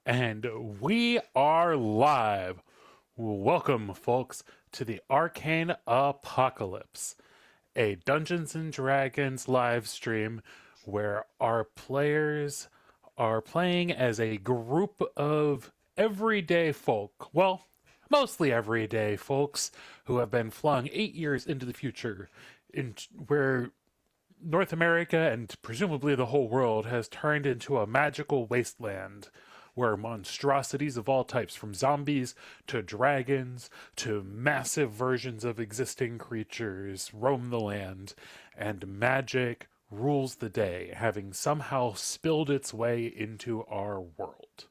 And we are live. Welcome, folks, to the Arcane Apocalypse, a Dungeons and Dragons live stream where our players are playing as a group of everyday folk. Well, mostly everyday folks who have been flung 8 years into the future, where North America and presumably the whole world has turned into a magical wasteland where monstrosities of all types, from zombies to dragons to massive versions of existing creatures, roam the land, and magic rules the day, having somehow spilled its way into our world.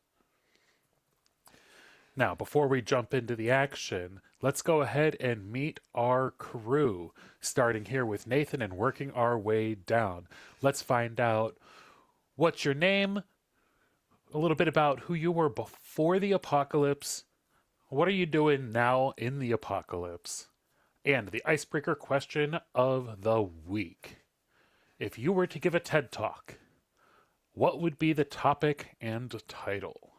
Now, before we jump into the action, let's go ahead and meet our crew, starting here with Nathan and working our way down. Let's find out what's your name, a little bit about who you were before the apocalypse, what are you doing now in the apocalypse, and the icebreaker question of the week. If you were to give a TED Talk, what would be the topic and title?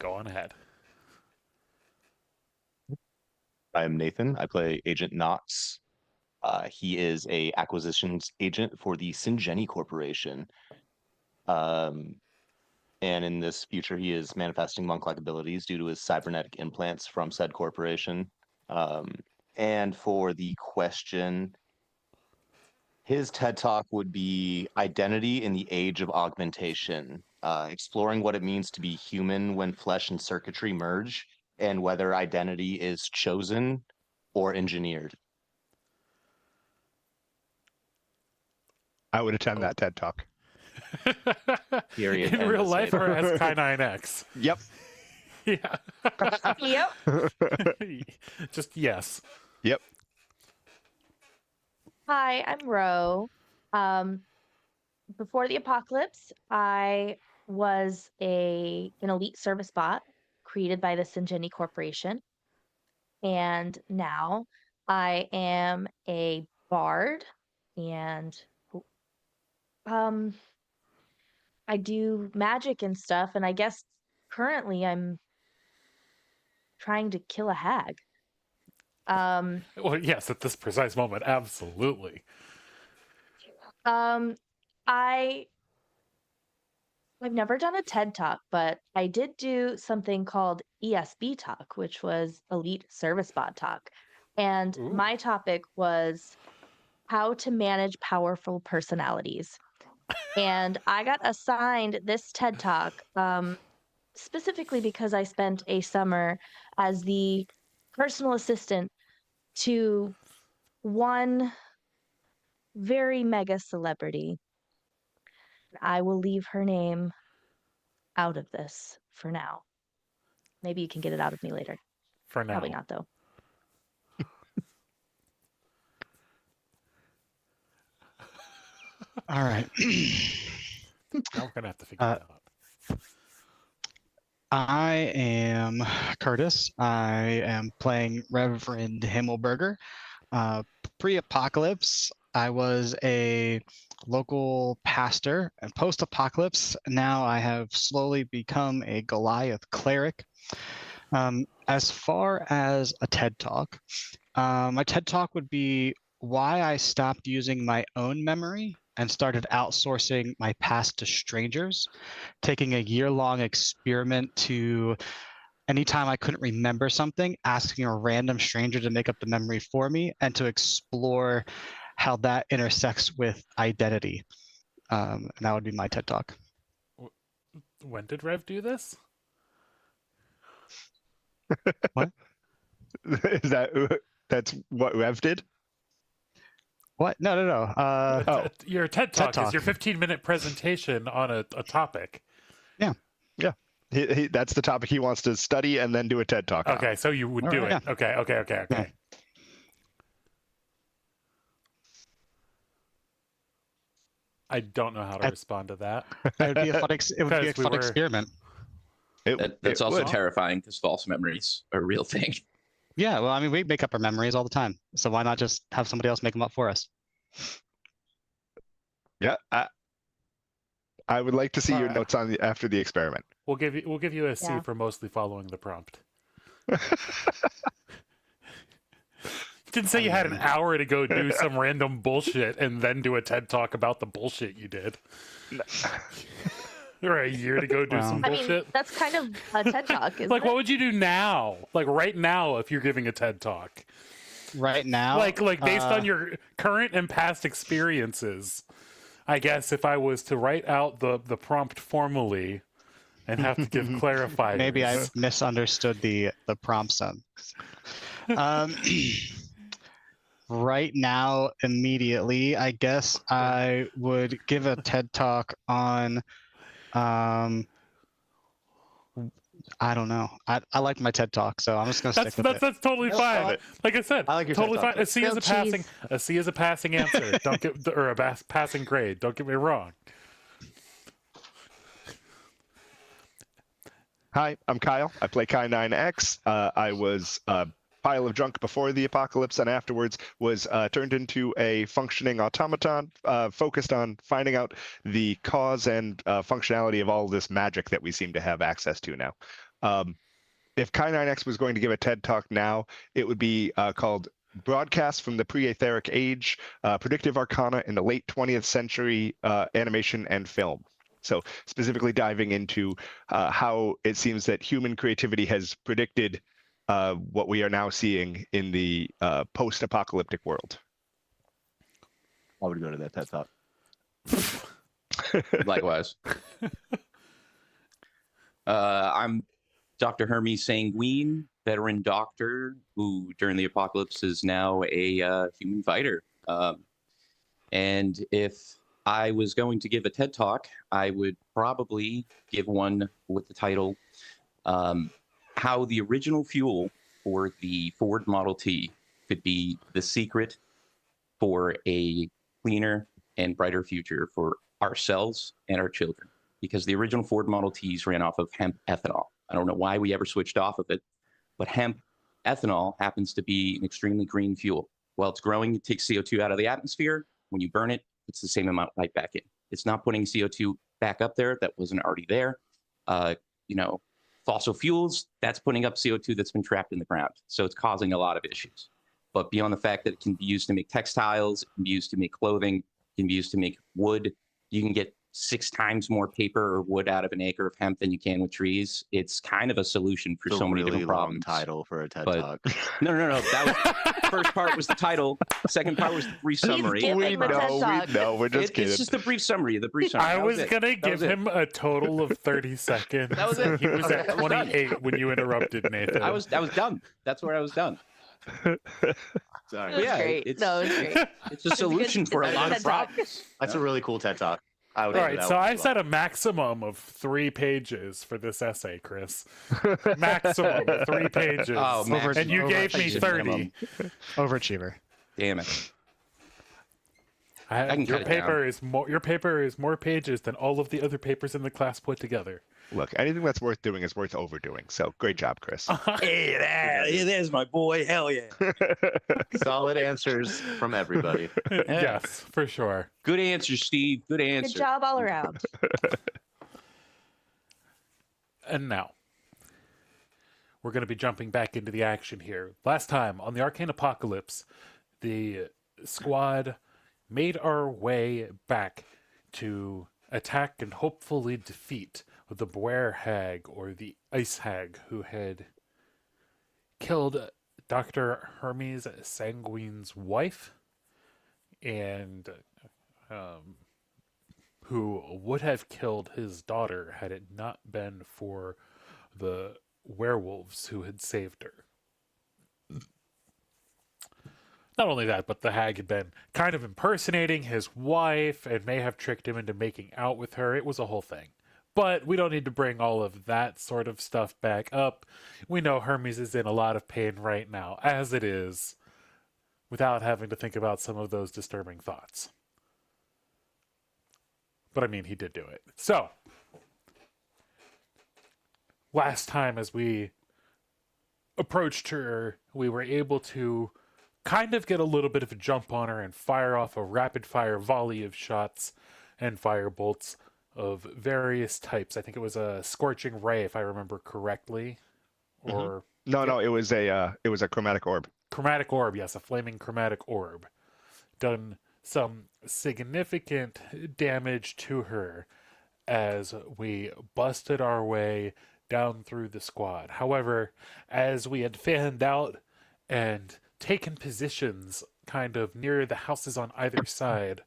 Go on ahead. I'm Nathan. I play Agent Knox. He is a acquisitions agent for the Syngeni Corporation. And in this future, he is manifesting monk-like abilities due to his cybernetic implants from said corporation. And for the question, his TED Talk would be Identity in the Age of Augmentation, exploring what it means to be human when flesh and circuitry merge, and whether identity is chosen or engineered. I would attend that TED Talk. Period. In End real of life or statement. as Kai9X? Yep. Yeah. Yep. Just yes. Yep. Hi, I'm Ro. Before the apocalypse, I was an elite service bot created by the Syngeni Corporation. And now I am a bard and I do magic and stuff, and I guess currently I'm trying to kill a hag. Well, yes, at this precise moment, absolutely. I've never done a TED Talk, but I did do something called ESB Talk, which was Elite Service Bot Talk. And Ooh. my topic was how to manage powerful personalities. And I got assigned this TED Talk specifically because I spent a summer as the personal assistant to one very mega celebrity. I will leave her name out of this for now. Maybe you can get it out of me later. For now. Probably not, though. All right. Now we're going to have to figure it out. I am Curtis. I am playing Reverend Himmelberger. Pre-apocalypse, I was a local pastor, and post-apocalypse, now I have slowly become a Goliath cleric. As far as a TED Talk, my TED Talk would be why I stopped using my own memory and started outsourcing my past to strangers, taking a year-long experiment to anytime I couldn't remember something, asking a random stranger to make up the memory for me and to explore how that intersects with identity. And that would be my TED Talk. When did Rev do this? What? That's what Rev did? What? No. Your TED Talk Talk. is your 15-minute presentation on a topic. Yeah. That's the topic he wants to study and then do a TED Talk on. Okay, so you would do it. Yeah. Okay. Yeah. I don't know how to respond to that. It would be a fun, experiment. That's also would. terrifying because false memories are a real thing. Yeah, well, I mean, we make up our memories all the time. So why not just have somebody else make them up for us? Yeah, I would like to see your Alright. notes on after the experiment. We'll give you a C Yeah. for mostly following the prompt. Didn't say you had an hour to go do some random bullshit and then do a TED talk about the bullshit you did. Or a year to go do Wow. some I bullshit. mean, that's kind of a TED talk, isn't Like, it? what would you do now? Like right now, if you're giving a TED talk, Right now, like based on your current and past experiences. I guess if I was to write out the prompt formally and have to give clarifiers. maybe I misunderstood the prompts then. Right now, immediately, I guess I would give a TED talk on. I don't know. I like my TED talk, so I'm just gonna stick with it. That's totally fine. Like I said, I like your totally TED talk, fine. A C is a Grilled passing. cheese. A C is a passing answer. Don't get or a passing grade. Don't get me wrong. Hi, I'm Kyle. I play Kai9X. I was a pile of junk before the apocalypse and afterwards was turned into a functioning automaton focused on finding out the cause and functionality of all this magic that we seem to have access to now. If Kai9X was going to give a TED talk now, it would be called Broadcast from the Pre-Aetheric Age, Predictive Arcana in the Late 20th Century Animation and Film. So specifically diving into how it seems that human creativity has predicted what we are now seeing in the post-apocalyptic world. I would go to that TED talk. Likewise. I'm Dr. Hermes Sanguine, veteran doctor who during the apocalypse is now a human fighter. And if I was going to give a TED talk, I would probably give one with the title, How the Original Fuel for the Ford Model T Could Be the Secret for a Cleaner and Brighter Future for ourselves and our children. Because the original Ford Model Ts ran off of hemp ethanol. I don't know why we ever switched off of it, but hemp ethanol happens to be an extremely green fuel. While it's growing, it takes CO2 out of the atmosphere. When you burn it, it's the same amount right back in. It's not putting CO2 back up there that wasn't already there. Fossil fuels, that's putting up CO2 that's been trapped in the ground. So it's causing a lot of issues. But beyond the fact that it can be used to make textiles, it can be used to make clothing, it can be used to make wood, you can get 6 times more paper or wood out of an acre of hemp than you can with trees. It's kind of a solution for It's so a many really different long problems. title for a TED But- talk. No. That was first part was the title. Second part was the brief summary. giving We him a TED know, talk. we know. We're just kidding. It's just the brief summary. The brief summary. I That was it. gonna That give was it. him a total of 30 seconds. That was it. He was at I was done. 28 when you interrupted, Nathan. I was done. That's where I was done. Sorry. It was Yeah, great. it's- No, it was great. It's a solution for a it's a lot of TED talk. problems. That's a really cool TED talk. I would All do right, that so one I as set well. a maximum of 3 pages for this essay, Chris. Maximum of 3 pages. Oh, man. And you gave me Overachiever 30. minimum. Overachiever. Damn it. I can your cut it paper is more. Your paper is more pages than all of the other papers in the class put together. Look, anything that's worth doing is worth overdoing. So great job, Chris. Hey, there's my boy. Hell yeah. Solid answers from everybody. Yes, for sure. Good answer, Steve. Good answer. Good job all around. And now we're going to be jumping back into the action here. Last time on the Arcane Apocalypse, the squad made our way back to attack and hopefully defeat the Brer Hag, or the Ice Hag, who had killed Dr. Hermes Sanguine's wife, and who would have killed his daughter had it not been for the werewolves who had saved her. Not only that, but the hag had been kind of impersonating his wife and may have tricked him into making out with her. It was a whole thing. But we don't need to bring all of that sort of stuff back up. We know Hermes is in a lot of pain right now, as it is, without having to think about some of those disturbing thoughts. But I mean, he did do it. So, last time as we approached her, we were able to kind of get a little bit of a jump on her and fire off a rapid fire volley of shots and fire bolts of various types. I think it was a scorching ray, if I remember correctly, or No, it was a chromatic orb. chromatic orb. Yes, a flaming chromatic orb. Done some significant damage to her as we busted our way down through the squad. However, as we had fanned out and taken positions kind of near the houses on either side,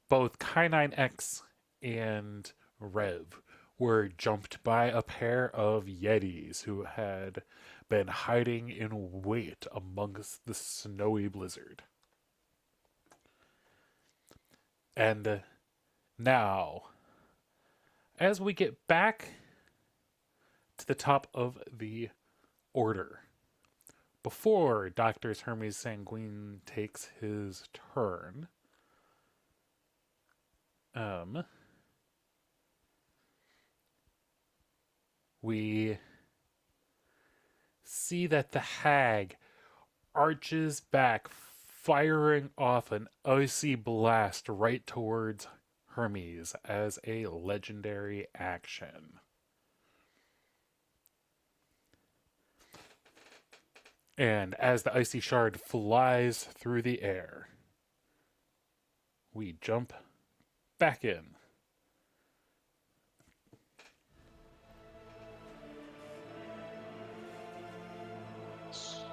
both K9X and Rev were jumped by a pair of yetis who had been hiding in wait amongst the snowy blizzard. And now, as we get back to the top of the order, before Dr. Hermes Sanguine takes his turn, we see that the hag arches back, firing off an icy blast right towards Hermes as a legendary action. And as the icy shard flies through the air, we jump back in.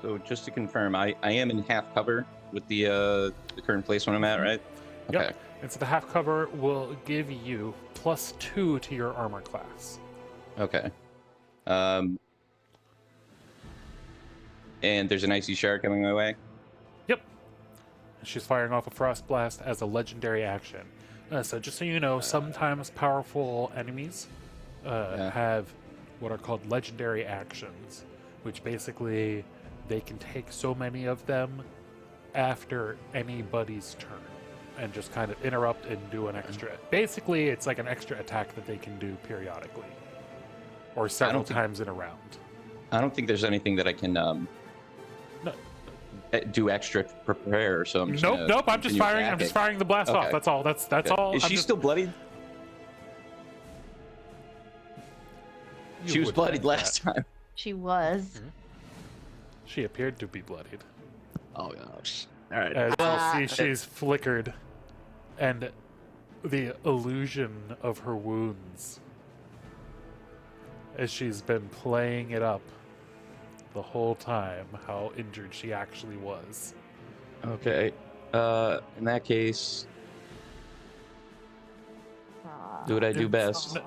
So just to confirm, I am in half cover with the current place when I'm at, right? Okay. Yep. And so the half cover will give you +2 to your armor class. Okay. And there's an icy shard coming my way. Yep. She's firing off a frost blast as a legendary action. So just so you know, sometimes powerful enemies have what are called legendary actions, which basically they can take so many of them after anybody's turn and just kind of interrupt and do an extra. Basically, it's like an extra attack that they can do periodically or several times in a round. I don't think there's anything that I can do extra to prepare. So I'm just nope. I'm just firing. I'm just firing the blast off. That's all. That's all. Is she still bloodied? She was bloodied last time. She was. She appeared to be bloodied. Oh gosh. All right. As you see, she's flickered, and the illusion of her wounds, as she's been playing it up the whole time, how injured she actually was. Okay. In that case, do what I do best.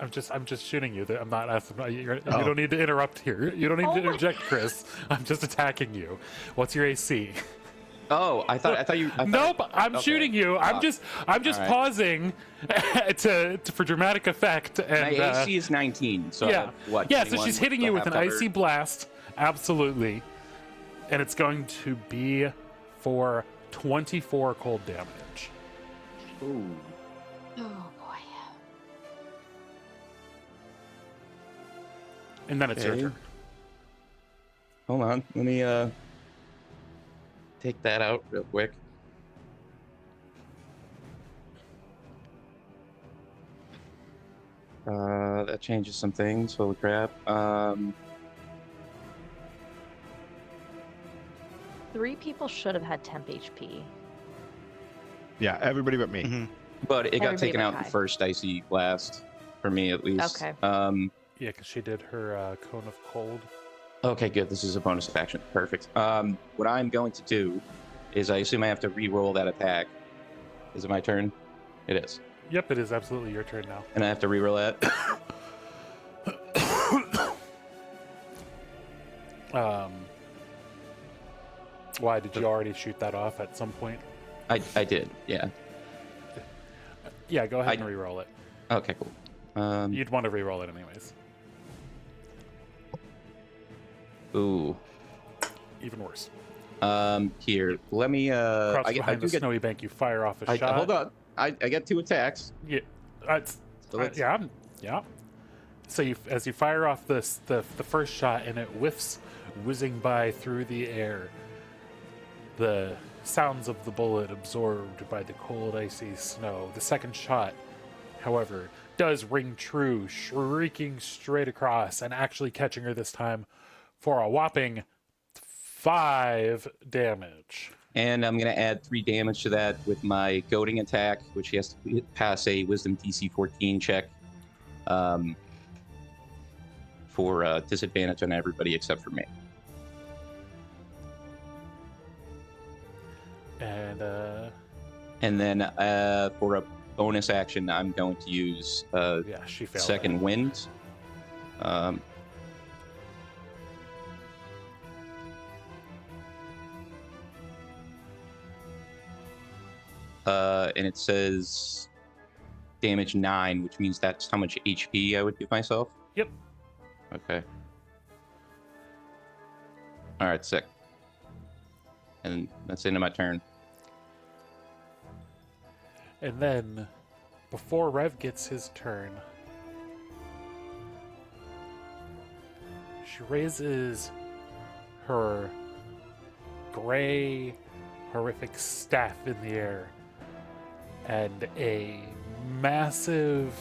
I'm just shooting you. I'm not asking. You don't need to interrupt here. You don't need to interject, Chris. I'm just attacking you. What's your AC? Oh, I thought you. Nope, I'm shooting you. I'm just right. pausing for dramatic effect. And my AC is 19. So yeah, what? Yeah. So she's hitting you with an cover? icy blast, absolutely, and it's going to be for 24 cold damage. Ooh. Oh boy. And then it's your Okay. turn. Hold on. Let me take that out real quick. That changes some things. Holy crap. 3 people should have had temp HP. Yeah, everybody but me. But it got Everybody taken but out in Kai. the first icy blast, for me at least. Okay. Yeah, because she did her cone of cold. Okay, good. This is a bonus action. Perfect. What I'm going to do is I assume I have to re-roll that attack. Is it my turn? It is. Yep, it is absolutely your turn now. And I have to re-roll that? Why did you already shoot that off at some point? I did, yeah. Yeah, go ahead and re-roll it. Okay, cool. You'd want to re-roll it anyways. Ooh. Even worse. Here, let me, Crouch I behind do the get, snowy bank, you fire off a shot. hold on. I get 2 attacks. Yeah, So let's- yeah. So as you fire off the first shot and it whiffs, whizzing by through the air, the sounds of the bullet absorbed by the cold, icy snow. The second shot however, does ring true, shrieking straight across and actually catching her this time for a whopping 5 damage. And I'm going to add 3 damage to that with my goading attack, which he has to pass a Wisdom DC 14 check for disadvantage on everybody except for me. And then for a bonus action, I'm going to use she failed Second that. Wind. And it says damage 9, which means that's how much HP I would give myself. Yep. Okay. All right, sick. And that's the end of my turn. And then, before Rev gets his turn, she raises her gray, horrific staff in the air, and a massive,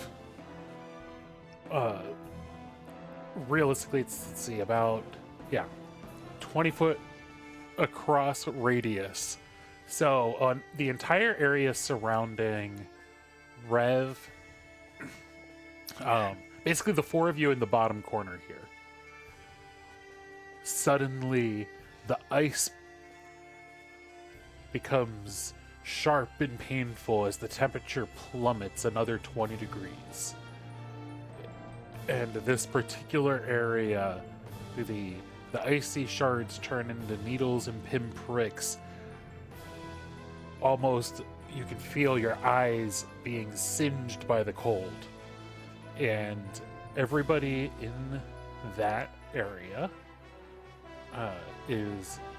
realistically, let's see, about, 20-foot across radius. So on the entire area surrounding Rev, basically the 4 of you in the bottom corner here, suddenly the ice becomes sharp and painful as the temperature plummets another 20 degrees. And this particular area, the icy shards turn into needles and pinpricks. Almost, you can feel your eyes being singed by the cold. And everybody in that area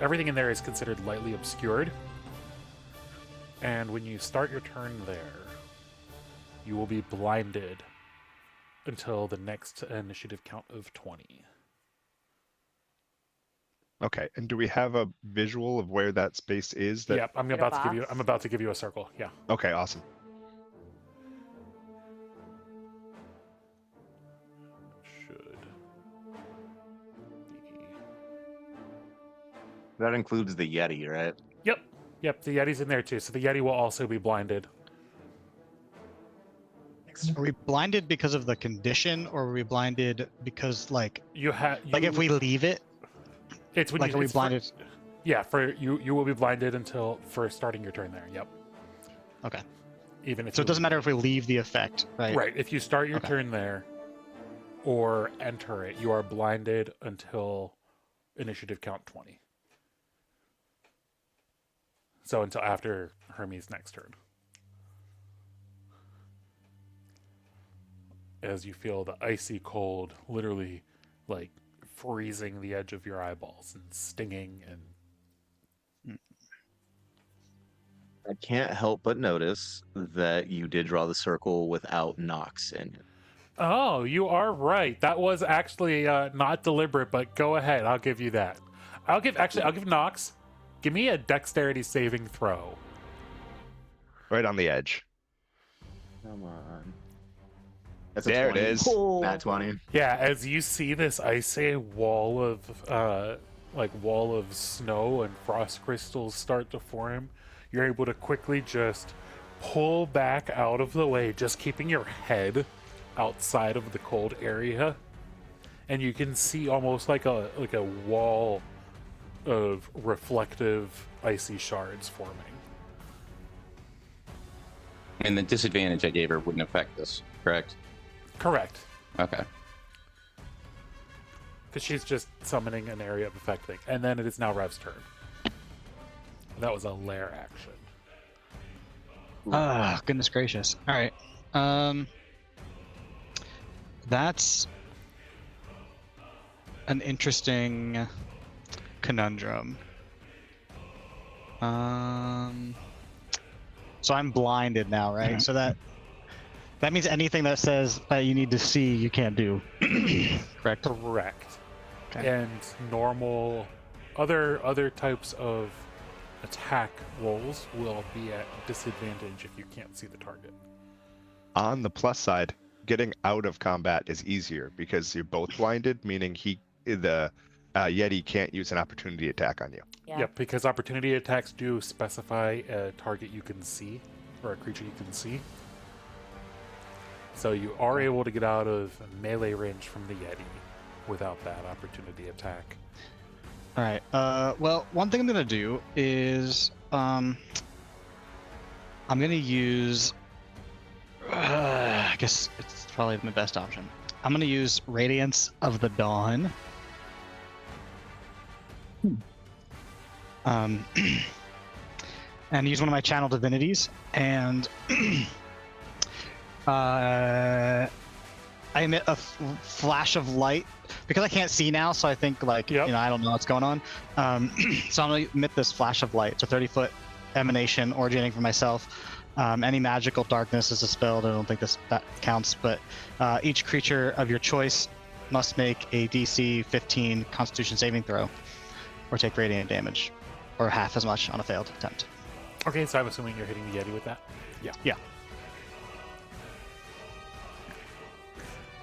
everything in there is considered lightly obscured. And when you start your turn there, you will be blinded until the next initiative count of 20. Okay, and do we have a visual of where that space is? That... Yep, I'm about to give you a circle. Yeah. Okay, awesome. Should be... That includes the Yeti, right? Yep, the Yeti's in there too, so the Yeti will also be blinded. Are we blinded because of the condition, or are we blinded because, like, if we leave it? It's when like, you, are we it's blinded? for you will be blinded until for starting your turn there. Yep. Okay. Even if So it doesn't matter if we leave the effect, right? Right. If you start your turn there or enter it, you are blinded until initiative count 20. So until after Hermes' next turn. As you feel the icy cold literally like freezing the edge of your eyeballs and stinging and I can't help but notice that you did draw the circle without Nox in it. Oh, you are right. That was actually not deliberate, but go ahead. I'll give you that. I'll give Nox. Give me a dexterity saving throw. Right on the edge. Come on. That's There it 20. is. Nat 20. Yeah, as you see this icy wall of snow and frost crystals start to form, you're able to quickly just pull back out of the way, just keeping your head outside of the cold area, and you can see almost like a wall of reflective icy shards forming. And the disadvantage I gave her wouldn't affect this, correct? Correct. Okay. Because she's just summoning an area of effect thing. And then it is now Rev's turn. That was a lair action. Ah, goodness gracious. All right. That's an interesting conundrum. So I'm blinded now, right? So that means anything that says that you need to see, you can't do. Correct? Correct. Okay. And normal other types of attack rolls will be at disadvantage if you can't see the target. On the plus side, getting out of combat is easier because you're both blinded, meaning the Yeti can't use an opportunity attack on you. Yeah. Yep, because opportunity attacks do specify a target you can see, or a creature you can see. So you are able to get out of melee range from the Yeti without that opportunity attack. All right. Well, one thing I'm gonna do is I'm gonna use. I guess it's probably my best option. I'm gonna use Radiance of the Dawn. And use one of my channel divinities, and I emit a flash of light because I can't see now. So I think I don't know what's going on. So I'm gonna emit this flash of light. It's a 30-foot emanation originating from myself. Any magical darkness is dispelled. I don't think that counts, but each creature of your choice must make a DC 15 Constitution saving throw, or take radiant damage, or half as much on a failed attempt. Okay, so I'm assuming you're hitting the Yeti with that? Yeah. Yeah.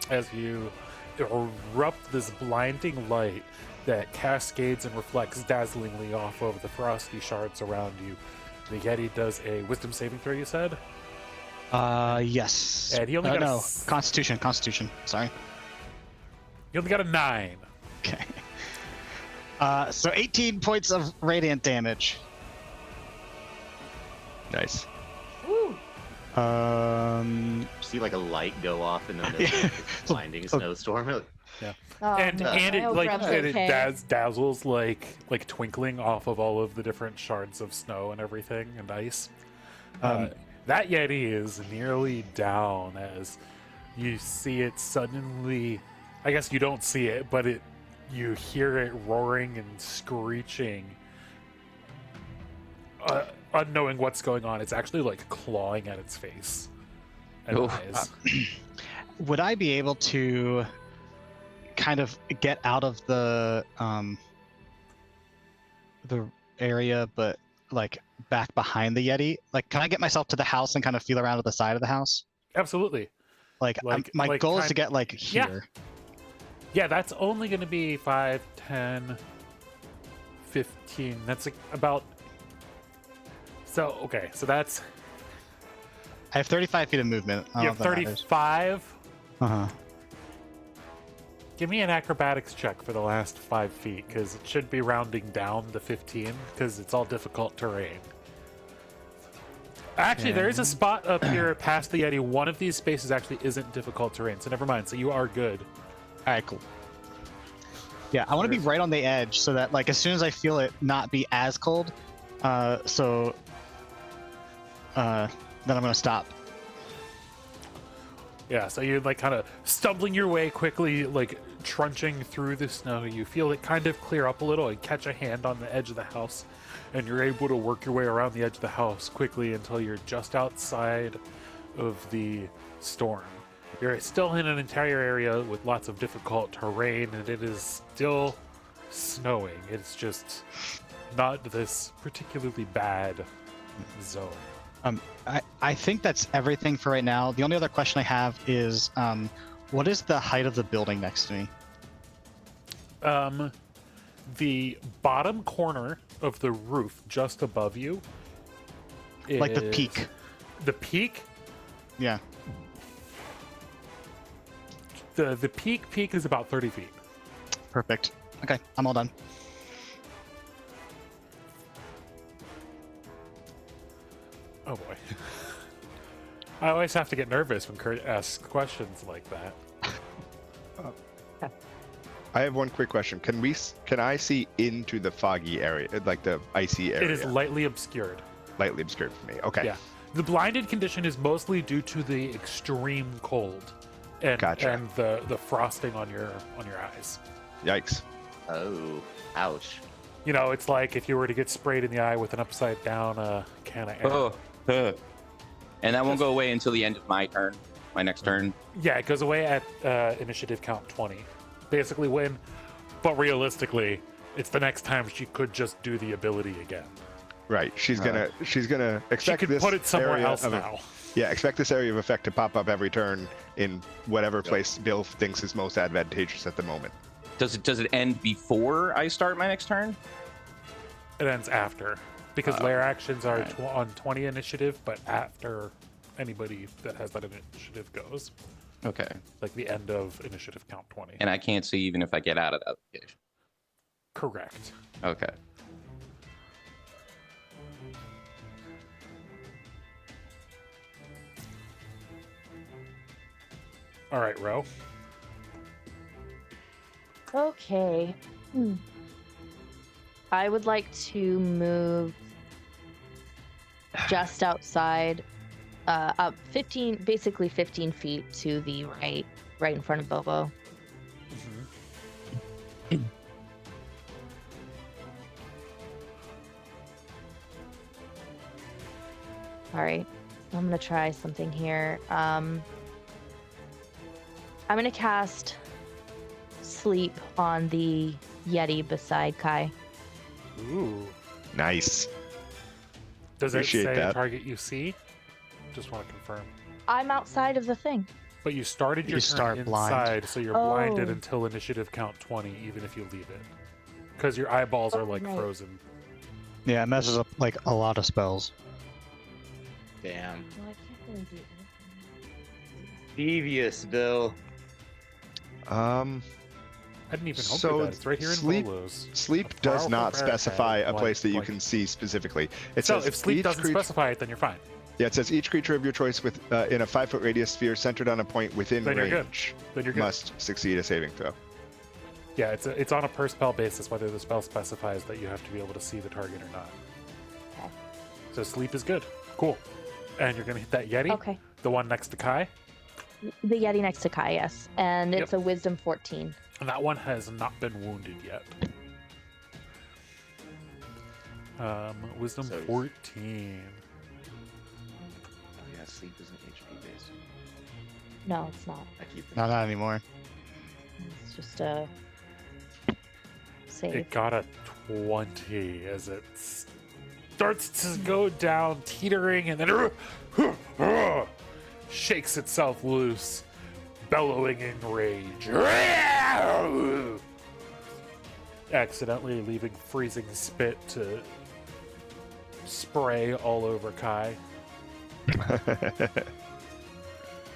As you erupt this blinding light that cascades and reflects dazzlingly off of the frosty shards around you, the Yeti does a wisdom saving throw, you said? Yes. And he only got no, Constitution. Sorry. You only got a 9. Okay. So 18 points of radiant damage. Nice. Woo. See like a light go off in the middle of this blinding snowstorm. Oh, and no. it I hope like Grub's and okay. it dazzles like twinkling off of all of the different shards of snow and everything and ice. That Yeti is nearly down as you see it suddenly. I guess you don't see it, but you hear it roaring and screeching. Unknowing what's going on, it's actually like clawing at its face and eyes. Would I be able to kind of get out of the area, but like back behind the Yeti? Like, can I get myself to the house and kind of feel around to the side of the house? Absolutely. My goal is to get like here. Yeah, that's only going to be 5, 10, 15. That's about... So, okay, so that's... I have 35 feet of movement. You have 35? Uh-huh. Give me an acrobatics check for the last 5 feet, because it should be rounding down to 15, because it's all difficult terrain. Actually, there is a spot up here past the Yeti. One of these spaces actually isn't difficult terrain, so never mind. So you are good. All right, cool. Yeah, I want to be right on the edge so that, like, as soon as I feel it not be as cold, then I'm gonna stop. Yeah, so you're like kind of stumbling your way quickly, like trunching through the snow. You feel it kind of clear up a little and catch a hand on the edge of the house, and you're able to work your way around the edge of the house quickly until you're just outside of the storm. You're still in an entire area with lots of difficult terrain, and it is still snowing. It's just not this particularly bad zone. I think that's everything for right now. The only other question I have is, what is the height of the building next to me? The bottom corner of the roof just above you is... Like the peak. The peak? Yeah. The peak is about 30 feet. Perfect. Okay, I'm all done. Oh boy. I always have to get nervous when Kurt asks questions like that. I have one quick question. Can I see into the foggy area, like the icy area? It is lightly obscured. Lightly obscured for me. Okay. Yeah. The blinded condition is mostly due to the extreme cold and Gotcha. and the frosting on your eyes. Yikes. Oh, ouch. You know, it's like if you were to get sprayed in the eye with an upside down can of air. And that won't go away until the end of my turn, my next turn. Yeah, it goes away at initiative count 20. Basically win, but realistically, it's the next time she could just do the ability again. Right. She's gonna She expect could this put it somewhere area else of now. Yeah, expect this area of effect to pop up every turn in whatever place Bill thinks is most advantageous at the moment. Does it end before I start my next turn? It ends after. Because lair actions are Alright. on 20 initiative, but after anybody that has that initiative goes. Okay. Like the end of initiative count 20. And I can't see even if I get out of that location. Correct. Okay. All right, Ro. Okay. I would like to move just outside, up 15, basically 15 feet to the right in front of Bobo. All right, I'm gonna try something here. I'm gonna cast Sleep on the Yeti beside Kai. Ooh. Nice. Does it Appreciate say that. target you see? Just want to confirm. I'm outside of the thing. But you started your You turn start blind. inside, so you're blinded Oh. until initiative count 20, even if you leave it. Because your eyeballs are like right. frozen. Yeah, it messes up like a lot of spells. Damn. Well, I can't really do Devious, Bill. I didn't even hope So for that. It's right here in sleep- Volos. Sleep A does powerful not barricade, specify a like- place that you like- can see specifically. It So says if sleep each doesn't creature- specify it, then you're fine. Yeah, it says each creature of your choice with in a 5-foot radius sphere centered on a point within Then you're good. range Then you're good. must succeed a saving throw. Yeah, it's on a per spell basis whether the spell specifies that you have to be able to see the target or not. Okay. So sleep is good. Cool. And you're gonna hit that Yeti, Okay. the one next to Kai, The Yeti next to Kai, yes. And it's Yep. a Wisdom 14. and that one has not been wounded yet. Wisdom So- 14. Yeah, sleep isn't HP based. No, it's not. I keep No, not anymore. It's just a save. It got a 20 as it starts to go down, teetering, and then shakes itself loose, bellowing in rage. Accidentally leaving freezing spit to spray all over Kai.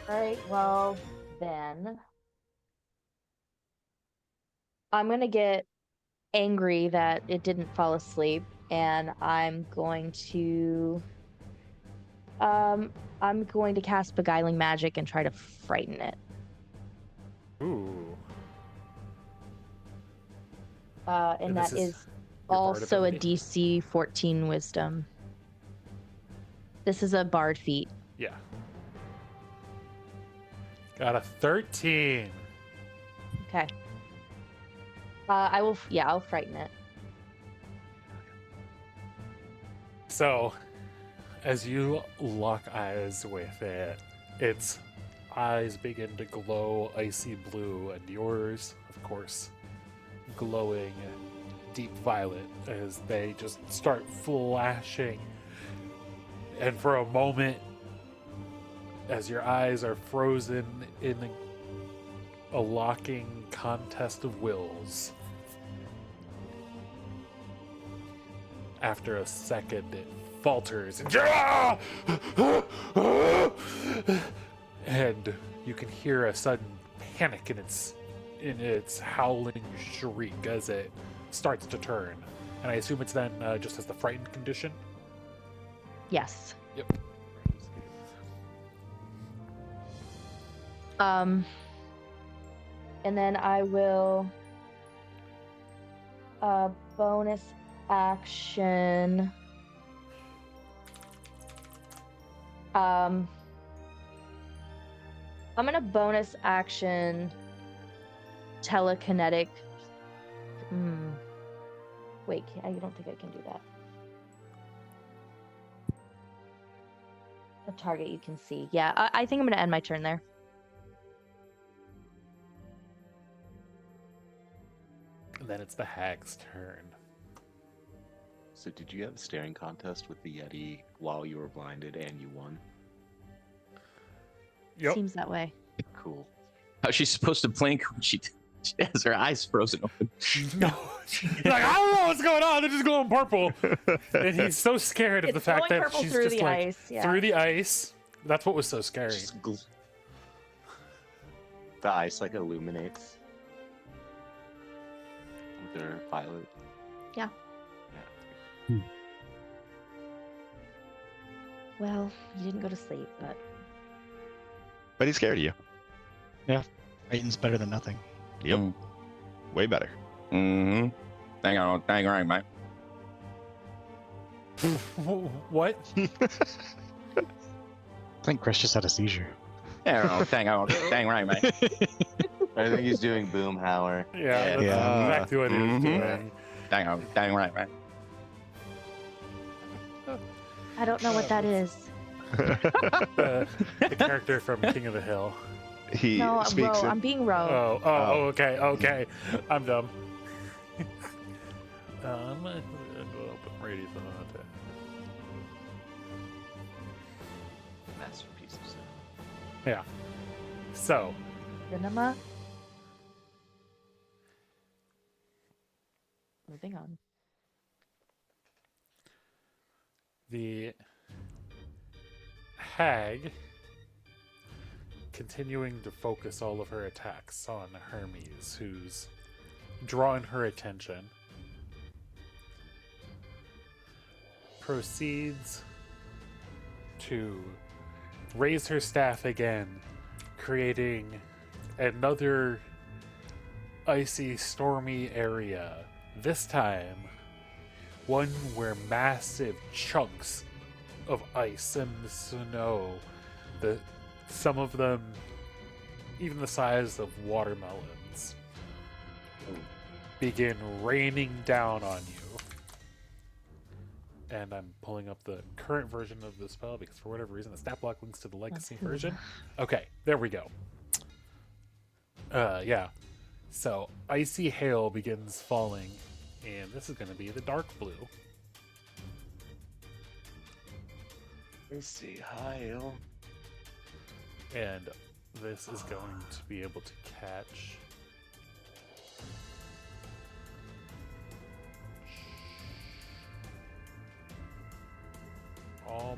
All right, well, then I'm going to get angry that it didn't fall asleep, and I'm going to cast Beguiling Magic and try to frighten it. Ooh. And And that this is is your bard also a ability? DC 14 Wisdom. This is a bard feat. Yeah. Got a 13. Okay. I'll frighten it. So, as you lock eyes with it, its eyes begin to glow icy blue, and yours, of course, glowing deep violet as they just start flashing. And for a moment, as your eyes are frozen in a locking contest of wills, after a second, it falters and you can hear a sudden panic in its howling shriek as it starts to turn. And I assume it's then just as the frightened condition. Yes. Yep. And then I will bonus action. I'm gonna bonus action telekinetic. Wait, I don't think I can do that. A target you can see. Yeah, I think I'm gonna end my turn there. And then it's the hag's turn. So did you have a staring contest with the Yeti while you were blinded and you won? Yep. Seems that way. Cool. How's she supposed to blink when she has her eyes frozen open? No. He's like, I don't know what's going on. They're just going purple. And he's so scared of It's the fact going that purple she's through just the like ice. Yeah. through the ice. That's what was so scary. Just the ice like illuminates with their violet. Yeah. Yeah. Well, you didn't go to sleep, but But he's scared of you. Fighting's better than nothing. Yep. Mm. Way better. Mm-hmm. Dang right, mate. What? I think Chris just had a seizure. Yeah, dang right, mate. I think he's doing Boomhauer. Yeah, that's Yeah. exactly what he was Mhm. doing. Dang right, mate. I don't know what that is. The character from King of the Hill. He No, I'm speaks. Ro. I'm being Ro. Okay. I'm dumb. Radius on that. Masterpiece of stuff. Yeah. So, Cinema. Moving on. the hag continuing to focus all of her attacks on Hermes, who's drawing her attention, proceeds to raise her staff again, creating another icy, stormy area. This time, one where massive chunks of ice and snow, some of them even the size of watermelons, begin raining down on you. And I'm pulling up the current version of the spell because for whatever reason the stat block links to the legacy version. Okay, there we go. Yeah. So icy hail begins falling, and this is going to be the dark blue. Icy hail. And this is going to be able to catch almost.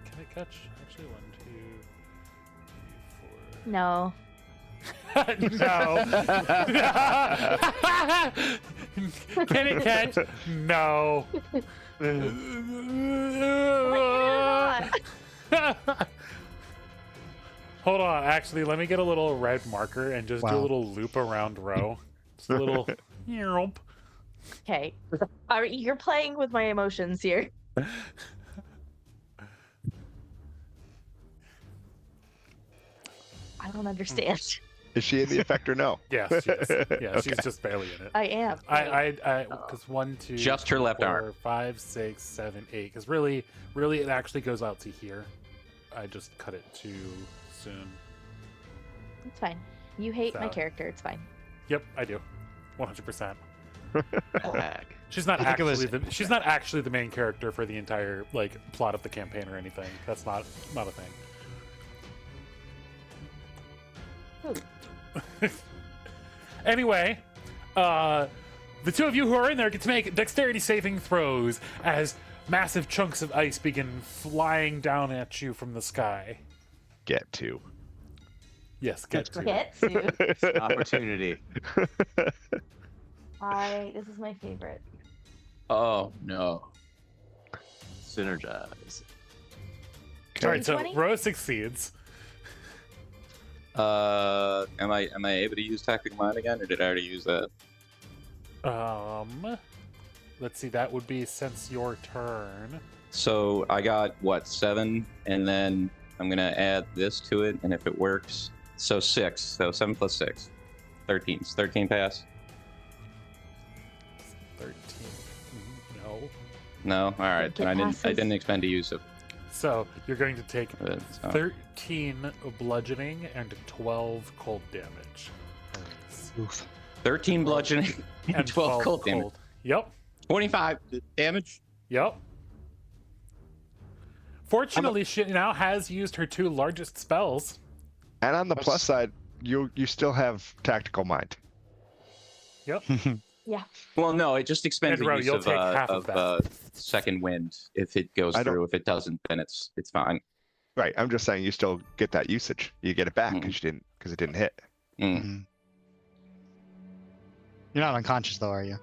Can it catch? Actually, 1, 2, 3, 4. No. No. Can it catch? No. Hold on. Actually, let me get a little red marker and just do a Wow. little loop around row. Just a little. Yelp. Okay. All right, you're playing with my emotions here. I don't understand. Is she in the effect or no? Yes, she is. Yeah, she's Okay. just barely in it. I am. Because 1, 2, Just her left 4, arm. 5, 6, 7, 8. Because really, it actually goes out to here. I just cut it too soon. It's fine. You hate my So- character. It's fine. Yep, I do, 100%. Hag. She's not I think it was- she's not actually the main character for the entire plot of the campaign or anything. That's not a thing. Anyway, the two of you who are in there get to make dexterity saving throws as massive chunks of ice begin flying down at you from the sky. Get to. Yes, get to. Get to. Opportunity. This is my favorite. Oh no. Synergize. All right, so 20? Rose succeeds. Am I able to use Tactic Mind again, or did I already use that? Let's see. That would be since your turn. So I got what, 7, and then I'm gonna add this to it, and if it works, so 6. So 7 plus 6, 13. 13 pass. 13. No. No, all right. Then I Passes. didn't expend to use it. So you're going to take So- 13 bludgeoning and 12 cold damage. Hermes. Oof. 13 bludgeoning and 12 cold damage. Yep. 25 damage. Yep. Fortunately, she now has used her 2 largest spells. And on the plus side, you still have tactical mind. Yep. Well, no, it just expends And the Ro, use you'll of, take half of second wind if it goes I don't- through. If it doesn't, then it's fine. Right. I'm just saying you still get that usage. You get it back because it didn't hit. Mm. Mhm. You're not unconscious though, are you?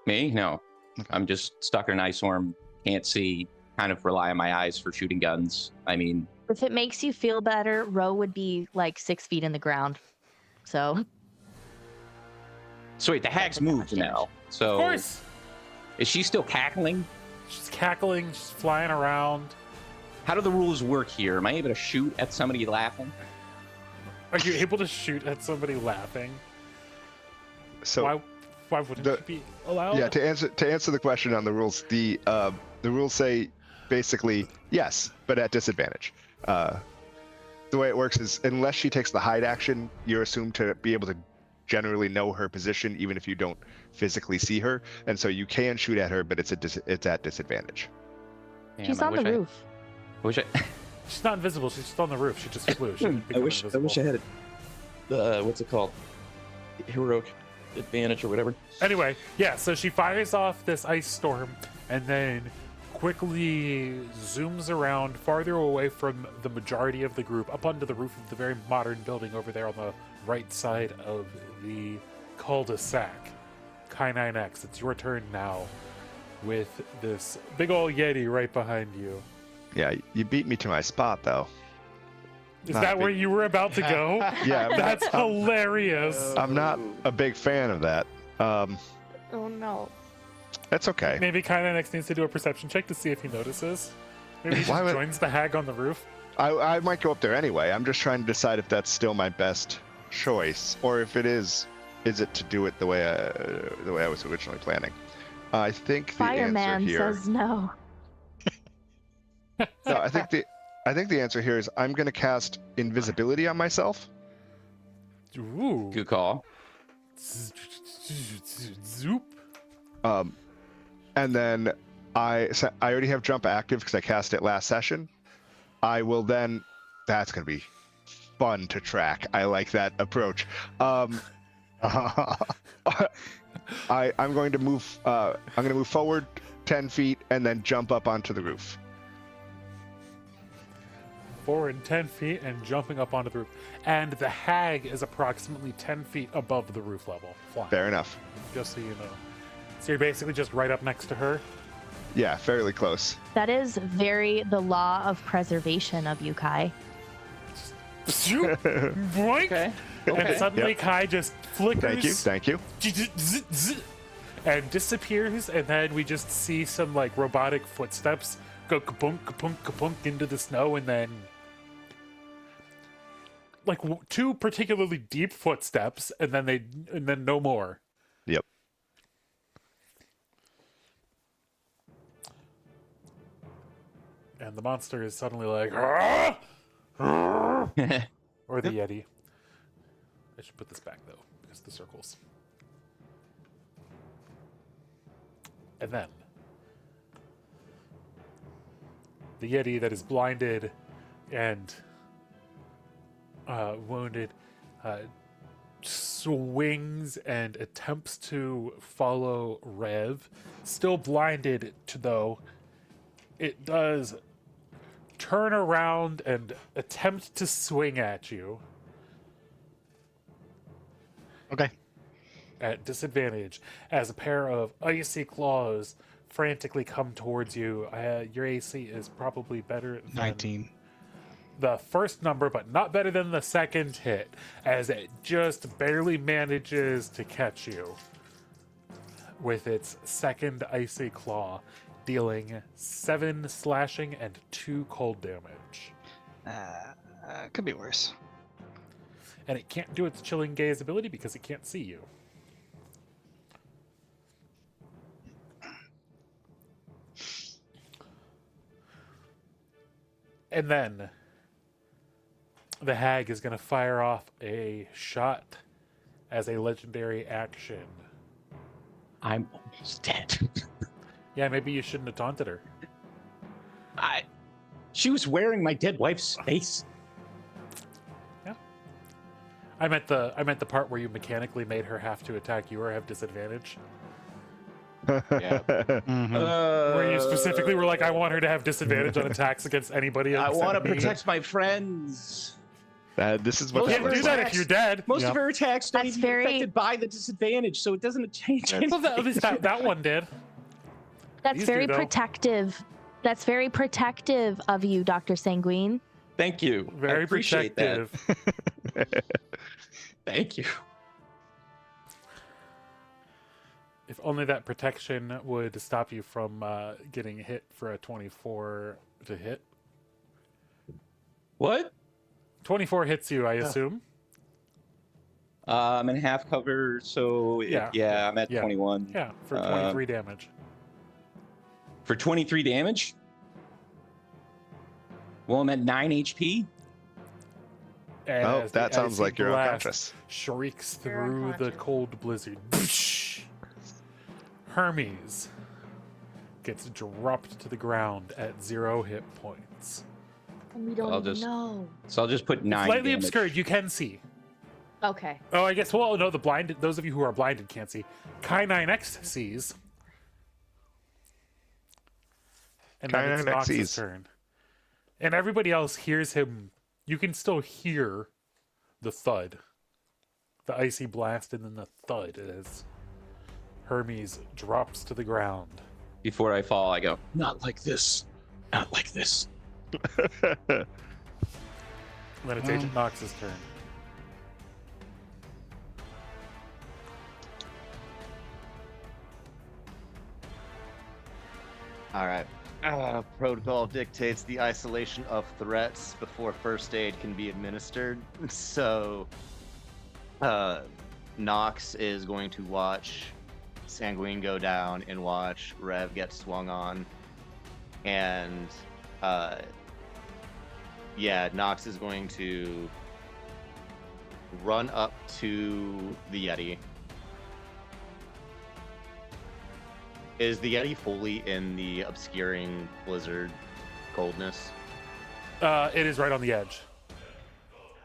Me? No. Okay. I'm just stuck in an ice storm. Can't see. Kind of rely on my eyes for shooting guns. I mean, If it makes you feel better, Ro would be like 6 feet in the ground. So so wait, the hag's moved now. So Of course. is she still cackling? She's cackling, she's flying around. How do the rules work here? Am I able to shoot at somebody laughing? Are you able to shoot at somebody laughing? So Why wouldn't the- you be allowed? yeah, to answer the question on the rules, the rules say basically yes, but at disadvantage. The way it works is unless she takes the hide action, you're assumed to be able to generally know her position even if you don't physically see her, and so you can shoot at her, but it's at disadvantage. Damn, she's I on the wish I- roof. I wish I. She's not invisible, she's just on the roof. She just flew. She didn't I become wish invisible. I had what's it called? Heroic advantage or whatever. Anyway, yeah, so she fires off this ice storm and then quickly zooms around farther away from the majority of the group up onto the roof of the very modern building over there on the right side of the cul-de-sac. Kai 9X, it's your turn now with this big old yeti right behind you. Yeah, you beat me to my spot though. Is Not that big. where you were about to go? Yeah, That's hilarious. I'm not a big fan of that. Oh no. That's okay. Maybe Kai 9X needs to do a perception check to see if he notices. Maybe he Why just would- joins the hag on the roof. I might go up there anyway. I'm just trying to decide if that's still my best choice, or if it is it to do it the way I was originally planning. I think the Fireman answer here. says no. No, I think the answer here is I'm going to cast invisibility on myself. Ooh. Good call. Zoop. And then I already have jump active because I cast it last session. I will then. That's going to be fun to track. I like that approach. I'm going to move. I'm going to move forward 10 feet and then jump up onto the roof. Forward 10 feet and jumping up onto the roof. And the hag is approximately 10 feet above the roof level. Flying. Fair enough. Just so you know. So you're basically just right up next to her. Yeah, fairly close. That is very the law of preservation of you, Kai. Zoop. Boink. Okay. And suddenly Yep. Kai just flickers. Thank you. And disappears, and then we just see some like robotic footsteps go kapunk, kapunk, kapunk into the snow, and then like two particularly deep footsteps, and then no more. Yep. And the monster is suddenly like, "Ah! Ah!" Or the yeti. I should put this back though, because of the circles. And then the yeti that is blinded and wounded swings and attempts to follow Rev. Still blinded, though, it does turn around and attempt to swing at you Okay. at disadvantage as a pair of icy claws frantically come towards you. Your AC is probably better than 19. the first number, but not better than the second hit, as it just barely manages to catch you with its second icy claw, dealing 7 slashing and 2 cold damage. Could be worse. And it can't do its chilling gaze ability because it can't see you. And then the hag is going to fire off a shot as a legendary action. I'm almost dead. Yeah, maybe you shouldn't have taunted her. She was wearing my dead wife's face. I meant the part where you mechanically made her have to attack you or have disadvantage. Yeah. Mhm. Where you specifically were like, I want her to have disadvantage on attacks against anybody. I want to except me. protect my friends. This is what You Most can't of do her that attacks- if you're dead. Most Yep. of her attacks don't That's even get very- affected by the disadvantage, so it doesn't change That's- Well, anything. that one did. That's These very do, though. protective. That's very protective of you, Dr. Sanguine. Thank you. I Very appreciate protective. that. Thank you. If only that protection would stop you from getting hit for a 24 to hit. What? 24 hits you, I assume. I'm in half cover, so Yeah. I'm at Yeah. 21. Yeah, for 23 damage. For 23 damage? Well, I'm at 9 HP. And Oh, as the that sounds icy like you're blast unconscious. Shrieks You're through the unconscious. cold blizzard. Hermes gets dropped to the ground at 0 hit points. And we don't I'll even just- know. So I'll just put 9 Slightly damage. obscured, you can see. Okay. Oh, I guess, well, no, the blinded, those of you who are blinded can't see. Kai9X sees. And then it's Kai9X Nox's sees. turn. And everybody else hears him. You can still hear the thud. The icy blast and then the thud as Hermes drops to the ground. Before I fall, I go, not like this. Not like this. And then it's Agent Nox's turn. All right. Protocol dictates the isolation of threats before first aid can be administered. So, Nox is going to watch Sanguine go down and watch Rev get swung on. And, yeah, Nox is going to run up to the Yeti. Is the Yeti fully in the obscuring blizzard coldness? It is right on the edge.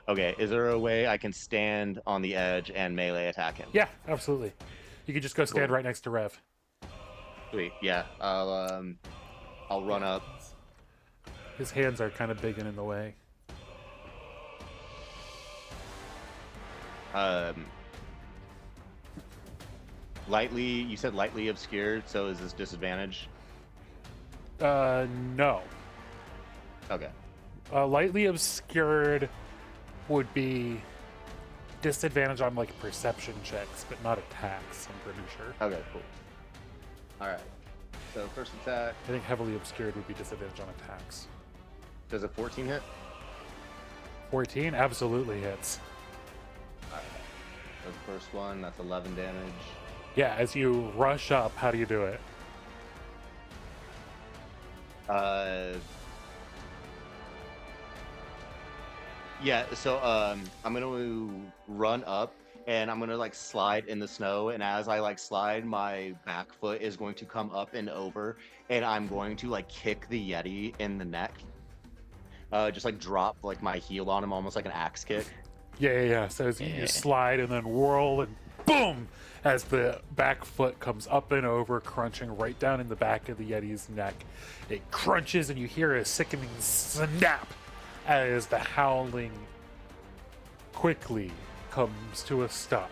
Okay, is there a way I can stand on the edge and melee attack him? Yeah, absolutely. You could just go stand Cool. right next to Rev. Sweet, yeah. I'll run up. His hands are kind of big and in the way. Lightly, you said lightly obscured, so is this disadvantage? No. Okay. Lightly obscured would be disadvantage on like perception checks, but not attacks, I'm pretty sure. Okay, cool. Alright. So first attack, I think heavily obscured would be disadvantage on attacks. does a 14 hit? 14 absolutely hits. Alright. So the first one, that's 11 damage. Yeah, as you rush up, how do you do it? Yeah, so I'm gonna run up and I'm gonna like slide in the snow, and as I like slide, my back foot is going to come up and over, and I'm going to like kick the Yeti in the neck. Just like drop like my heel on him, almost like an axe kick. Yeah. So as you slide and then whirl and boom, as the back foot comes up and over, crunching right down in the back of the Yeti's neck. It crunches and you hear a sickening snap as the howling quickly comes to a stop.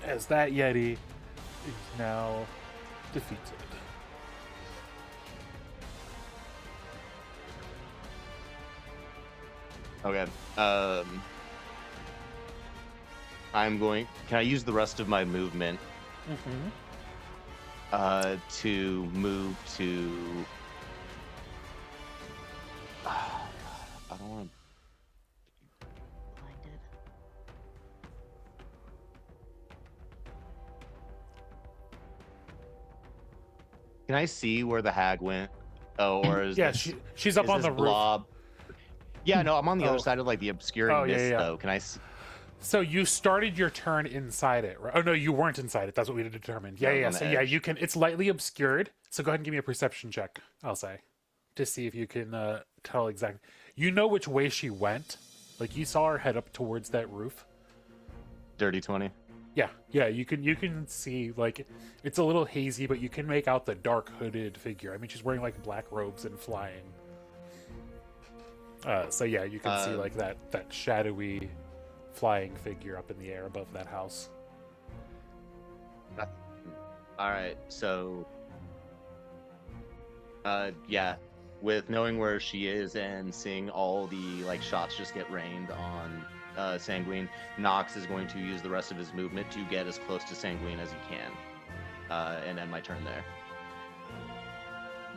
As that Yeti is now defeated. Okay. I'm going. Can I use the rest of my movement to move to? I don't want to. Blinded. Can I see where the hag went? Oh, or is Yeah, this, she's up is on this the roof. blob? Yeah, no, I'm on the Oh. other side of like the obscuring Oh, yeah, mist, yeah. though. Can I? So you started your turn inside it, right? Oh no, you weren't inside it. That's what we determined. No, Yeah. on the So yeah, edge. you can. It's lightly obscured. So go ahead and give me a perception check. I'll say to see if you can tell exactly. You know which way she went. Like you saw her head up towards that roof. Dirty 20. Yeah. You can see like it's a little hazy, but you can make out the dark hooded figure. I mean, she's wearing like black robes and flying. So yeah, you can see like that shadowy flying figure up in the air above that house. All right, so yeah, with knowing where she is and seeing all the like shots just get rained on Sanguine, Nox is going to use the rest of his movement to get as close to Sanguine as he can, and end my turn there.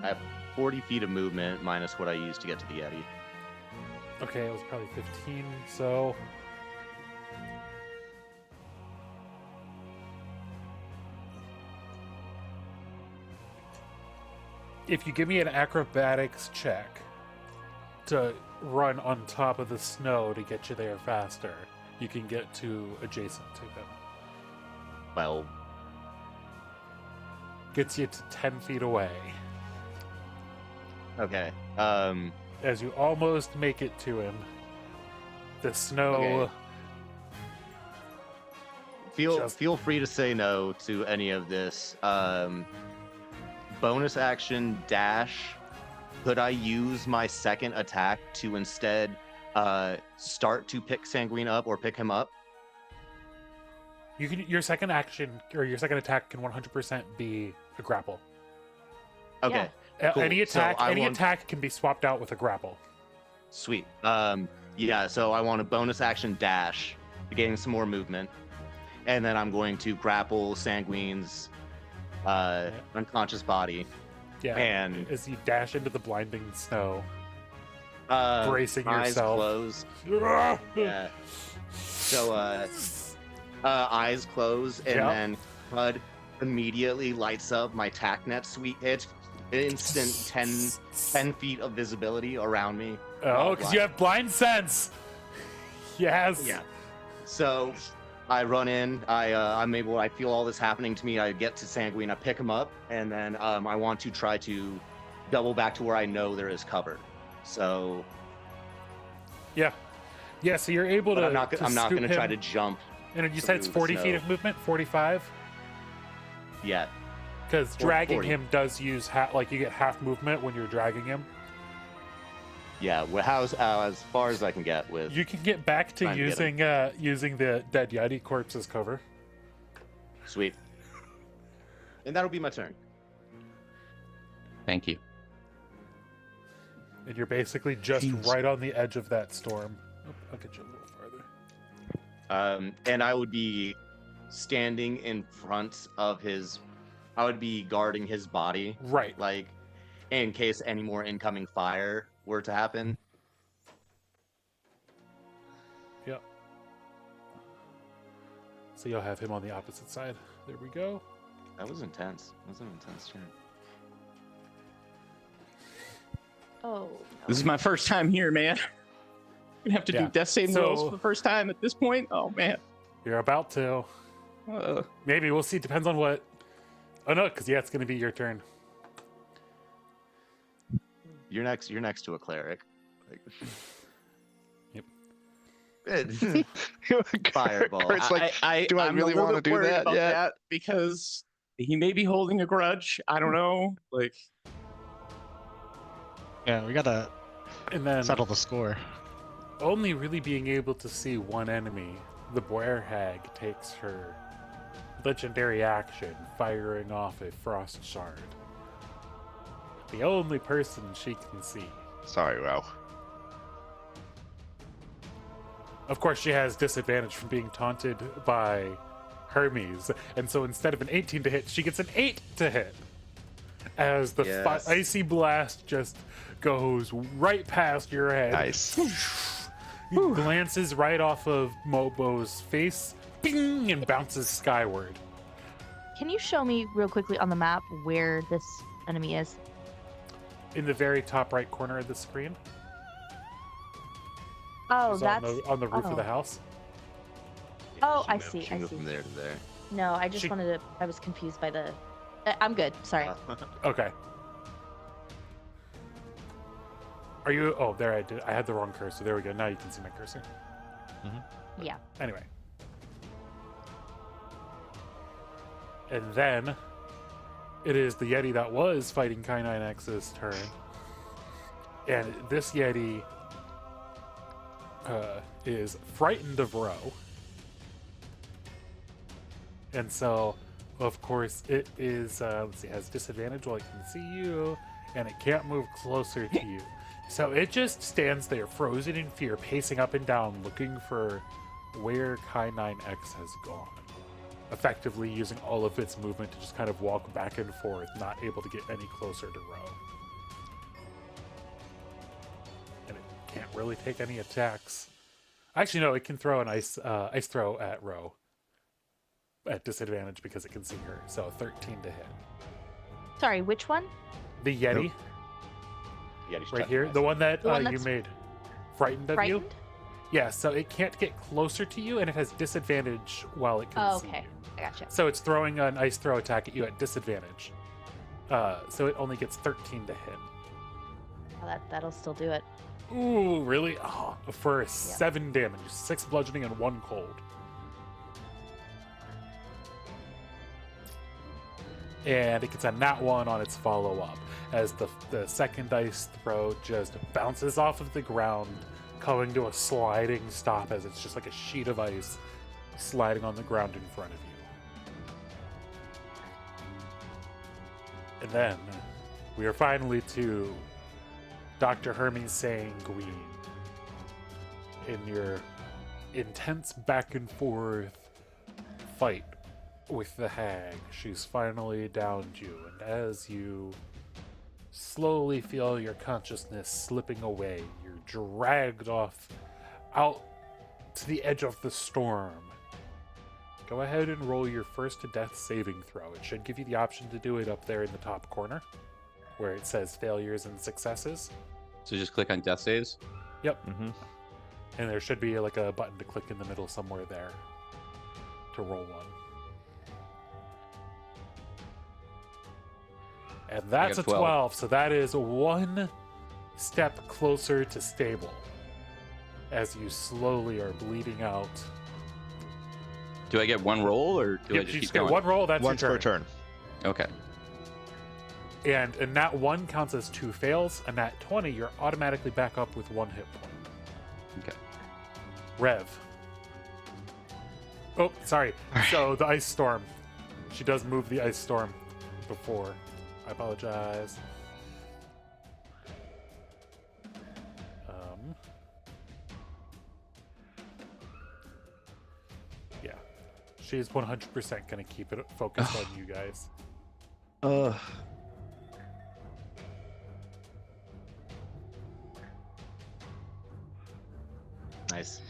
I have 40 feet of movement minus what I used to get to the Yeti. Okay, it was probably 15. So if you give me an acrobatics check to run on top of the snow to get you there faster, you can get to adjacent to them. Well, Gets you to 10 feet away. okay. As you almost make it to him, the snow... Okay. Just- Feel free to say no to any of this. Bonus action dash. Could I use my second attack to instead start to pick Sanguine up or pick him up? You can your second action or your second attack can 100% be a grapple. Okay, cool. Any So attack I any want- attack can be swapped out with a grapple. sweet. Yeah, so I want a bonus action dash to gain some more movement, and then I'm going to grapple Sanguine's unconscious body. Yeah. And as you dash into the blinding snow, uh, bracing eyes yourself. closed. Yeah. So eyes close, and Yep. then HUD immediately lights up my TACnet suite hit. Instant 10 feet of visibility around me. Oh, because you have blind sense. Yes. Yeah. So I run in. I feel all this happening to me. I get to Sanguine. I pick him up, and then I want to try to double back to where I know there is cover. So Yeah. Yeah. So you're able but to. I'm not scoop going to try him. to jump And you said it's through the 40 feet snow. of movement, 45, yet. because Or dragging 40. him does use like you get half movement when you're dragging him. Yeah, well, how's as far as I can get with. You can get back to Trying to get using the dead Yeti corpse as cover. Sweet. And that'll be my turn. Thank you. And you're basically just Jeez. right on the edge of that storm. Oh, I'll get you a little farther. And I would be standing in front of his. I would be guarding his body, Right. like, in case any more incoming fire were to happen. Yep. So you'll have him on the opposite side. There we go. That was intense. That was an intense turn. Oh, This is my first time here, man. I'm gonna have to Yeah. do death saving So- rolls for the first time at this point. Oh man. You're about to. Maybe we'll see. Depends on what. Oh no, because yeah, it's going to be your turn. You're next to a cleric. Like, Yep. Fireball. Kurt's like, do I I'm really a little wanna bit do worried that about yet? that because he may be holding a grudge. I don't know. Like, Yeah, we gotta And then settle the score. only really being able to see one enemy, the Boer Hag takes her legendary action, firing off a frost shard. The only person she can see. Sorry, wow. Of course, she has disadvantage from being taunted by Hermes, and so instead of an 18 to hit, she gets an 8 to hit. As the Yes. icy blast just goes right past your head. Nice. He glances right off of Mobo's face, bing, and bounces skyward. can you show me real quickly on the map where this enemy is? In the very top right corner of the screen. Oh, She's that's. on the roof of the oh. house. Oh, She I moved- see, She I moved see. from there to there. No, I just She- wanted to. I was confused by the. I'm good. Sorry. Okay. Are you? Oh, there I did. I had the wrong cursor. There we go. Now you can see my cursor. Yeah. Anyway. And then it is the Yeti that was fighting K9X's turn. And this Yeti is frightened of Ro. And so, of course, it is, let's see, has disadvantage while it can see you, and it can't move closer to you. So it just stands there, frozen in fear, pacing up and down, looking for where K9X has gone. Effectively using all of its movement to just kind of walk back and forth, not able to get any closer to Ro. And it can't really take any attacks. Actually, no, it can throw an ice throw at Ro at disadvantage because it can see her. So 13 to hit. Sorry, which one? The Yeti, Yeti's right chest here, size. the one that The one you that's made frightened of you. Frightened? Yeah, so it can't get closer to you, and it has disadvantage while it can Oh, see okay. you. I gotcha. So it's throwing an ice throw attack at you at disadvantage. So it only gets 13 to hit. Oh, that'll still do it. Ooh, really? Oh, for 7 damage, 6 bludgeoning and 1 cold. And it gets a nat 1 on its follow-up, as the second ice throw just bounces off of the ground, coming to a sliding stop as it's just like a sheet of ice sliding on the ground in front of you. And then we are finally to Dr. Hermes Sanguine. In your intense back and forth fight with the hag, she's finally downed you, and as you slowly feel your consciousness slipping away, you're dragged off out to the edge of the storm. Go ahead and roll your first death saving throw. It should give you the option to do it up there in the top corner, where it says failures and successes. So just click on death saves. Yep. And there should be like a button to click in the middle somewhere there to roll one. And that's a got 12. 12, so that is 1 step closer to stable as you slowly are bleeding out. Do I get one roll, or do I Yep, just you keep just get going? one roll, that's Once your per turn. Okay. And a nat 1 counts as 2 fails. A nat 20, you're automatically back up with 1 hit point. Okay. Rev. Oh, sorry. So the ice storm. She does move the ice storm before. I apologize. Yeah. She's 100% going to keep it focused on you guys. Nice.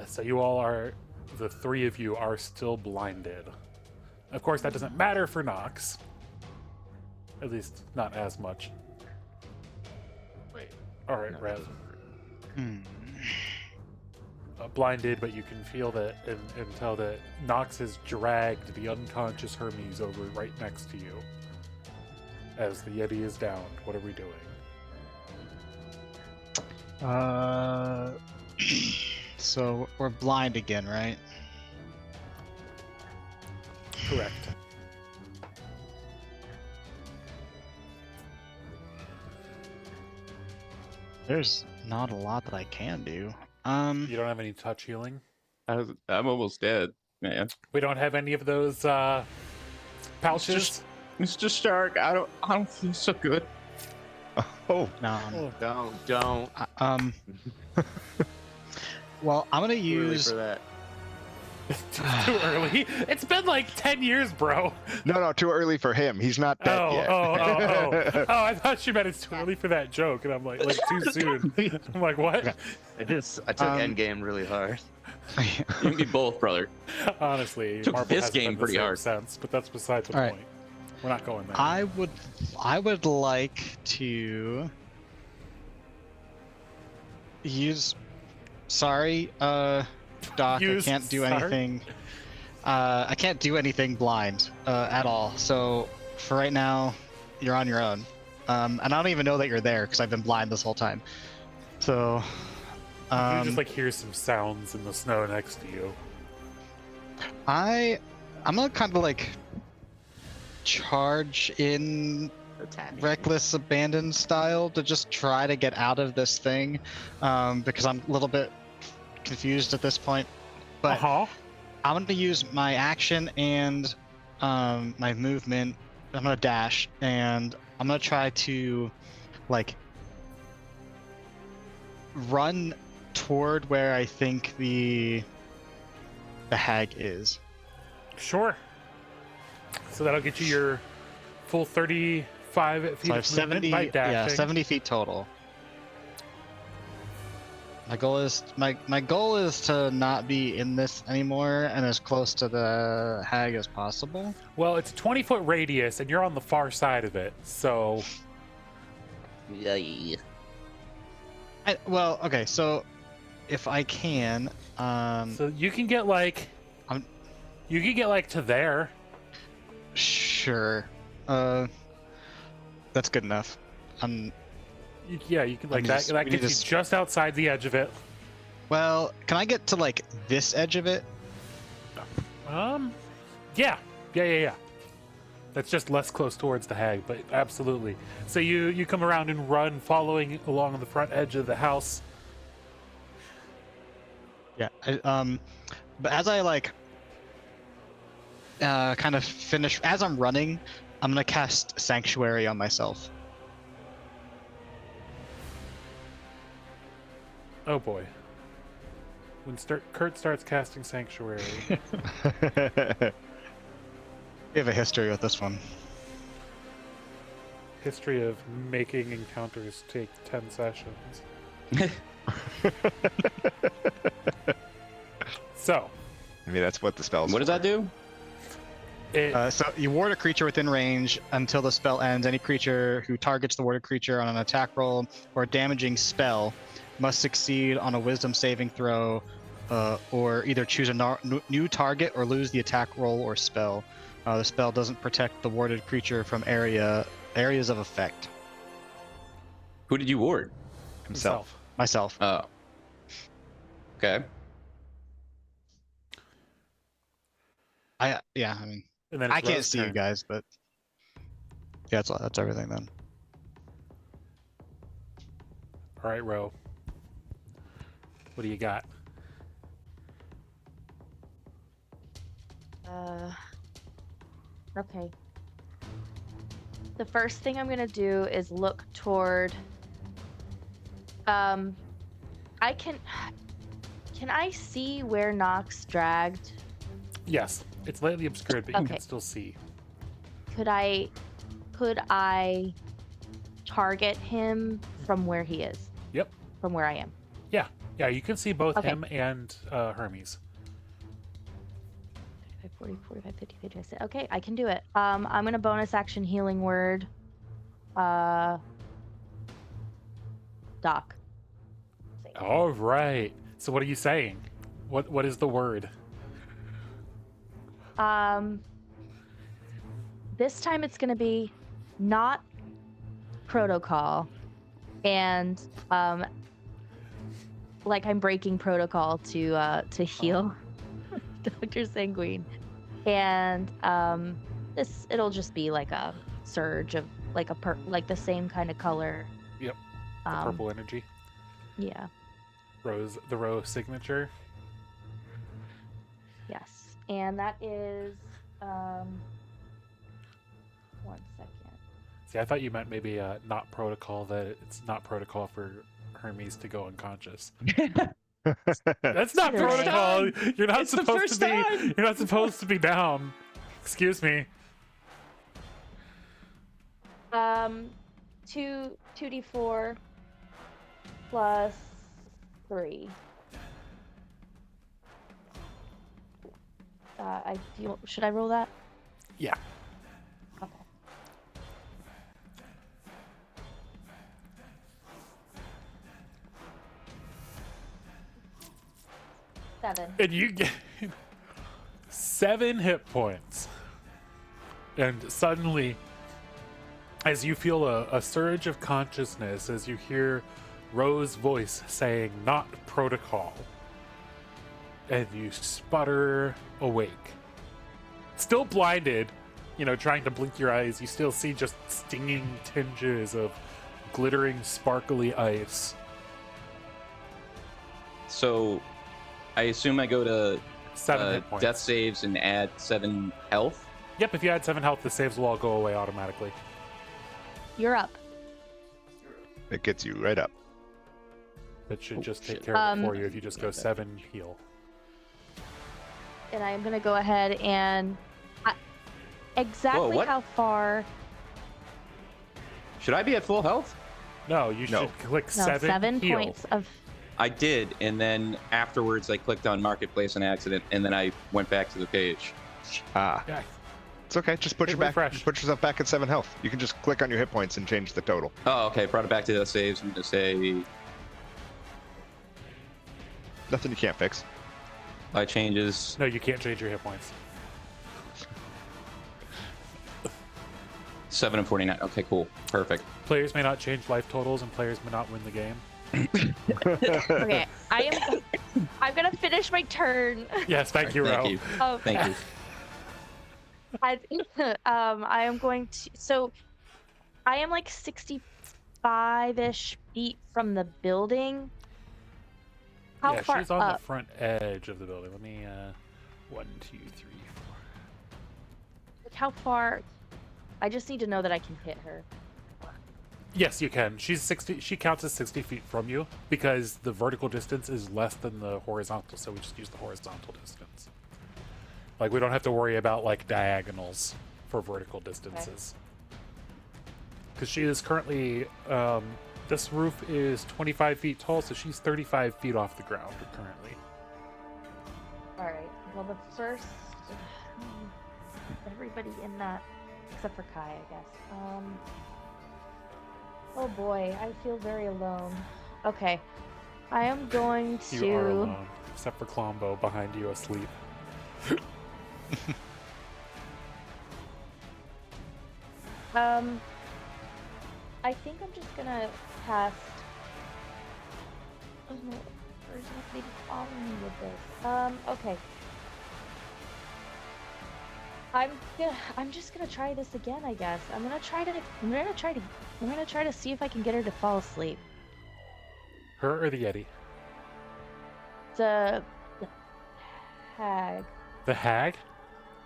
So you all are, the 3 of you are still blinded. Of course, that doesn't matter for Nox. At least, not as much. Wait. All right, No, Rev. Hmm. Blinded, but you can feel that and tell that Nox has dragged the unconscious Hermes over right next to you. As the Yeti is downed. What are we doing? So we're blind again, right? Correct. There's not a lot that I can do. You don't have any touch healing? I'm almost dead, man. We don't have any of those pouches? Mr. Stark, I don't feel so good. Oh, no. Don't. Well, I'm gonna Really use. for that. Too early. It's been like 10 years, bro. no, too early for him. He's not dead yet. Oh, I thought you meant it's too early for that joke, and I'm like too soon. I'm like, what? I took Endgame really hard. You can be both, brother. Honestly, Took Marvel this hasn't game done the pretty same hard. sense, but that's beside the All right. point. We're not going there. I would like to use. Sorry, Doc. Use I can't do sorry? anything. I can't do anything blind at all. So for right now, you're on your own. And I don't even know that you're there because I've been blind this whole time. So, You just like hear some sounds in the snow next to you. I'm gonna kind of like charge in reckless abandon style to just try to get out of this thing, because I'm a little bit confused at this point. But I'm gonna use my action and my movement. I'm gonna dash and I'm gonna try to like run toward where I think the hag is. Sure. So that'll get you your full 35 feet So I have of 70, movement by dashing. 70 feet total. My goal is to not be in this anymore and as close to the hag as possible. Well, it's a 20-foot radius, and you're on the far side of it, so... Well, okay, so if I can, So you can get like... You can get like to there. sure, that's good enough. Yeah, you can like that. That gets you just outside the edge of it. Well, can I get to like this edge of it? Yeah. That's just less close towards the hag, but absolutely. So you come around and run, following along the front edge of the house. Yeah. But as I like kind of finish, as I'm running, I'm gonna cast Sanctuary on myself. Oh boy. When Kurt starts casting Sanctuary. We have a history with this one. History of making encounters take 10 sessions. So. Maybe that's what the spell's What does that do? So you ward a creature within range until the spell ends. Any creature who targets the warded creature on an attack roll or a damaging spell must succeed on a wisdom saving throw, or either choose a new target or lose the attack roll or spell. The spell doesn't protect the warded creature from areas of effect. Who did you ward? himself. Myself. Oh. Okay. I mean, And then I it's can't Rose's see you turn. guys, but yeah, that's everything then. All right, Ro. What do you got? Okay. The first thing I'm gonna do is look toward. Can I see where Nox dragged? Yes, it's lightly obscured, but you Okay. can still see. Could I target him from where he is? Yep. From where I am. Yeah, you can see both Okay. him and Hermes. 40, 45, 50, 56. Okay, I can do it. I'm gonna bonus action healing word. Doc. All right. So what are you saying? What is the word? This time it's gonna be not protocol, and like I'm breaking protocol to heal Dr. Sanguine, and it'll just be like a surge of like like the same kind of color. Yep. The purple energy. Yeah. The rose signature. Yes, and that is 1 second. See, I thought you meant maybe not protocol, that it's not protocol for Hermes to go unconscious. That's not Right. protocol. You're not It's the supposed first to be. time. You're not supposed to be down. Excuse me. 2d4 plus 3. Should I roll that? Yeah. Okay. Seven. And you get 7 hit points. And suddenly, as you feel a surge of consciousness, as you hear Rose's voice saying, "Not protocol," and you sputter awake. Still blinded, trying to blink your eyes, you still see just stinging tinges of glittering, sparkly ice. So, I assume I go to 7 hit points. death saves and add 7 health. Yep, if you add 7 health, the saves will all go away automatically. You're up. It gets you right up. It should just take shit. care of it for you if you just go 7 heal. And I'm going to go ahead and... exactly what? how far... Should I be at full health? No, you No. should click No, 7 7 heal. points of... I did, and then afterwards I clicked on Marketplace on accident, and then I went back to the page. Ah, Yeah, it's okay. Just put Hit your back. refresh. Just put yourself back at 7 health. You can just click on your hit points and change the total. Oh, okay. Brought it back to the saves. I'm going to say Nothing you can't fix. by changes. no, you can't change your hit points. 7 and 49. Okay, cool. Perfect. Players may not change life totals, and players may not win the game. Okay, I'm going to finish my turn. Yes, thank you, Thank Ro. you. Oh, Thank you. I am going to... So, I am like 65-ish feet from the building. How Yeah, far she's on up? the front edge of the building. Let me, 1, 2, 3, 4. Like, how far... I just need to know that I can hit her. Yes, you can. She's 60. She counts as 60 feet from you because the vertical distance is less than the horizontal, so we just use the horizontal distance. Like, we don't have to worry about, like, diagonals for vertical distances. Because she is currently, this roof is 25 feet tall, so she's 35 feet off the ground currently. Alright, well the first... Everybody in that... Except for Kai, I guess. Oh boy, I feel very alone. Okay. I am going to... You are alone, except for Klombo behind you asleep. I think I'm just gonna cast... Oh no, there's nobody to follow me with this. Okay. I'm just gonna try this again, I guess. I'm gonna try to see if I can get her to fall asleep. Her or the Yeti? The hag. The hag?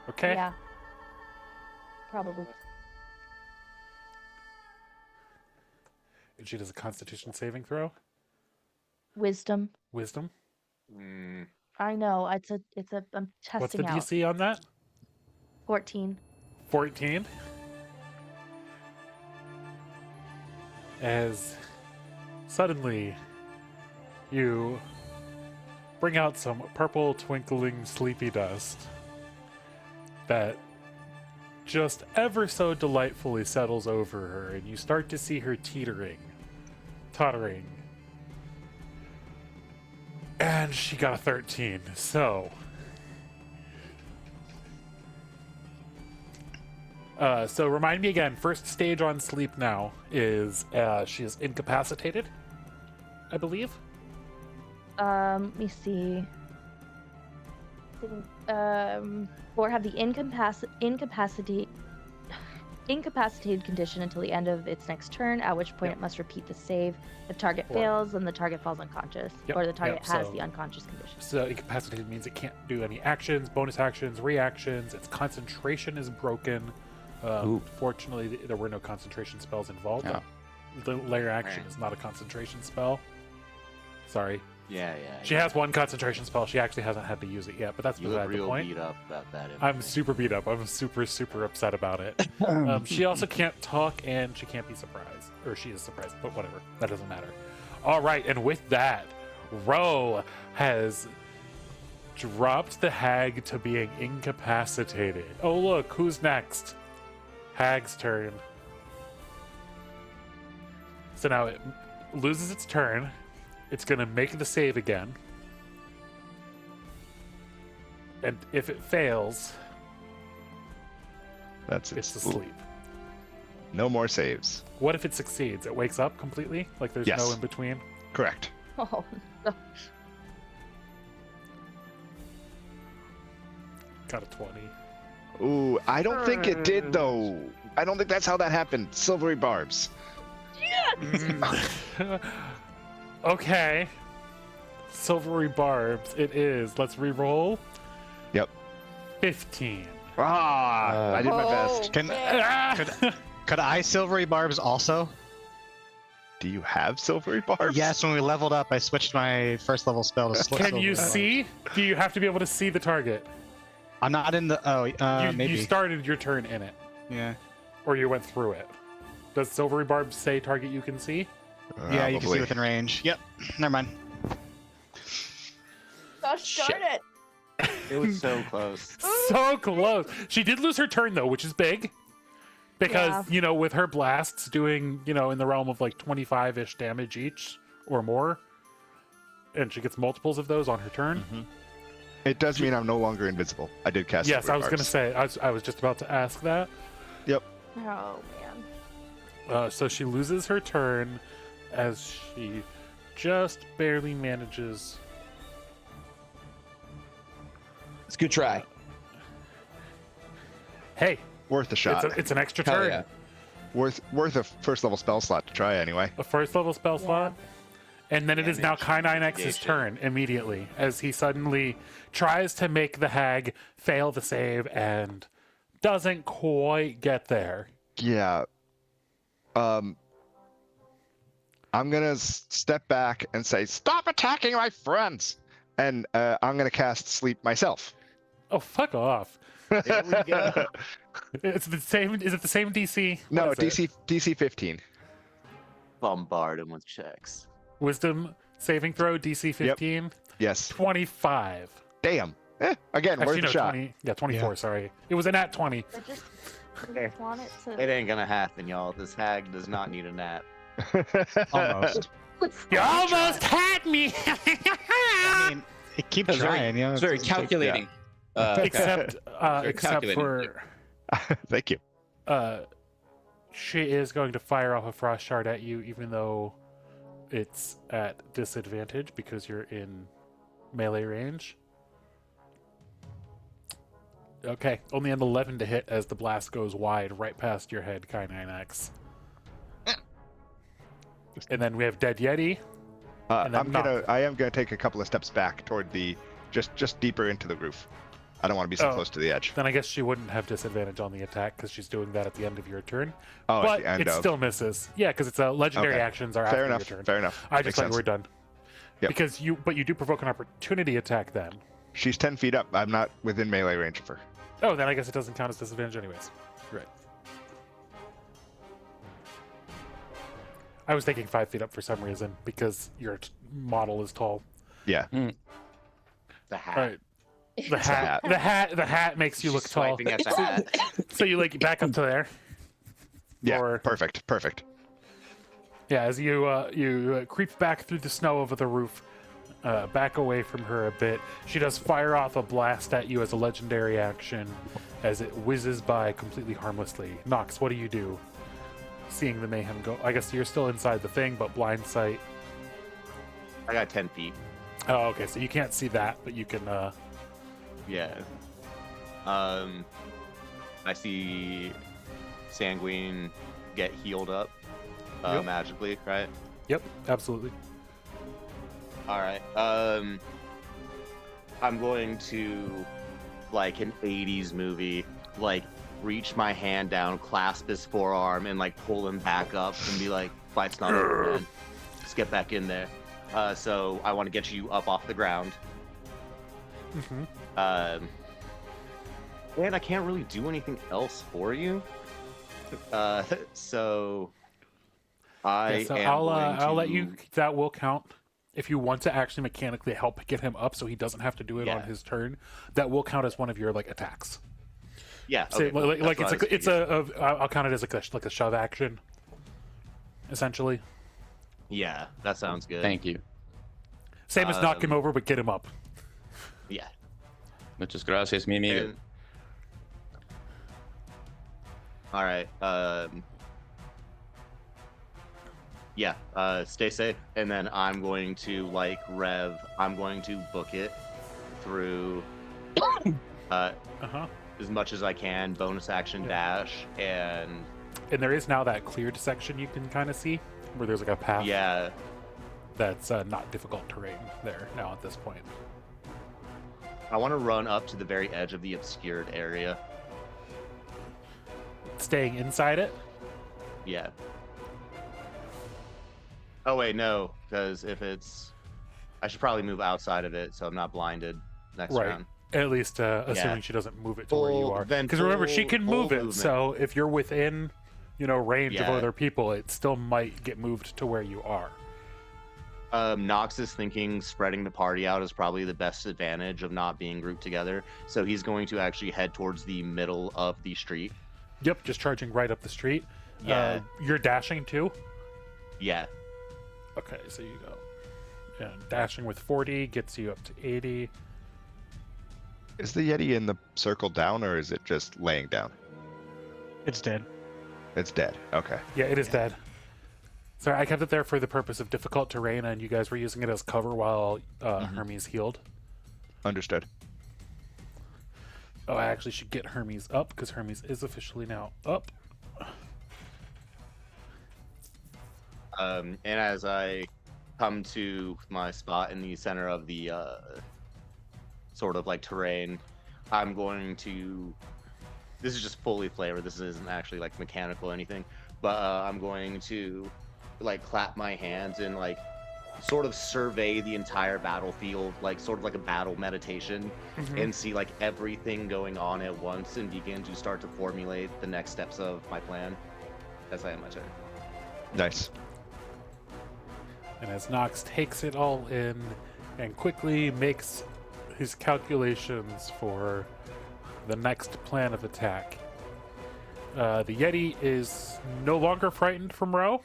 Okay. Yeah. Probably. And she does a constitution saving throw? Wisdom. Wisdom? I know. I'm testing What's the out. DC on that? 14. 14. As suddenly you bring out some purple twinkling sleepy dust that just ever so delightfully settles over her, and you start to see her tottering. And she got a 13, so... So remind me again, first stage on sleep now is she is incapacitated, I believe. Let me see. Or have the incapacitated condition until the end of its next turn, at which point Yep. it must repeat the save. If target Or- fails, then the target falls unconscious, Yep, or the target yep, has so- the unconscious condition. So incapacitated means it can't do any actions, bonus actions, reactions. Its concentration is broken. Ooh. Fortunately, there were no concentration spells involved. Yeah. The layer action Right. is not a concentration spell. Sorry. Yeah. She has one concentration spell. She actually hasn't had to use it yet, but that's You look beside the real point. beat up about that. I'm super beat up. I'm super upset about it. She also can't talk, and she can't be surprised. Or she is surprised, but whatever. That doesn't matter. All right, and with that, Ro has dropped the hag to being incapacitated. Oh, look, who's next? Hag's turn. So now it loses its turn. It's going to make the save again. And if it fails, That's It's asleep. No more saves. What if it succeeds? It wakes up completely? Like there's no Yes. in between? Correct. Oh, no. Got a 20. Ooh, I don't think it did though. I don't think that's how that happened. Silvery barbs. Okay. Silvery barbs. It is. Let's re-roll. Yep. 15. I did my best. Can could I silvery barbs also? Do you have silvery barbs? Yes, when we leveled up, I switched my first level spell to Can you silvery see? Do you have to be able to see the target? barbs. I'm not in the. Maybe. You started your turn in it, Yeah. or you went through it. Does silvery barbs say target you can see? Yeah, you can see Probably. within range. Yep. Never mind. Gosh darn it. It was so close. So close. She did lose her turn though, which is big. Because, Yeah. with her blasts doing, in the realm of like 25-ish damage each or more. And she gets multiples of those on her turn. It does mean I'm no longer invisible. I did cast. Yes, silvery I was going to barbs. say, I was just about to ask that. Yep. Oh, man. So she loses her turn as she just barely manages. It's a good try. Hey, Worth a shot. it's an extra Hell turn. yeah. Worth a first level spell slot to try anyway. A first level spell Yeah. slot. And then it is now Damage K9X's mitigation. turn immediately as he suddenly tries to make the hag fail the save and doesn't quite get there. Yeah. I'm gonna step back and say, "Stop attacking my friends!" And I'm gonna cast Sleep myself. Oh, fuck off. There we go. It's the same. Is it the same DC? No, What is it? DC 15. Bombard him with checks. Wisdom saving throw DC 15. Yes. 25. Damn. Again, worth Actually, a no, shot. 20. Yeah, 24. Sorry, it was a nat 20. I just want it to. It ain't gonna happen, y'all. This hag does not need a nap. Almost. You almost had me. I mean, keep That's very- trying. It's very calculating. except Very except calculating. for Thank you. she is going to fire off a frost shard at you, even though it's at disadvantage because you're in melee range. Okay, only an 11 to hit as the blast goes wide right past your head, K9X. And then we have Dead Yeti. And then I am gonna take a couple of steps back toward the just deeper into the roof. I don't want to be so Oh. close to the edge. Then I guess she wouldn't have disadvantage on the attack because she's doing that at the end of your turn. Oh, But at the end it of. still misses. Yeah, because it's a legendary Okay. actions are Fair after enough. your turn. Fair enough. I just Makes thought sense. you were done. Yep. Because you do provoke an opportunity attack then. She's 10 feet up. I'm not within melee range of her. Oh, then I guess it doesn't count as disadvantage anyways. Right. I was thinking 5 feet up for some reason because your model is tall. Yeah. The hat. All right. The hat makes you look tall. Swiping at the hat. So you back up to there. Yeah. Or- Perfect. Yeah, as you creep back through the snow over the roof, back away from her a bit. She does fire off a blast at you as a legendary action as it whizzes by completely harmlessly. Nox, what do you do? Seeing the mayhem go. I guess you're still inside the thing, but blind sight. I got 10 feet. Oh, okay, so you can't see that, but you can. Yeah. I see Sanguine get healed up Yep. magically, right? Yep, absolutely. All right. I'm going to, like an 80s movie, reach my hand down, clasp his forearm, and pull him back up and be like, "Fight's not over, man. Let's get back in there." So I want to get you up off the ground. Mm-hmm. And I can't really do anything else for you. So I So am going I'll let to- you. That will count. If you want to actually mechanically help get him up, so he doesn't have to do it Yeah. on his turn, that will count as one of your attacks. Yeah. So, Okay, cool. That's it's what I was it's I'll count it as like a shove action, essentially. Yeah, that sounds good. Thank you. Same as knock him over, but get him up. Yeah. Muchas gracias, mi amigo. And All right. Yeah. Stay safe, and then I'm going to I'm going to book it through Uh-huh. as much as I can. Bonus action Yeah. dash, and And there is now that cleared section you can kind of see, where there's like a path yeah. that's not difficult terrain there now at this point. I want to run up to the very edge of the obscured area. Staying inside it? Yeah. Oh wait, no, because if it's, I should probably move outside of it so I'm not blinded next Right. round. At least assuming she doesn't move it to where you Full- are. then Because remember, she full- can full move it, movement. so if you're within, range of Yeah. other people, it still might get moved to where you are. Nox is thinking spreading the party out is probably the best advantage of not being grouped together. So he's going to actually head towards the middle of the street. Yep, just charging right up the street. Yeah. You're dashing too? Yeah. Okay, so you go. And dashing with 40 gets you up to 80. Is the Yeti in the circle down, or is it just laying down? It's dead. It's dead. Okay. Yeah, it is dead. Sorry, I kept it there for the purpose of difficult terrain, and you guys were using it as cover while Hermes healed. Understood. Oh, I actually should get Hermes up, because Hermes is officially now up. And as I come to my spot in the center of the sort of like terrain, I'm going to. This is just fully flavor. This isn't actually like mechanical or anything, but I'm going to like clap my hands and like sort of survey the entire battlefield, like sort of like a battle meditation, and see like everything going on at once and begin to start to formulate the next steps of my plan as I am my turn. Nice. And as Nox takes it all in and quickly makes his calculations for the next plan of attack, the Yeti is no longer frightened from Ro.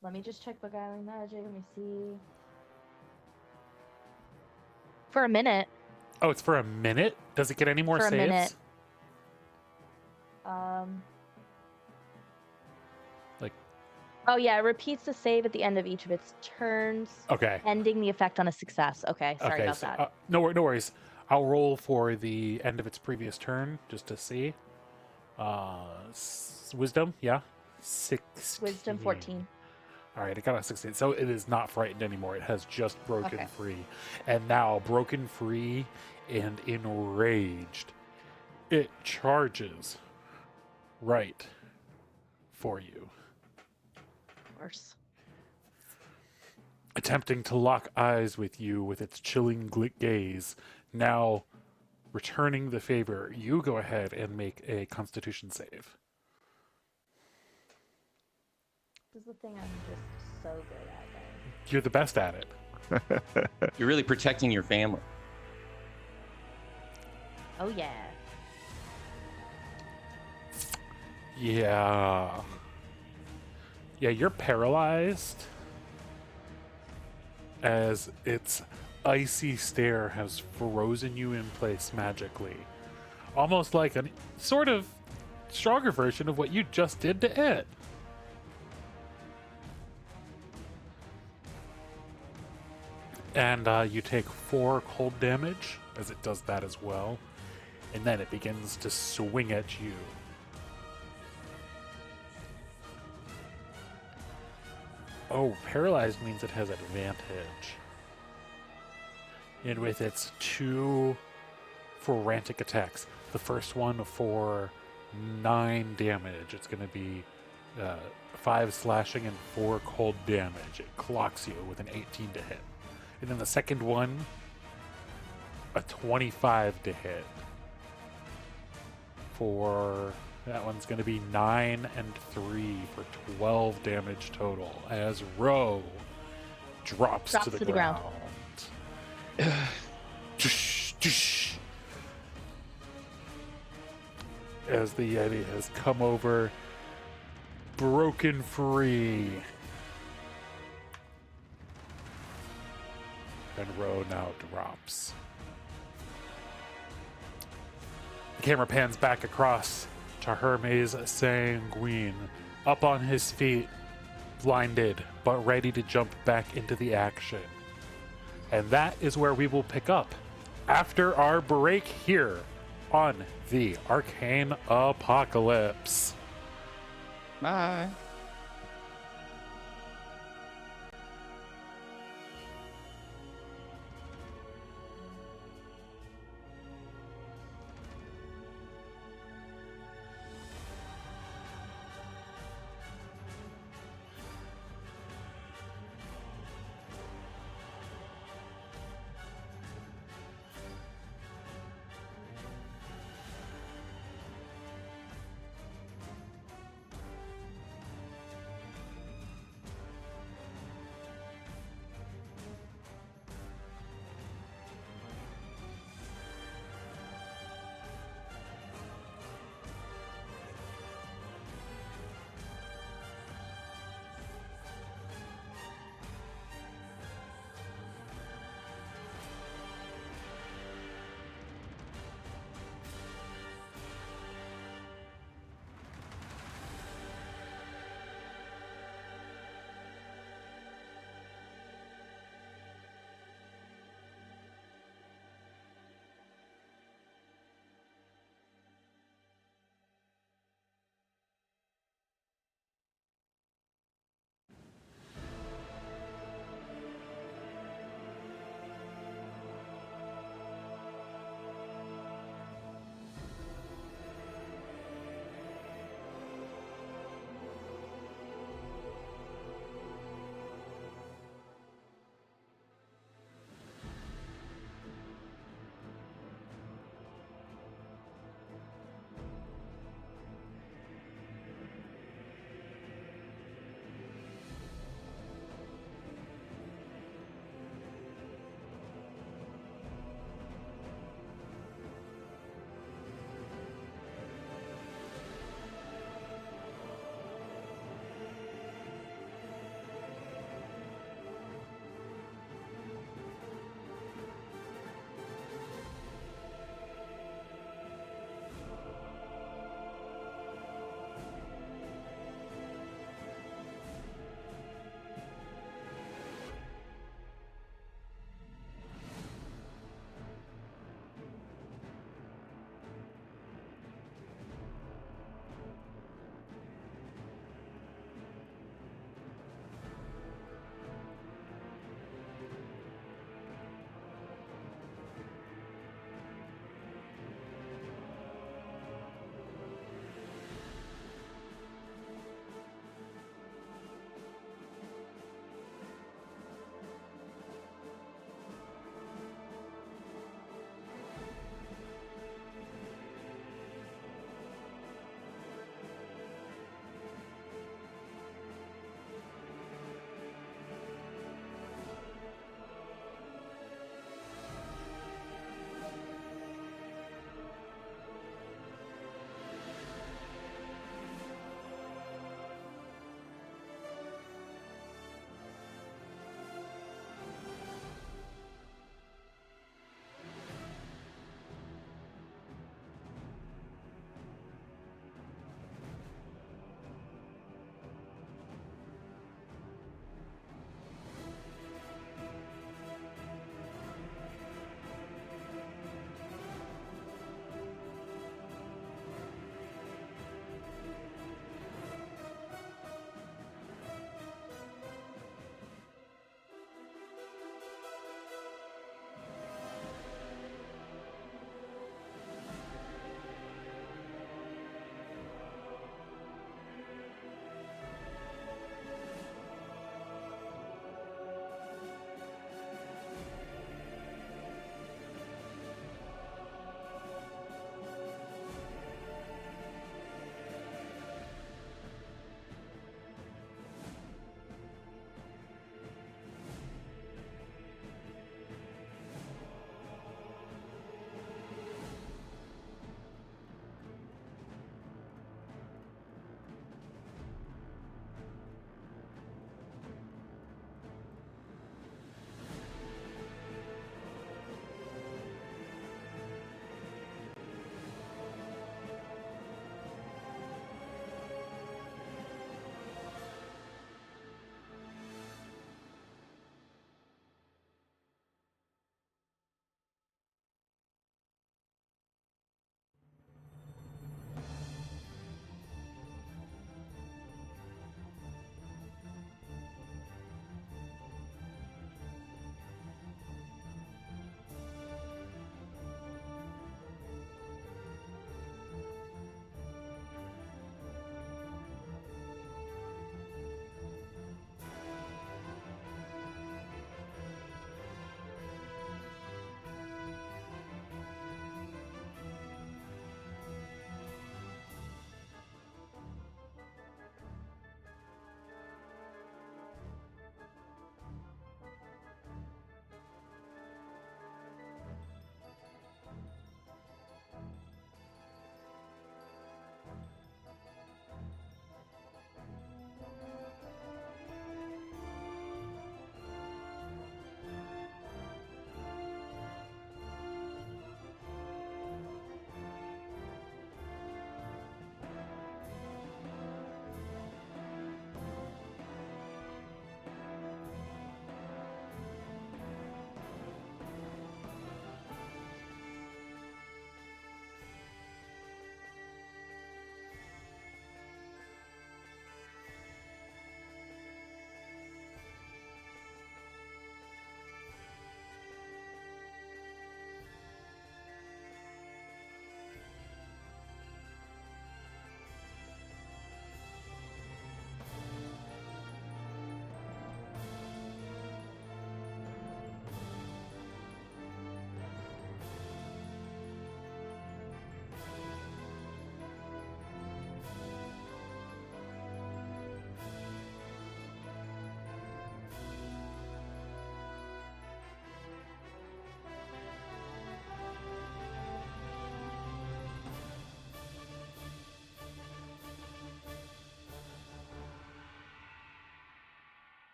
Let me just check Beguiling Magic. Let me see. For a minute. Oh, it's for a minute? Does it get any more For a saves? minute. Like- Oh yeah, it repeats the save at the end of each of its turns, Okay. ending the effect on a success. Okay, sorry about so, that. no worries. I'll roll for the end of its previous turn just to see. Wisdom, yeah? 16. Wisdom 14. All right, it got a 16. So it is not frightened anymore. It has just broken Okay. free. And now, broken free and enraged, it charges right for you, Of course. attempting to lock eyes with you with its chilling gaze. Now, returning the favor, you go ahead and make a Constitution save. This is the thing I'm just so good at, guys. You're the best at it. You're really protecting your family. Oh yeah. Yeah. Yeah, you're paralyzed as its icy stare has frozen you in place magically. Almost like a sort of stronger version of what you just did to it. And you take 4 cold damage as it does that as well. And then it begins to swing at you. Oh, paralyzed means it has advantage. And with its 2 frantic attacks, the first one for 9 damage, it's going to be 5 slashing and 4 cold damage. It clocks you with an 18 to hit. And then the second one, a 25 to hit. For that one's going to be 9 and 3 for 12 damage total as Ro drops to the ground. As the Yeti has come over, broken free. And Ro now drops. camera pans back across to Hermes Sanguine, up on his feet, blinded, but ready to jump back into the action. And that is where we will pick up after our break here on the Arcane Apocalypse. Bye.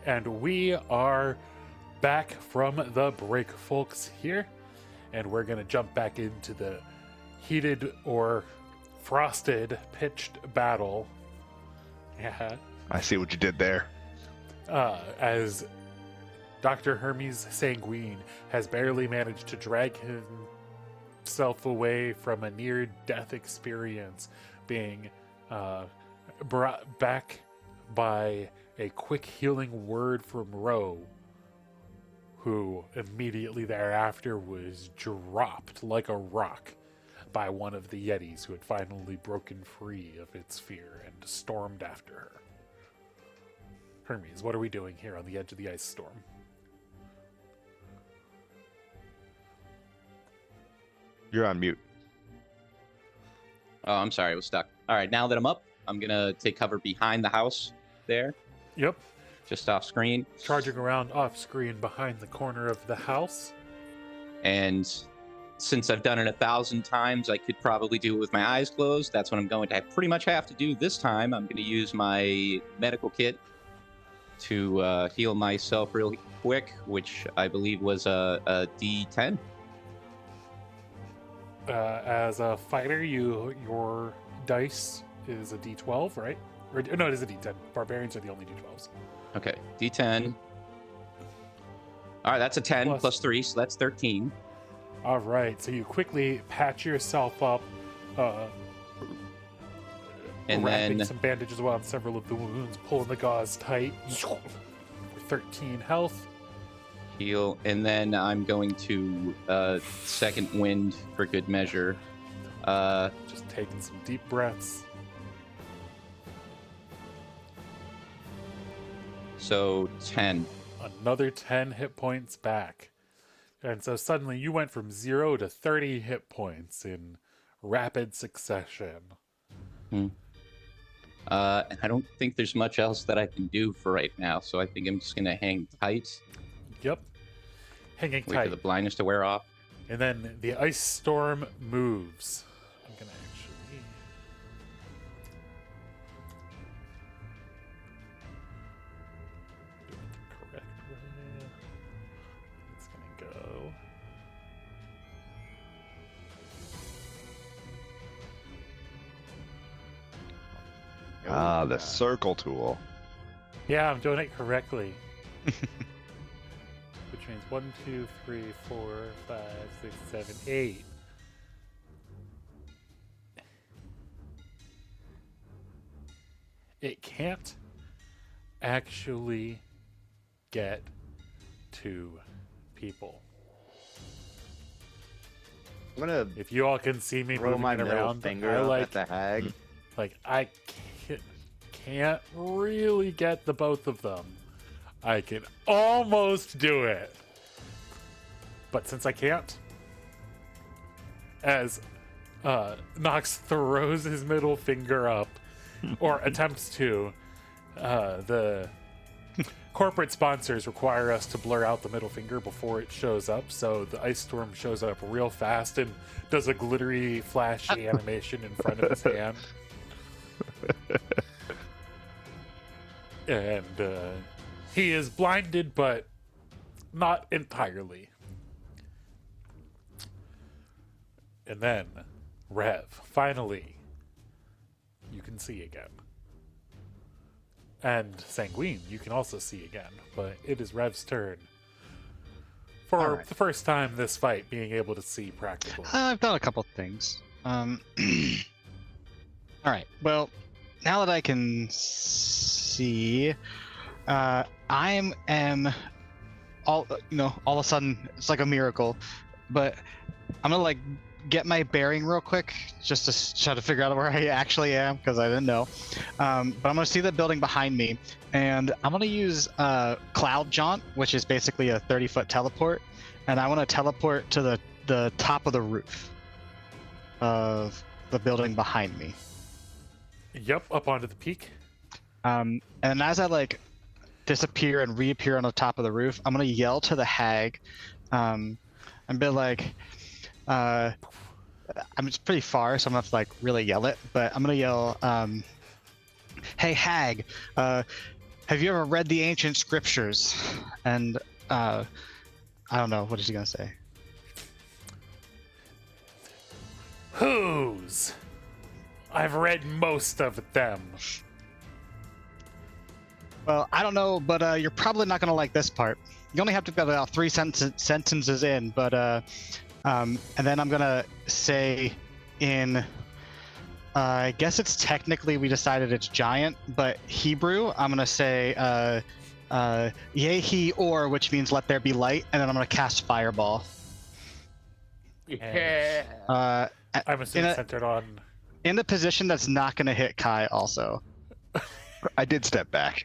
And we are back from the break, folks, here. And we're going to jump back into the heated or frosted pitched battle. Yeah. I see what you did there. As Dr. Hermes Sanguine has barely managed to drag himself away from a near-death experience, being brought back by a quick healing word from Ro, who immediately thereafter was dropped like a rock by one of the yetis who had finally broken free of its fear and stormed after her. Hermes, what are we doing here on the edge of the ice storm? You're on mute. Oh, I'm sorry, I was stuck. All right, now that I'm up, I'm gonna take cover behind the house there, Yep, just off screen. charging around off screen behind the corner of the house. And since I've done it 1,000 times, I could probably do it with my eyes closed. That's what I'm going to pretty much have to do this time. I'm going to use my medical kit to heal myself real quick, which I believe was a D10. As a fighter, your dice is a D12, right? Or, no, it is a D10. Barbarians are the only D12s. Okay, D10. All right, that's a 10 plus 3, so that's 13. All right, so you quickly patch yourself up, And wrapping then some bandages around several of the wounds, pulling the gauze tight. 13 health. heal, and then I'm going to second wind for good measure. Just taking some deep breaths. So 10. Another 10 hit points back. And so suddenly you went from 0 to 30 hit points in rapid succession. And I don't think there's much else that I can do for right now, so I think I'm just gonna hang tight, Yep. Hanging wait tight. for the blindness to wear off. And then the ice storm moves. I'm going to actually... do it the correct way. It's going to go... Ah, the circle tool. Yeah, I'm doing it correctly. Which means 1, 2, 3, 4, 5, 6, 7, 8. It can't actually get to people. I'm gonna If you all can see me throw moving my it middle around, finger I up at the hag. I can't really get the both of them. I can almost do it. But since I can't, as Nox throws his middle finger up, or attempts to, the corporate sponsors require us to blur out the middle finger before it shows up, so the ice storm shows up real fast and does a glittery, flashy animation in front of his hand. And he is blinded, but not entirely. And then, Rev, finally, you can see again. And Sanguine, you can also see again, but it is Rev's turn. For Alright. the first time this fight, being able to see practically. I've done a couple things. All right. Well, now that I can see, I am all of a sudden it's like a miracle, but I'm gonna like get my bearing real quick just to try to figure out where I actually am because I didn't know. But I'm gonna see the building behind me, and I'm gonna use Cloud Jaunt, which is basically a 30-foot teleport, and I want to teleport to the top of the roof of the building behind me. Yep, up onto the peak. And as I like disappear and reappear on the top of the roof, I'm gonna yell to the hag, and be like, I'm just pretty far, so I'm gonna have to like really yell it. But I'm gonna yell, "Hey hag, have you ever read the ancient scriptures? And I don't know. What is he gonna say? Whose? I've read most of them. Well, I don't know, but you're probably not gonna like this part. You only have to get about 3 sentences in, but and then I'm gonna say in. I guess it's technically we decided it's giant, but Hebrew, I'm gonna say Yehi or, which means let there be light, and then I'm gonna cast fireball. Yeah. I'm assuming centered on. In the position that's not gonna hit Kai also. I did step back.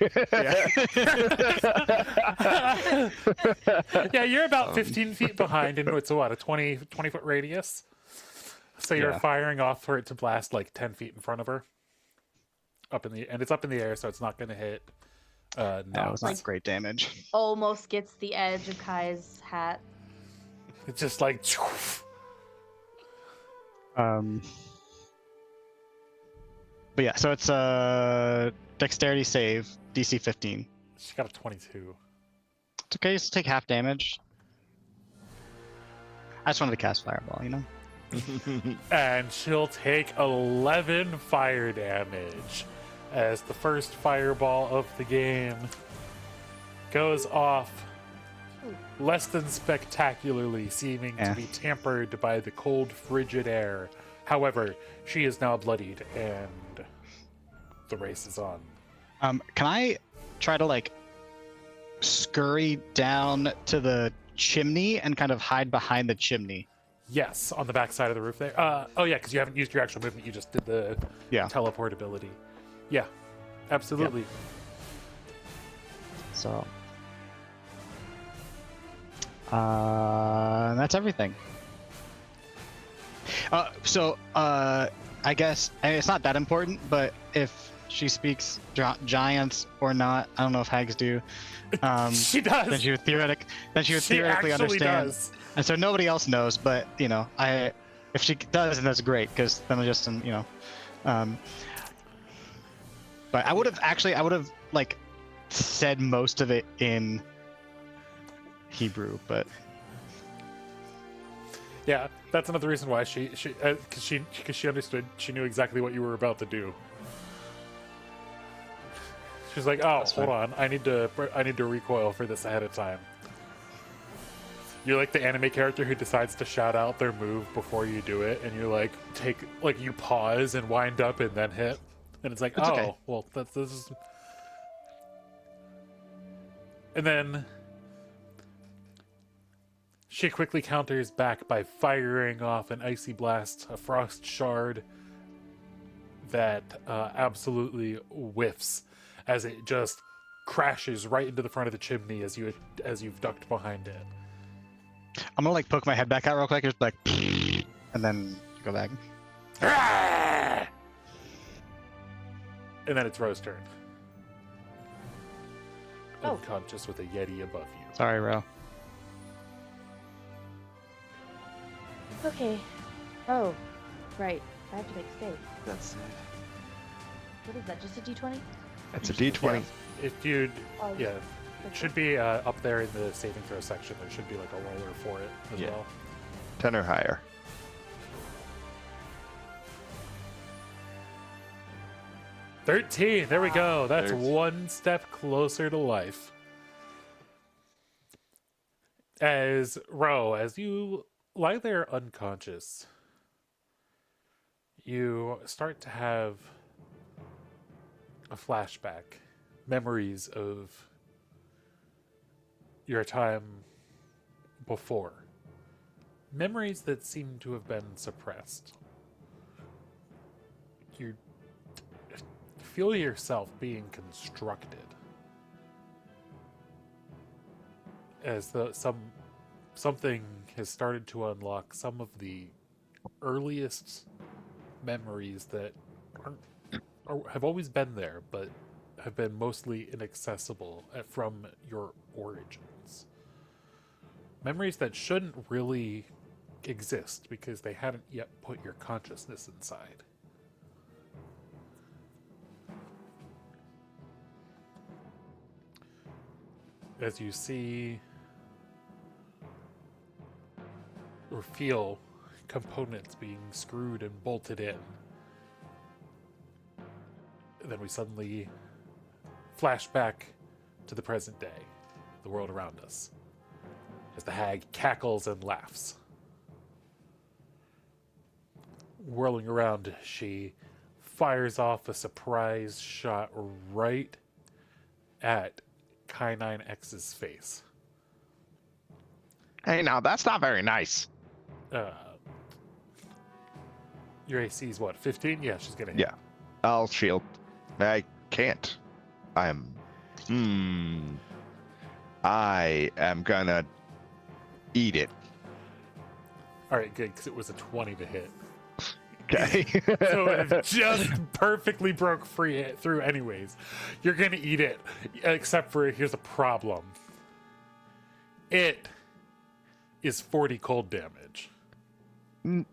Yeah, you're about 15 feet behind, and it's what, a 20 foot radius? So you're firing off for it to blast like 10 feet in front of her. And it's up in the air, so it's not going to hit. No, it's not great damage. Almost gets the edge of Kai's hat. It's just like. But yeah, so it's dexterity save, DC 15. She got a 22. It's okay, just take half damage. I just wanted to cast fireball, you know? And she'll take 11 fire damage as the first fireball of the game goes off less than spectacularly, seeming to be tampered by the cold, frigid air. However, she is now bloodied, and the race is on. Can I try to, like, scurry down to the chimney and kind of hide behind the chimney? Yes, on the back side of the roof there. Oh yeah, because you haven't used your actual movement. You just did the teleportability. Yeah, absolutely. Yep. So, that's everything. I guess it's not that important, but if she speaks giants or not, I don't know if hags do. She does. Then she would theoretically understand. Does. And so nobody else knows, but if she does, then that's great, because then I just but I would have like said most of it in Hebrew, but yeah, that's another reason why because she understood, she knew exactly what you were about to do. She's like, oh, hold on, I need to recoil for this ahead of time. You're like the anime character who decides to shout out their move before you do it, and you're like, you pause and wind up and then hit. And it's like, it's okay. Well, this is... And then she quickly counters back by firing off an icy blast, a frost shard that absolutely whiffs as it just crashes right into the front of the chimney as you've ducked behind it. I'm gonna like poke my head back out real quick, just like, and then go back. And then it's Ro's turn. Unconscious with a yeti above you. Sorry, Ro. Okay. Oh, right. I have to make a save. That's it. What is that? Just a D20? That's a D20. Yeah. If you'd, yeah. It should be up there in the saving throw section. There should be like a roller for it as well. 10 or higher. $13. There we go. That's one step closer to life. As you lie there unconscious, you start to have a flashback, memories of your time before. Memories that seem to have been suppressed. You feel yourself being constructed as something has started to unlock some of the earliest memories that have always been there, but have been mostly inaccessible from your origins. Memories that shouldn't really exist because they hadn't yet put your consciousness inside. as you see or feel components being screwed and bolted in. And then we suddenly flash back to the present day, the world around us, as the hag cackles and laughs. Whirling around, she fires off a surprise shot right at Kai9X's face. Hey, now that's not very nice. Your AC is what, 15? Yeah, she's gonna hit. Yeah, I'll shield. I can't. I am gonna eat it. Alright, good, because it was a 20 to hit. Okay. So it just perfectly broke through anyways. You're gonna eat it, except for here's a problem. It is 40 cold damage.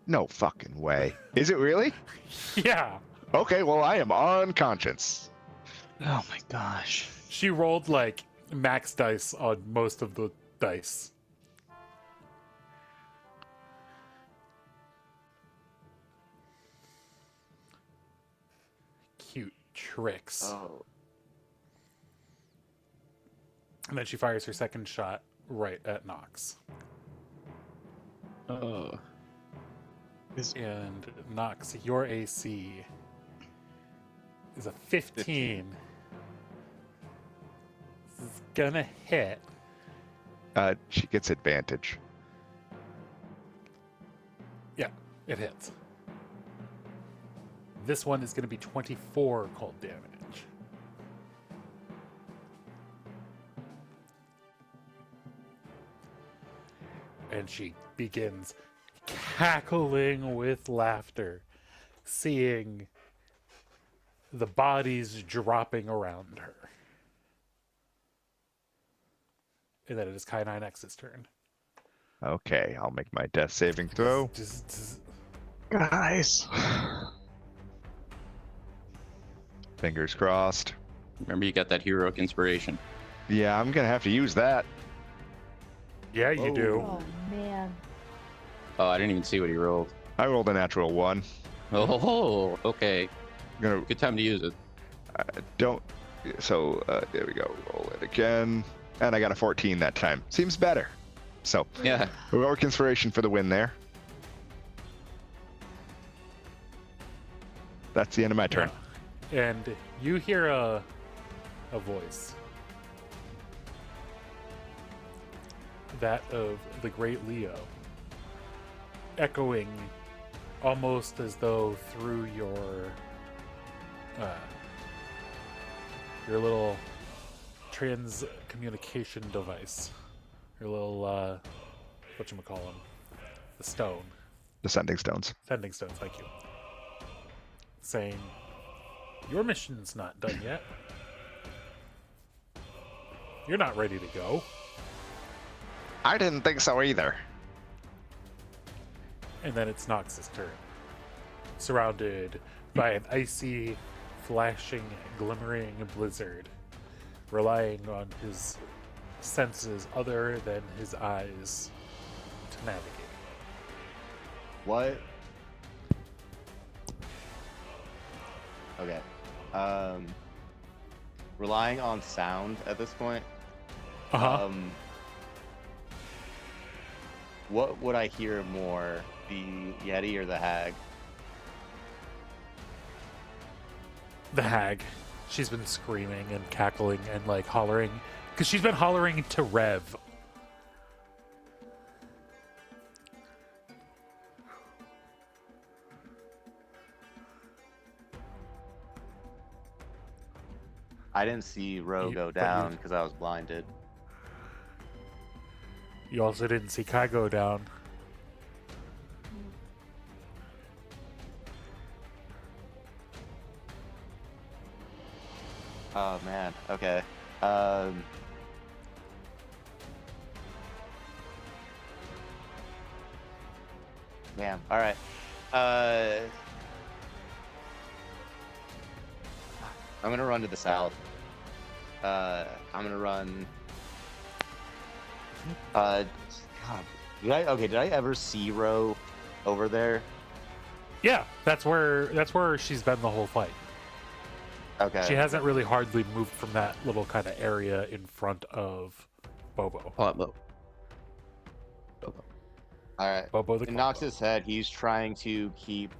No fucking way. Is it really? Yeah. Okay, well, I am unconscious. Oh my gosh. She rolled like max dice on most of the dice. Cute tricks. Oh. And then she fires her second shot right at Nox. Oh. And Nox, your AC is a 15. This is gonna hit. She gets advantage. Yeah, it hits. This one is gonna be 24 cold damage. And she begins cackling with laughter, seeing the bodies dropping around her. And then it is Kai9X's turn. Okay, I'll make my death saving throw. Guys. Fingers crossed. Remember, you got that heroic inspiration. Yeah, I'm gonna have to use that. Yeah, you do. Oh man. Oh, I didn't even see what he rolled. I rolled a natural 1. Oh, okay. I'm gonna Good time to use it. don't. So there we go. Roll it again, and I got a 14 that time. Seems better. So Yeah. heroic inspiration for the win there. That's the end of my turn. Yeah. And you hear a voice. That of the great Leo. Echoing almost as though through your little trans communication device. Your little whatchamacallem? The stone. The sending stones. Sending stones, thank you. Saying, your mission's not done yet. You're not ready to go. I didn't think so either. And then it's Nox's turn. Surrounded by an icy, flashing, glimmering blizzard. Relying on his senses other than his eyes to navigate. What? Okay. Relying on sound at this point. Uh-huh. What would I hear more, the yeti or the hag? The hag. She's been screaming and cackling and like hollering. Because she's been hollering to Rev. I didn't see Ro go but down because I was blinded. You also didn't see Kai go down. Oh man. Okay. Damn. All right. I'm gonna run to the south. I'm gonna run God, did I ever see Ro over there? Yeah, that's where she's been the whole fight. Okay. She hasn't really hardly moved from that little kind of area in front of Bobo. Bobo. All right. Bobo the In Combo. Nox's head, he's trying to keep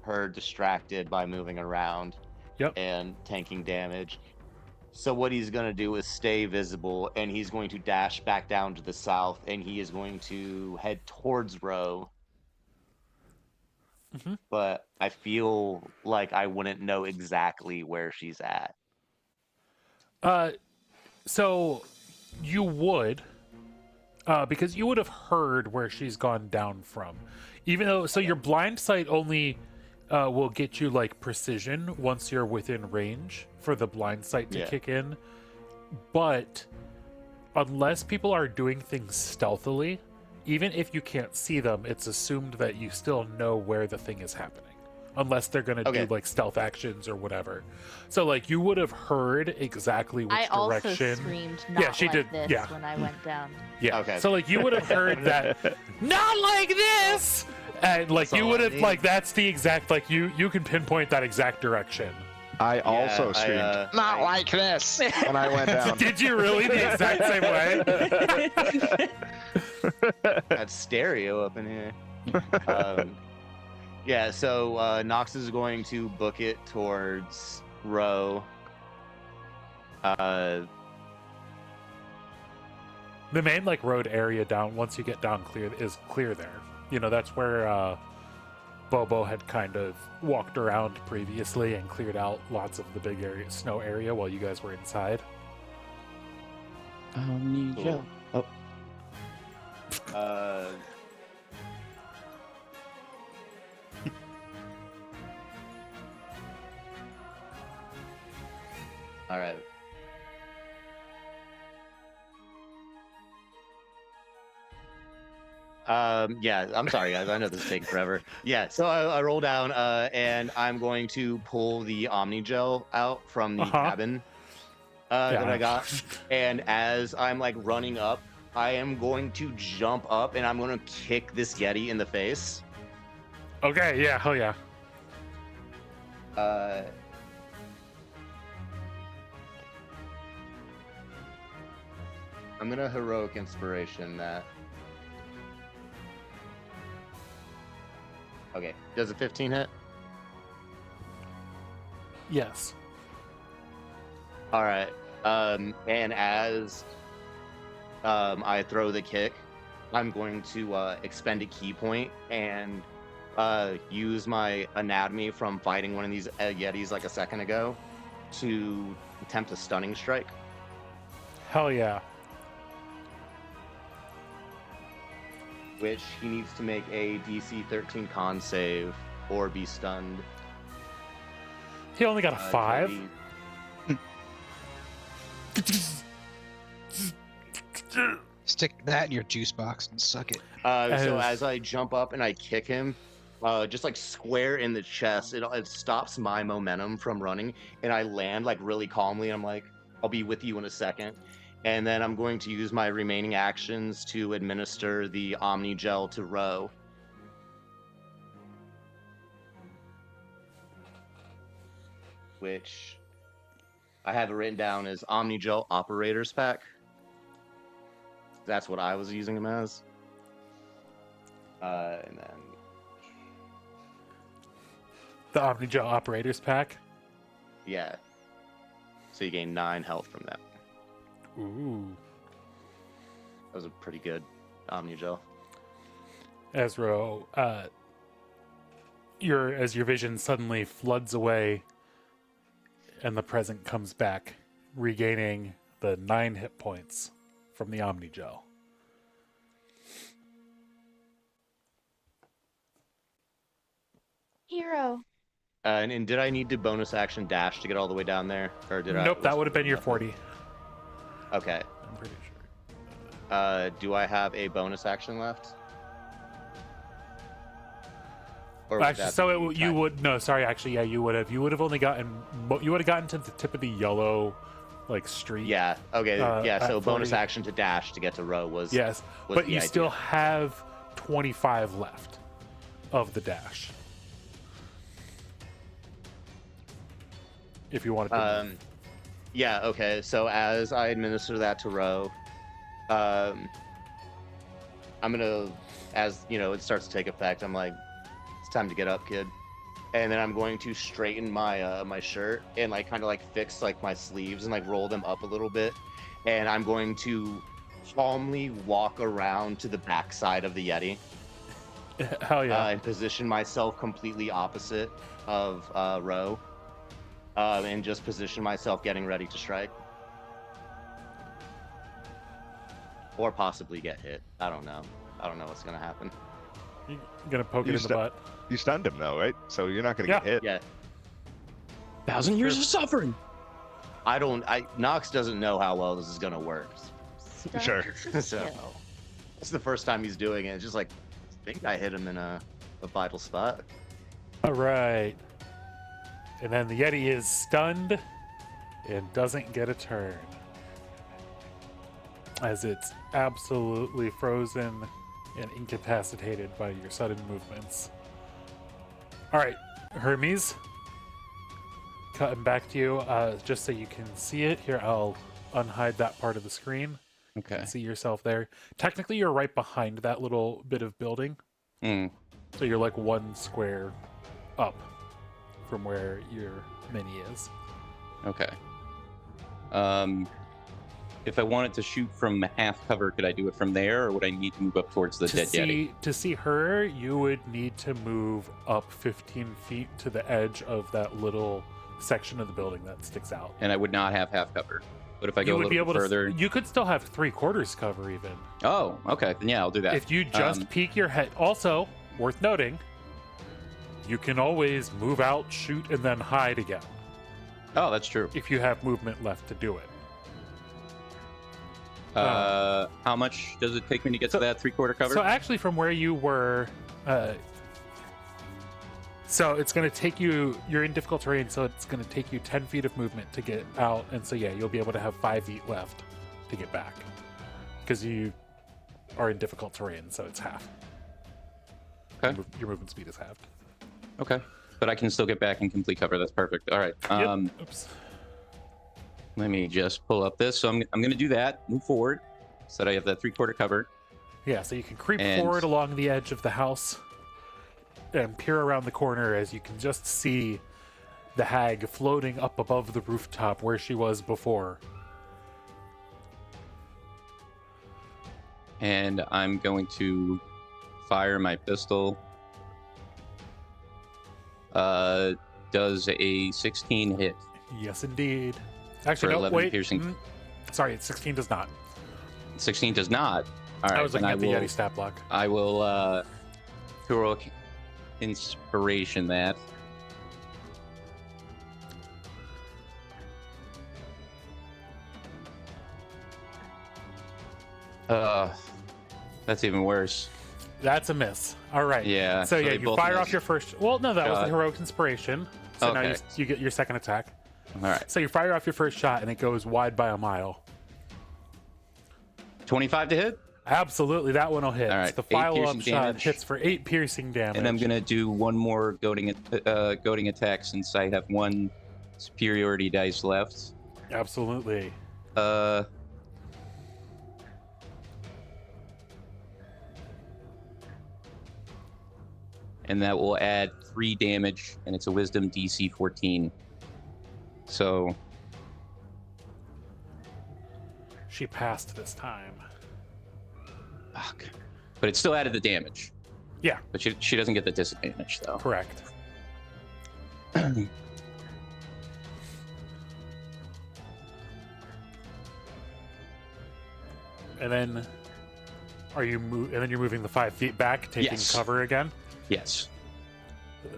her distracted by moving around Yep. and tanking damage. So what he's going to do is stay visible, and he's going to dash back down to the south, and he is going to head towards Ro. But I feel like I wouldn't know exactly where she's at. So you would, because you would have heard where she's gone down from. Even though, so your blind sight only will get you like precision once you're within range for the blind sight to kick in. But unless people are doing things stealthily, even if you can't see them, it's assumed that you still know where the thing is happening. Unless they're going to do like stealth actions or whatever. So like you would have heard exactly which I also direction. screamed not she like did. this Yeah. when I went down. Yeah. Okay. So like you would have heard that not like this. And like That's you all would I have need. like that's the exact like you can pinpoint that exact direction. I also screamed, not like this, when I went down. Did you really the exact same way? Got stereo up in here. Yeah, so Nox is going to book it towards Ro. The main like road area down once you get down clear is clear there. You know, that's where Bobo had kind of walked around previously and cleared out lots of the big area, snow area while you guys were inside. Cool. Oh, all right. Yeah, I'm sorry, guys. I know this is taking forever. Yeah, so I roll down, and I'm going to pull the Omni Gel out from the cabin that I got. And as I'm like running up, I am going to jump up, and I'm going to kick this Yeti in the face. Okay, yeah, hell yeah. I'm gonna heroic inspiration that. Okay, does a 15 hit? Yes. All right. And as I throw the kick, I'm going to expend a key point and use my anatomy from fighting one of these Yetis like a second ago to attempt a stunning strike. Hell yeah. Which he needs to make a DC 13 con save or be stunned. He only got a 5. Stick that in your juice box and suck it. So as I jump up and I kick him, just like square in the chest, it stops my momentum from running, and I land like really calmly. I'm like, I'll be with you in a second. And then I'm going to use my remaining actions to administer the Omni Gel to Ro. Which I have it written down as Omni Gel Operators Pack. That's what I was using him as. And then The Omnigel Operators Pack. yeah. So you gain 9 health from that. Ooh. That was a pretty good Omnigel. Ezra, as your vision suddenly floods away and the present comes back, regaining the 9 hit points from the Omnigel. Hero. And did I need to bonus action dash to get all the way down there? Or did I? Nope, that would have been your 40. Okay. I'm pretty sure. Do I have a bonus action left? Or would Actually, that so be you would no, sorry. Actually, yeah, you would have. You would have only gotten. You would have gotten to the tip of the yellow like street. Yeah. Okay. Yeah. at So bonus 40. action to dash to get to row was. Yes, was but the you idea. still have 25 left of the dash. If you wanted to. move. Yeah. Okay. So as I administer that to row, I'm gonna, as you know, it starts to take effect. I'm like, it's time to get up, kid. And then I'm going to straighten my my shirt and like kind of like fix like my sleeves and like roll them up a little bit. And I'm going to calmly walk around to the backside of the Yeti Hell yeah. and position myself completely opposite of row. And just position myself getting ready to strike. Or possibly get hit. I don't know. I don't know what's gonna happen. You're gonna poke it You in the butt. You stunned him though, right? So you're not gonna Yeah. get hit. Yeah. 1,000 years of suffering. Nox doesn't know how well this is gonna work. Sure. So it's the first time he's doing it. It's just like, I think I hit him in a vital spot. All right. And then the Yeti is stunned and doesn't get a turn. As it's absolutely frozen and incapacitated by your sudden movements. All right, Hermes. Cutting back to you, just so you can see it. Here, I'll unhide that part of the screen. Okay. See yourself there. Technically, you're right behind that little bit of building. Mm. So you're like one square up from where your mini is. Okay. If I wanted to shoot from half cover, could I do it from there, or would I need to move up towards the dead Yeti? To see her, you would need to move up 15 feet to the edge of that little section of the building that sticks out. And I would not have half cover. But if I go You a would be little able bit further... to. You could still have 3/4 cover even. Oh, okay. Then yeah, I'll do that. If you just peek your head. Also, worth noting, you can always move out, shoot, and then hide again Oh, that's true. if you have movement left to do it. How much does it take me to get to that 3/4 cover? So actually, from where you were, so it's going to take you. You're in difficult terrain, so it's going to take you 10 feet of movement to get out, and so yeah, you'll be able to have 5 feet left to get back because you are in difficult terrain, so it's half. Okay. Your movement speed is halved. Okay. But I can still get back in complete cover. That's perfect. All right. Yep. Oops. Let me just pull up this. So I'm going to do that. Move forward so that I have that 3/4 cover. Yeah, so you can creep And- forward along the edge of the house and peer around the corner as you can just see the hag floating up above the rooftop where she was before. And I'm going to fire my pistol. Does a 16 hit? Yes, indeed. Actually, For no, 11 wait. piercing. Sorry, 16 does not. 16 does not. All right. I was then looking at the will, Yeti stat block. I will heroic inspiration that. That's even worse. That's a miss. All right. Yeah. So yeah, they you both fire miss. off your first. Well, no, that was the shot. heroic inspiration. So now Okay. you get your second attack. All right. So you fire off your first shot, and it goes wide by a mile. 25 to hit. Absolutely, that one will hit. All right, The 8 follow-up piercing shot damage. hits for 8 piercing damage. And I'm gonna do one more goading attack since I have one superiority dice left. Absolutely. And that will add 3 damage, and it's a Wisdom DC 14. So She passed this time. fuck. But it still added the damage. Yeah, But she doesn't get the disadvantage though. correct. And then and then you're moving the 5 feet back, taking Yes. cover again. Yes. So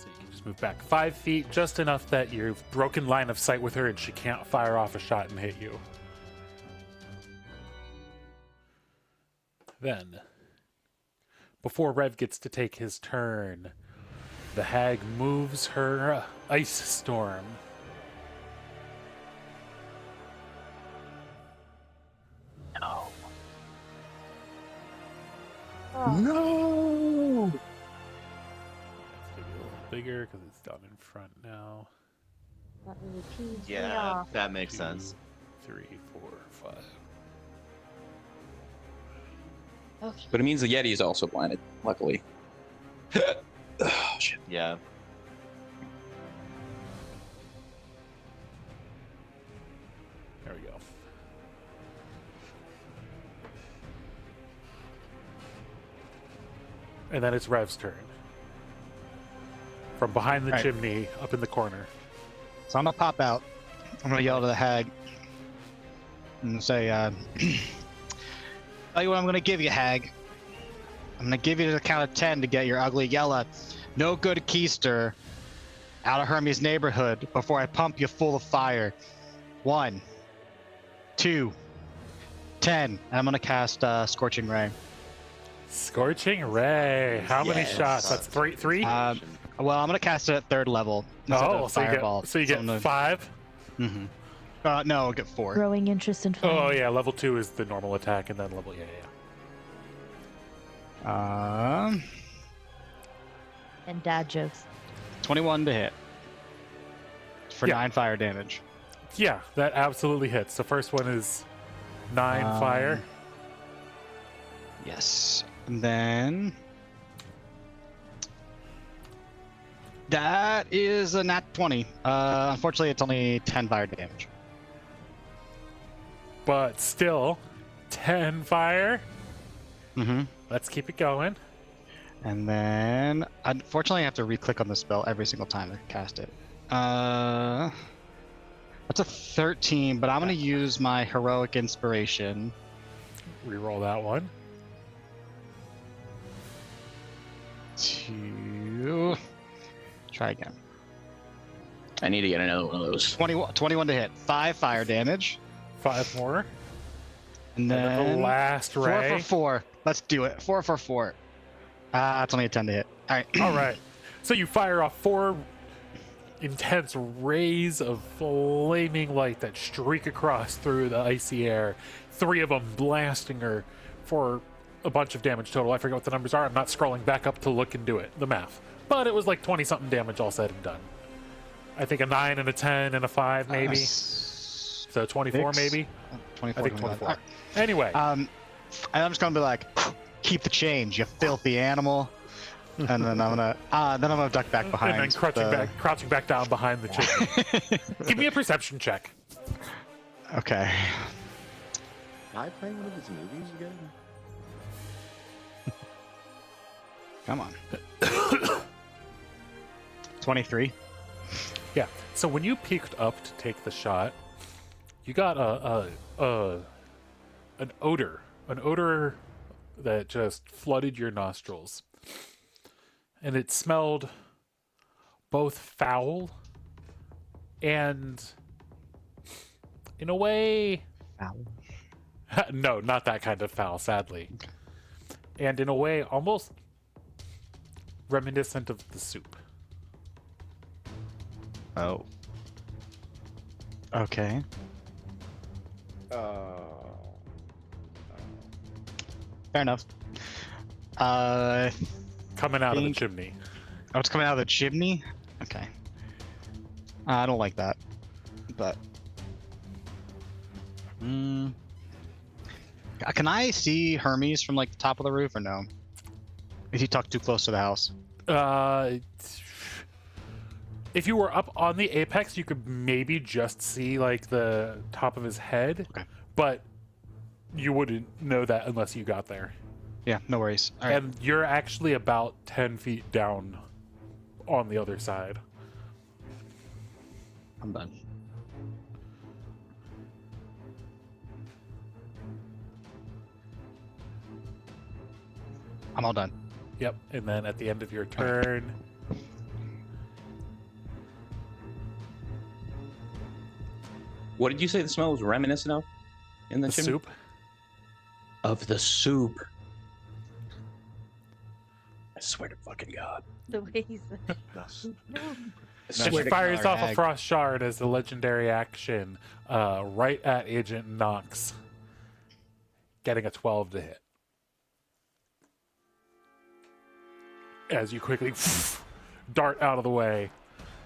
you can just move back 5 feet, just enough that you've broken line of sight with her and she can't fire off a shot and hit you. Then, before Rev gets to take his turn, the hag moves her ice storm No. It's gonna be a little bigger because it's down in front now. That really pees me Yeah, off. that makes 2, sense. 3, 4, 5. Okay. But it means the Yeti is also blinded, luckily. Oh, shit. Yeah. There we go. And then it's Rev's turn. From behind the Right. chimney, up in the corner. So I'm gonna pop out. I'm gonna yell to the hag and say, tell you what I'm gonna give you, hag. I'm gonna give you the count of 10 to get your ugly yella, no good keister out of Hermes' neighborhood before I pump you full of fire. 1, 2, 10. And I'm gonna cast Scorching Ray. Scorching Ray. How many Yes. shots? That's three? Well, I'm gonna cast it at 3rd level. instead Oh, of so fireball. you get I'm gonna- 5? Mhm. No, I'll get 4. Growing interest in fire. Oh, yeah. Level 2 is the normal attack, and then level... Yeah. And dad jokes. 21 to hit for Yeah. 9 fire damage. Yeah, that absolutely hits. The first one is 9 fire. Yes. And then that is a nat 20. Unfortunately, it's only 10 fire damage. But still, 10 fire. Mm-hmm. Let's keep it going. And then, unfortunately, I have to re-click on the spell every single time I cast it. That's a 13, but I'm going to use my heroic inspiration. Reroll that one. To try again. I need to get another one of those. 21 to hit. 5 fire damage. 5 more. And And then then the last 4 ray. for 4. Let's do it. 4 for 4. It's only a 10 to hit. All right. All right. So you fire off 4 intense rays of flaming light that streak across through the icy air. 3 of them blasting her for a bunch of damage total. I forget what the numbers are. I'm not scrolling back up to look and do it, the math. But it was like 20-something damage all said and done. I think a 9 and a 10 and a 5 maybe. So 24 six. maybe? 24. I think 25. 24. Anyway. And I'm just gonna be like, keep the change, you filthy animal. And then I'm gonna duck back behind. and then crouching back down behind the chimney. Give me a perception check. Okay. Am I playing one of his movies again? Come on. 23. Yeah. So when you peeked up to take the shot, you got an odor that just flooded your nostrils, and it smelled both foul and, in a way, no, not that kind of foul, sadly, and in a way almost reminiscent of the soup. Oh. Okay. Fair enough. Coming out of the Think- chimney. Oh, it's coming out of the chimney? Okay. I don't like that. But. Can I see Hermes from like the top of the roof or no? Is he tucked too close to the house? If you were up on the apex, you could maybe just see like the top of his head, Okay. but you wouldn't know that unless you got there. Yeah, no worries. All right. And you're actually about 10 feet down on the other side. I'm done. I'm all done. Yep. And then at the end of your turn, What did you say the smell was reminiscent of? In the the chimney? soup. Of the soup. I swear to fucking God. The way he said it. I And swear she to fires God, off a Hag. frost shard as a legendary action, right at Agent Knox, getting a 12 to hit. as you quickly dart out of the way,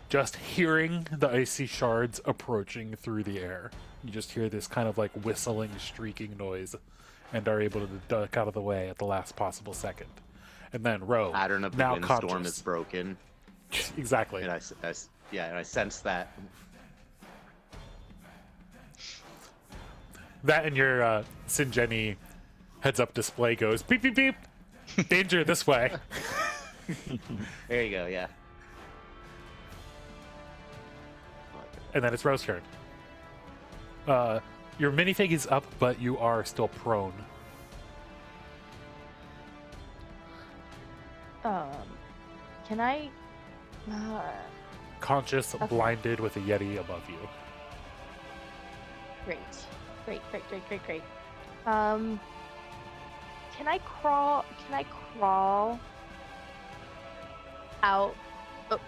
just hearing the icy shards approaching through the air. You just hear this kind of like whistling, streaking noise, and are able to duck out of the way at the last possible second. And then Ro, Pattern of the now windstorm conscious. is broken, Exactly. and I sense that. That and your Sinjeni heads-up display goes beep beep beep. Danger this way. There you go. Yeah. And then it's Ro's turn. Your minifig is up, but you are still prone. Can I? Conscious, Okay. blinded with a yeti above you. Great. Can I crawl? Out,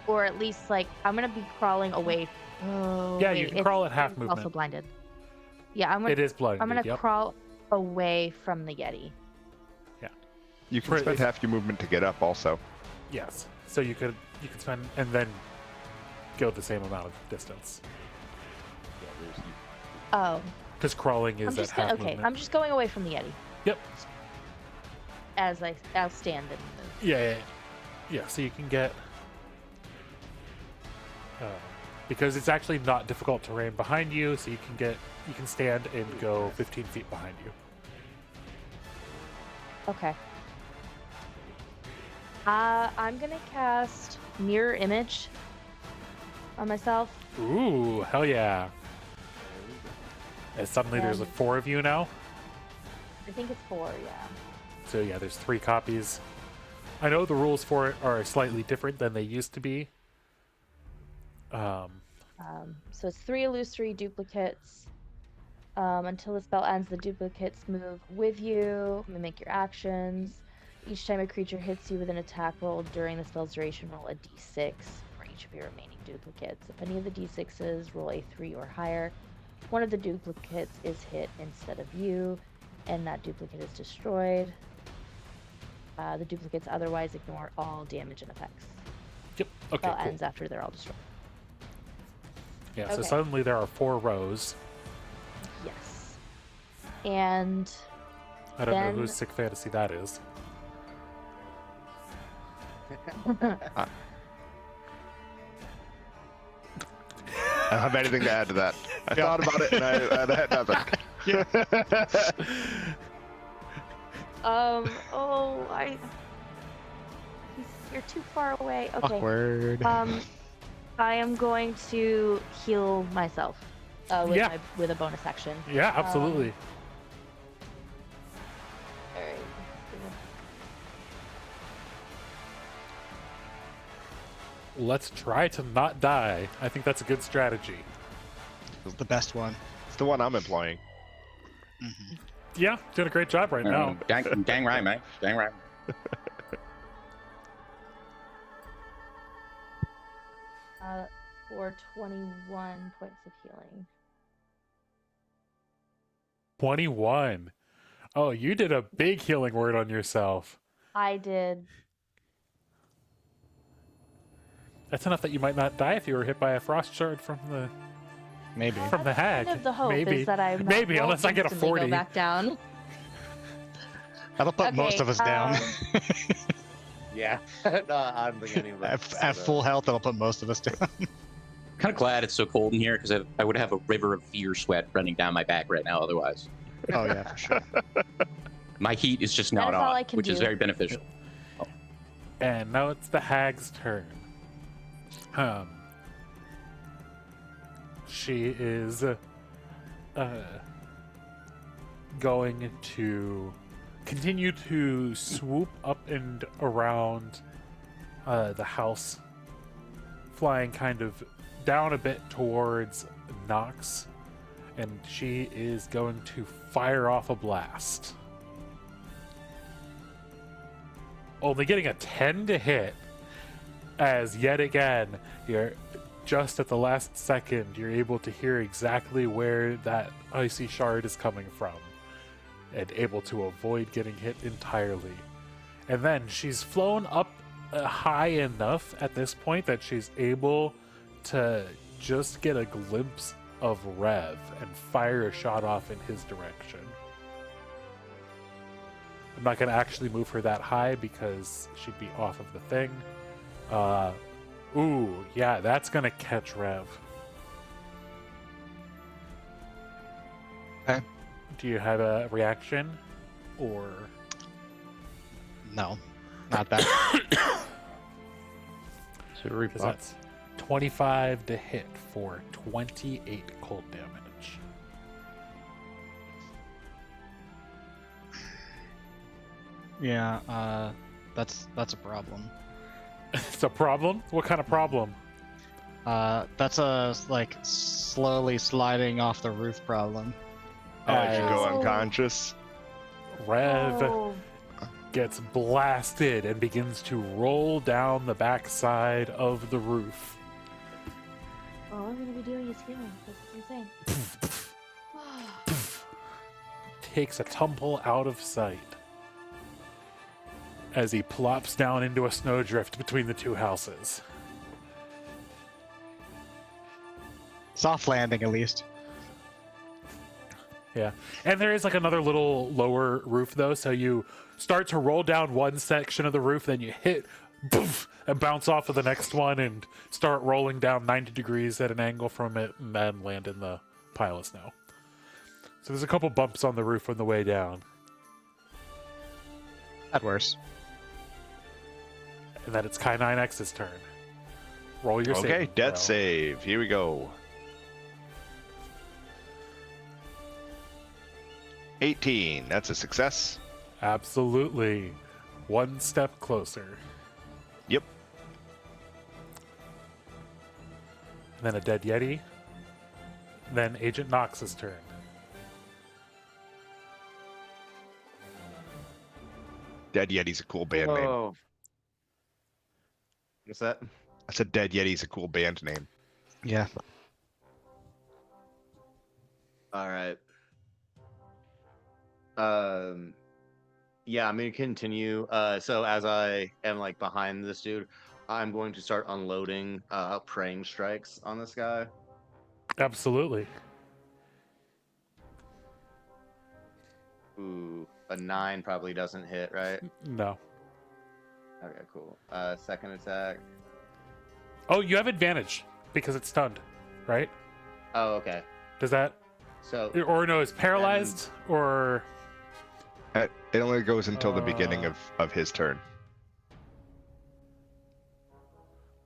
or at least like I'm gonna be crawling away. Oh, Yeah, wait, you can crawl at half it's movement. Also blinded. Yeah, I'm gonna. It is blinded. I'm gonna yep. crawl away from the yeti. You can For- spend half your movement to get up also. Yes. So you could spend and then go the same amount of distance. Oh, Because crawling is I'm just at half okay. movement. I'm just going away from the yeti Yep. as I'll stand and move. Yeah. So you can get because it's actually not difficult terrain behind you, so you can stand and go 15 feet behind you. Okay. I'm gonna cast Mirror Image on myself. Ooh, hell yeah! And suddenly there's And- like 4 of you now. I think it's 4, yeah. So yeah, there's 3 copies. I know the rules for it are slightly different than they used to be. So it's 3 illusory duplicates. Until the spell ends, the duplicates move with you, mimic your actions. Each time a creature hits you with an attack roll during the spell's duration, roll a d6 for each of your remaining duplicates. If any of the d6s roll a 3 or higher, one of the duplicates is hit instead of you, and that duplicate is destroyed. The duplicates otherwise ignore all damage and effects. Yep. Okay. Spell Cool. ends after they're all destroyed. Yeah. So Okay. suddenly there are 4 rows. Yes. And I don't know Then- whose sick fantasy that is. I don't have anything to add to that. I thought about it and I had nothing. You're too far away. Okay. Awkward. I am going to heal myself Yeah. with a bonus action. Yeah, absolutely. All right. Let's try to not die. I think that's a good strategy. It's the best one. It's the one I'm employing. Mhm. Yeah, doing a great job right now. Dang right, man. Dang right. For 21 points of healing. 21. Oh, you did a big healing word on yourself. I did. That's enough that you might not die if you were hit by a frost shard from the Maybe. from the hag. Kind of the hope Maybe. is that I'm not Maybe, won't unless I get a instantly 40. Go back down. That'll put most Okay, of us down. Yeah. No, I'm beginning. At full health, that'll put most of us down. Kind of glad it's so cold in here because I would have a river of fear sweat running down my back right now otherwise. Oh yeah, for sure. My heat is just That not is all on, I can which is do. very beneficial. And now it's the hag's turn. She is going to continue to swoop up and around the house, flying kind of down a bit towards Nox, and she is going to fire off a blast. Only getting a 10 to hit, as yet again, you're just at the last second, you're able to hear exactly where that icy shard is coming from, and able to avoid getting hit entirely. And then she's flown up high enough at this point that she's able to just get a glimpse of Rev and fire a shot off in his direction. I'm not going to actually move her that high because she'd be off of the thing. Ooh, yeah, that's going to catch Rev. Okay. Do you have a reaction? Or... No, not that. So we Because that's 25 to hit for 28 cold damage. Yeah, that's a problem. It's a problem? What kind of problem? That's a like slowly sliding off the roof problem. As you go Oh. unconscious. Rev Oh, gets blasted and begins to roll down the backside of the roof. all I'm gonna be doing is healing. That's insane. Takes a tumble out of sight as he plops down into a snowdrift between the two houses. Soft landing, at least. Yeah. And there is like another little lower roof though, so you start to roll down one section of the roof, then you hit poof, and bounce off of the next one and start rolling down 90 degrees at an angle from it and then land in the pile of snow. So there's a couple bumps on the roof on the way down. At worse. And then it's Kai 9X's turn. Roll your save. Okay, death save. Here we go. 18. That's a success. Absolutely. One step closer. Yep. And then a dead Yeti. Then Agent Nox's turn. Dead Yeti's a cool band name. Whoa. What's that? I said Dead Yeti's a cool band name. Yeah. All right. Yeah, I'm gonna continue. So as I am like behind this dude, I'm going to start unloading praying strikes on this guy. Absolutely. Ooh, a 9 probably doesn't hit, right? No. Okay, cool. Second attack. Oh, you have advantage because it's stunned, right? Oh, okay. Does that... So Or no, it's paralyzed, or... It only goes until the beginning of his turn.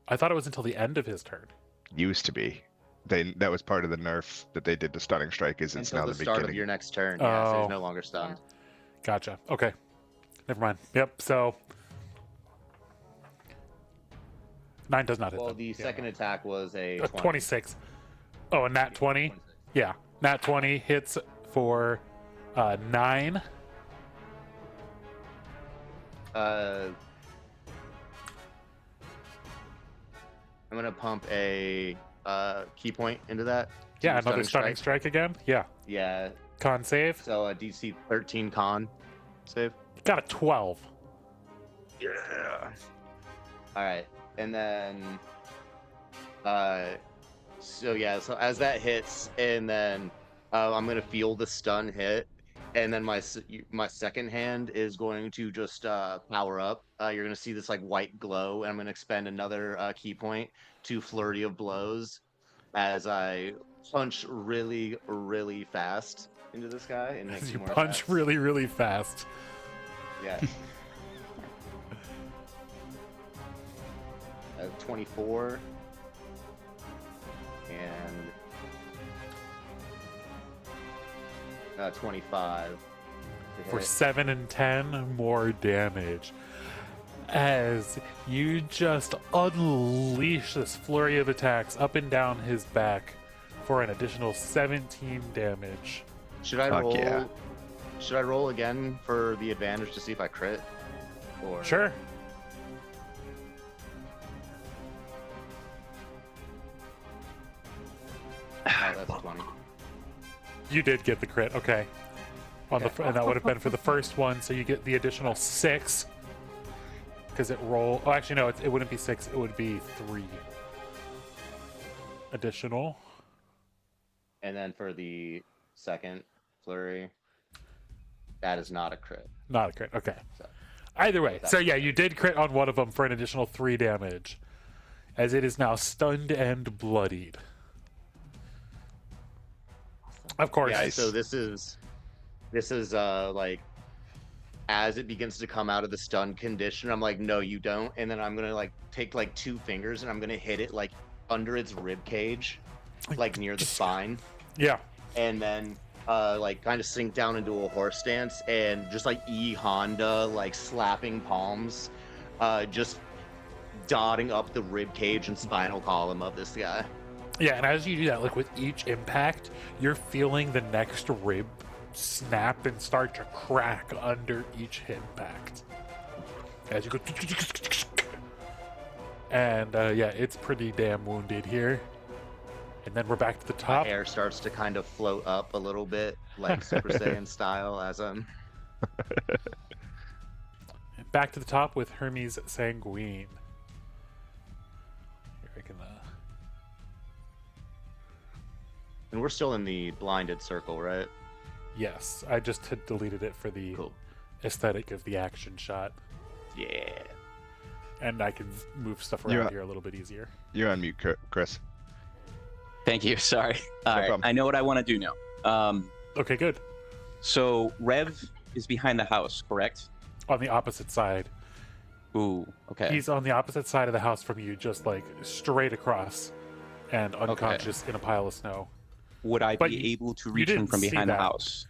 I thought it was until the end of his turn. Used to be. That was part of the nerf that they did to Stunning Strike. Is it's until now the the start beginning. of your next turn. Yeah, so Oh. he's no longer stunned. Gotcha. Okay. Never mind. Yep, so... 9 does not hit Well, them. the Yeah. second attack was a 26. Oh, a nat 20? Yeah. Nat 20 hits for 9. I'm gonna pump a key point into that. Yeah, Do another stunning strike again. Yeah. Yeah. Con save. So a DC 13 con save. Got a 12. Yeah. All right, and then so yeah, so as that hits, and then I'm gonna feel the stun hit, and then my second hand is going to just power up. You're gonna see this like white glow, and I'm gonna expend another key point to flurry of blows as I punch really, really fast into this guy and make As you some more punch attacks. really, really fast. Yeah. 24 and 25 to For hit. 7 and 10 more damage. As you just unleash this flurry of attacks up and down his back for an additional 17 damage. Should I Fuck roll? yeah. Should I roll again for the advantage to see if I crit? Or Sure. Oh, that's 20. You did get the crit, okay. And that would have been for the first one, so you get the additional 6. because it roll. Oh, actually, no, it wouldn't be 6. It would be 3 additional. And then for the second flurry, that is not a crit. Not a crit. Okay. So, Either way, that's so yeah, you did crit on one of them for an additional 3 damage, as it is now stunned and bloodied. Of course. yeah, so this is like as it begins to come out of the stun condition, I'm like, no, you don't. And then I'm gonna like take like 2 fingers and I'm gonna hit it like under its rib cage, like near the spine. Yeah. And then like kind of sink down into a horse stance and just like Honda like slapping palms, just dotting up the rib cage and spinal column of this guy. Yeah, and as you do that, like with each impact, you're feeling the next rib snap and start to crack under each impact. As you go, and yeah, it's pretty damn wounded here. And then we're back to the My top. hair starts to kind of float up a little bit, like Super Saiyan style, as I'm. Back to the top with Hermes Sanguine. Here I can. And we're still in the blinded circle, right? Yes, I just had deleted it for the Cool. aesthetic of the action shot, Yeah. and I can move stuff around You're- here a little bit easier. You're on mute, Chris. Thank you. Sorry. All right. problem. I know what I want to do now. Okay, good. So Rev is behind the house, correct? On the opposite side. Ooh. Okay. He's on the opposite side of the house from you, just like straight across, and unconscious in a pile of snow. Would I But be able to you reach him didn't from see behind the that. house?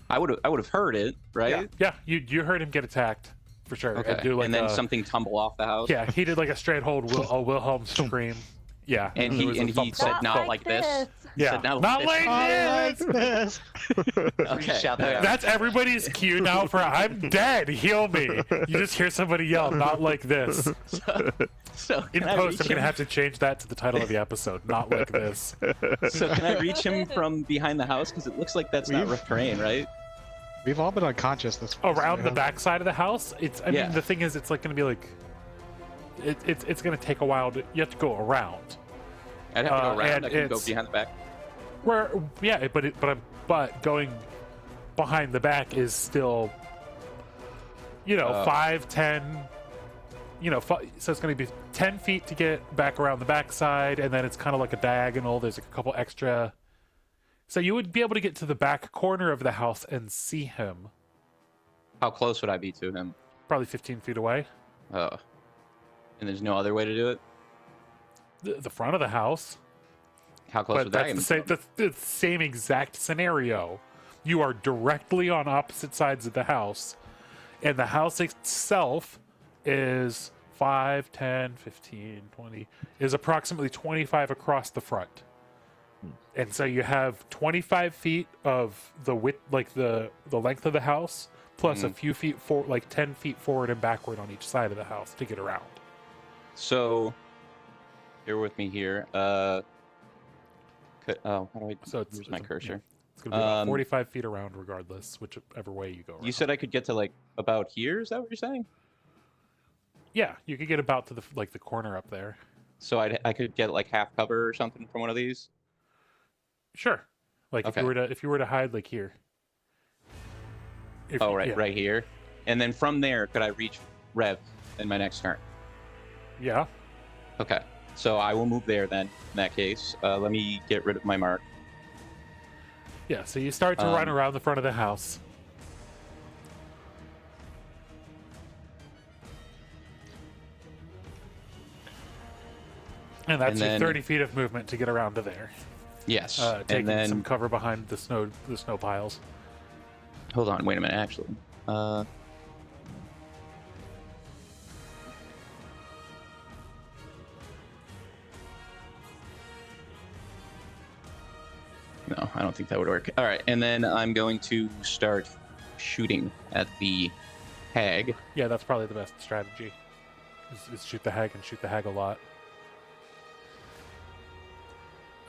I would have heard it, right? Yeah, you heard him get attacked for sure. Okay. And do like and then a, something tumble off the house. Yeah, he did like a straight hold, a Wilhelm scream. Yeah, And there was a he thump said thump. not like this. He Yeah, said, not not like like this. this. Okay. Shout that out. That's everybody's cue now for "I'm dead, heal me." You just hear somebody yell, "Not like this." So In can I post, reach I'm gonna him? have to change that to the title of the episode. Not like this. So can I reach him from behind the house? Because it looks like that's not refrain, right? We've all been unconscious this far. Around the so- back side of the house, it's. I Yeah. mean, the thing is, it's like gonna be like. It's gonna take a while to. You have to go around. I'd have to go and around. I can go it's- behind the back. Where yeah, but going behind the back is still, 5, 10, so it's going to be 10 feet to get back around the backside, and then it's kind of like a diagonal. There's like a couple extra, so you would be able to get to the back corner of the house and see him, How close would I be to him? probably 15 feet away. And there's no other way to do it? The front of the house. How close But would that that's even the same, that's the same exact scenario. You are directly on opposite sides of the house, and the house itself is 5, 10, 15, 20, is approximately 25 across the front. And so you have 25 feet of the width, like the length of the house, plus a few feet forward, like 10 feet forward and backward on each side of the house to get around. So, bear with me here. How do I So use my cursor? It's going to be about 45 feet around regardless, whichever way you go around. You said I could get to like about here. Is that what you're saying? Yeah, you could get about to the corner up there. So I could get like half cover or something from one of these. Sure. Like Okay. if you were to hide like here. Oh, right, right here. And then from there, could I reach Rev in my next turn? Yeah. Okay. So I will move there then. In that case, let me get rid of my mark. Yeah. So you start to run around the front of the house. And that's And your then- 30 feet of movement to get around to there. Yes. Taking and then some cover behind the snow piles. hold on, wait a minute. Actually, no, I don't think that would work. All right, and then I'm going to start shooting at the hag. Yeah, that's probably the best strategy. Is shoot the hag and shoot the hag a lot.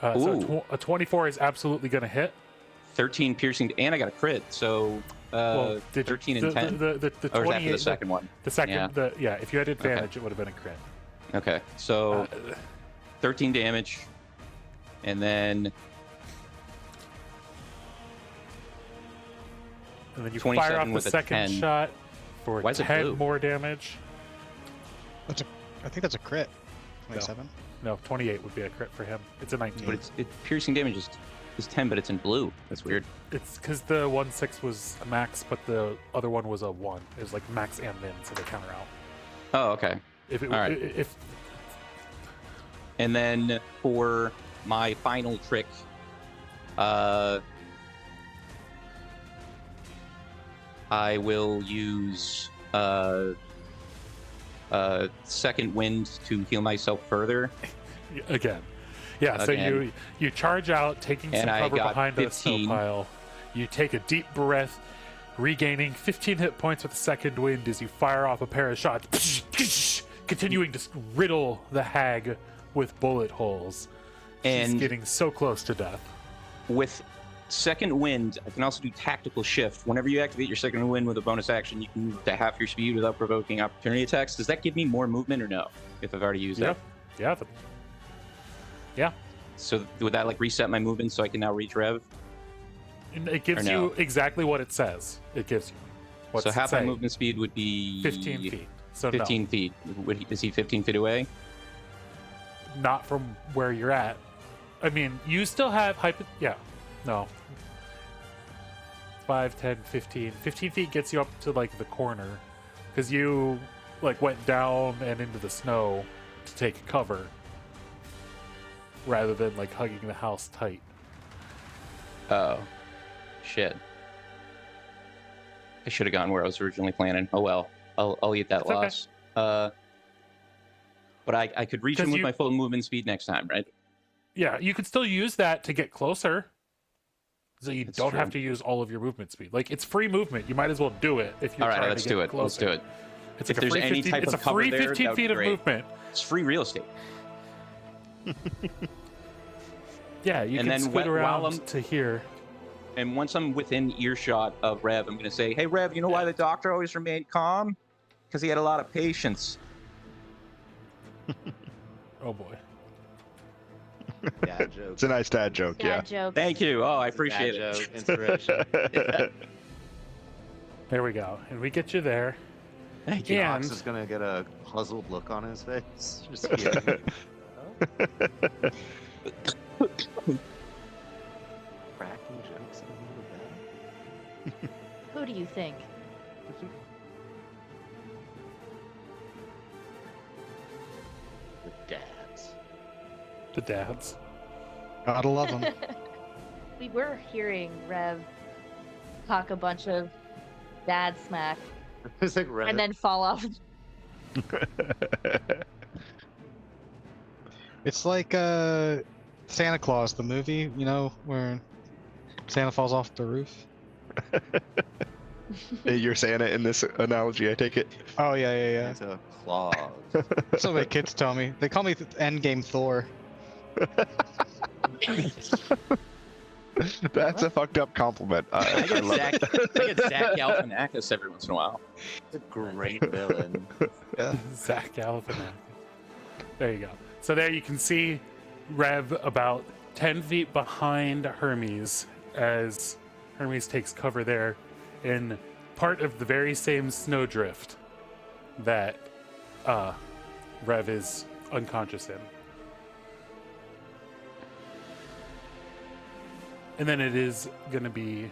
So Ooh. a 24 is absolutely going to hit. 13 piercing, and I got a crit. So Well, did you- 13 and 10. The Or is that for 28, the second one? the second, Yeah. if you had advantage, it would have been a crit. Okay, so 13 damage, and then you 27 fire off the with a second 10. shot for Why is it 10 blue? more damage. I think that's a crit. 27. No, 28 would be a crit for him. It's a 19. but piercing damage is 10, but it's in blue. That's weird. It's because the 1/6 was a max, but the other one was a 1. It was like max and min, so they counter out. Oh, okay. If it, All right. if And then for my final trick, I will use second wind to heal myself further. again, yeah. So Again. you charge out, taking some And I cover got behind a 15. snow pile. You take a deep breath, regaining 15 hit points with the second wind as you fire off a pair of shots, continuing to riddle the hag with bullet holes. She's And getting so close to death. with second wind, I can also do tactical shift. Whenever you activate your second wind with a bonus action, you can move to half your speed without provoking opportunity attacks. Does that give me more movement or no? If I've already used that. Yeah. So would that like reset my movement so I can now reach Rev? And it gives Or no? you exactly what it says. It gives you. What's So it half my say? movement speed would be 15 feet. So 15 feet. Is he 15 feet away? no, not from where you're at. I mean, you still have no. 5, 10, 15. 15 feet gets you up to like the corner because you like went down and into the snow to take cover rather than like hugging the house tight. Oh, shit. I should have gone where I was originally planning. Oh well, I'll eat that It's okay. loss. But I could reach 'Cause him with you- my full movement speed next time, right? Yeah, you could still use that to get closer. So you That's don't true. have to use all of your movement speed. Like it's free movement. You might as well do it if you're All right, trying let's to get do it. closer. Let's do it. It's If like a there's free any 15, type it's of a cover free there, 15 that would be feet of great. movement. It's free real estate. Yeah, you And can then scoot while around I'm- to here. And once I'm within earshot of Rev, I'm going to say, "Hey, Rev, you know why the doctor always remained calm? Because he had a lot of patience." Oh boy. Dad joke. It's a nice dad joke, Dad jokes. Thank you. Oh, I It's a dad appreciate it. joke, inspiration. There we go. And we get you there. Thank you. And Knox is gonna get a puzzled look on his face. Just hearing it. Cracking jokes in the middle of Who do you think? that. The dads. the dads. Gotta love them. We were hearing Rev talk a bunch of dad smack It's like Reddit. and then fall off. It's like Santa Claus, the movie, you know, where Santa falls off the roof. You're Santa in this analogy, I take it. Oh yeah. Santa Claus. So my kids tell me. They call me Endgame Thor. That's a fucked up compliment. I I get love Zach, it. I get Zach Galifianakis every once in a while. It's a great villain. Zach Galifianakis. There you go. So there you can see Rev about 10 feet behind Hermes as Hermes takes cover there in part of the very same snowdrift that Rev is unconscious in. And then it is going to be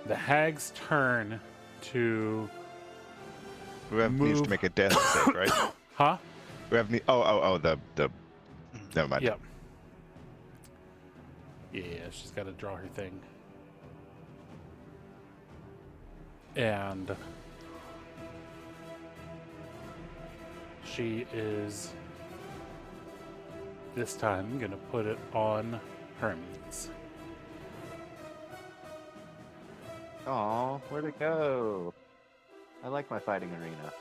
the hag's turn to... Whoever needs Move. to make a death save, right? Huh? Whoever the never mind. Yep. Yeah, she's got to draw her thing. And she is this time gonna put it on Hermes. Aw, where'd it go? I like my fighting arena.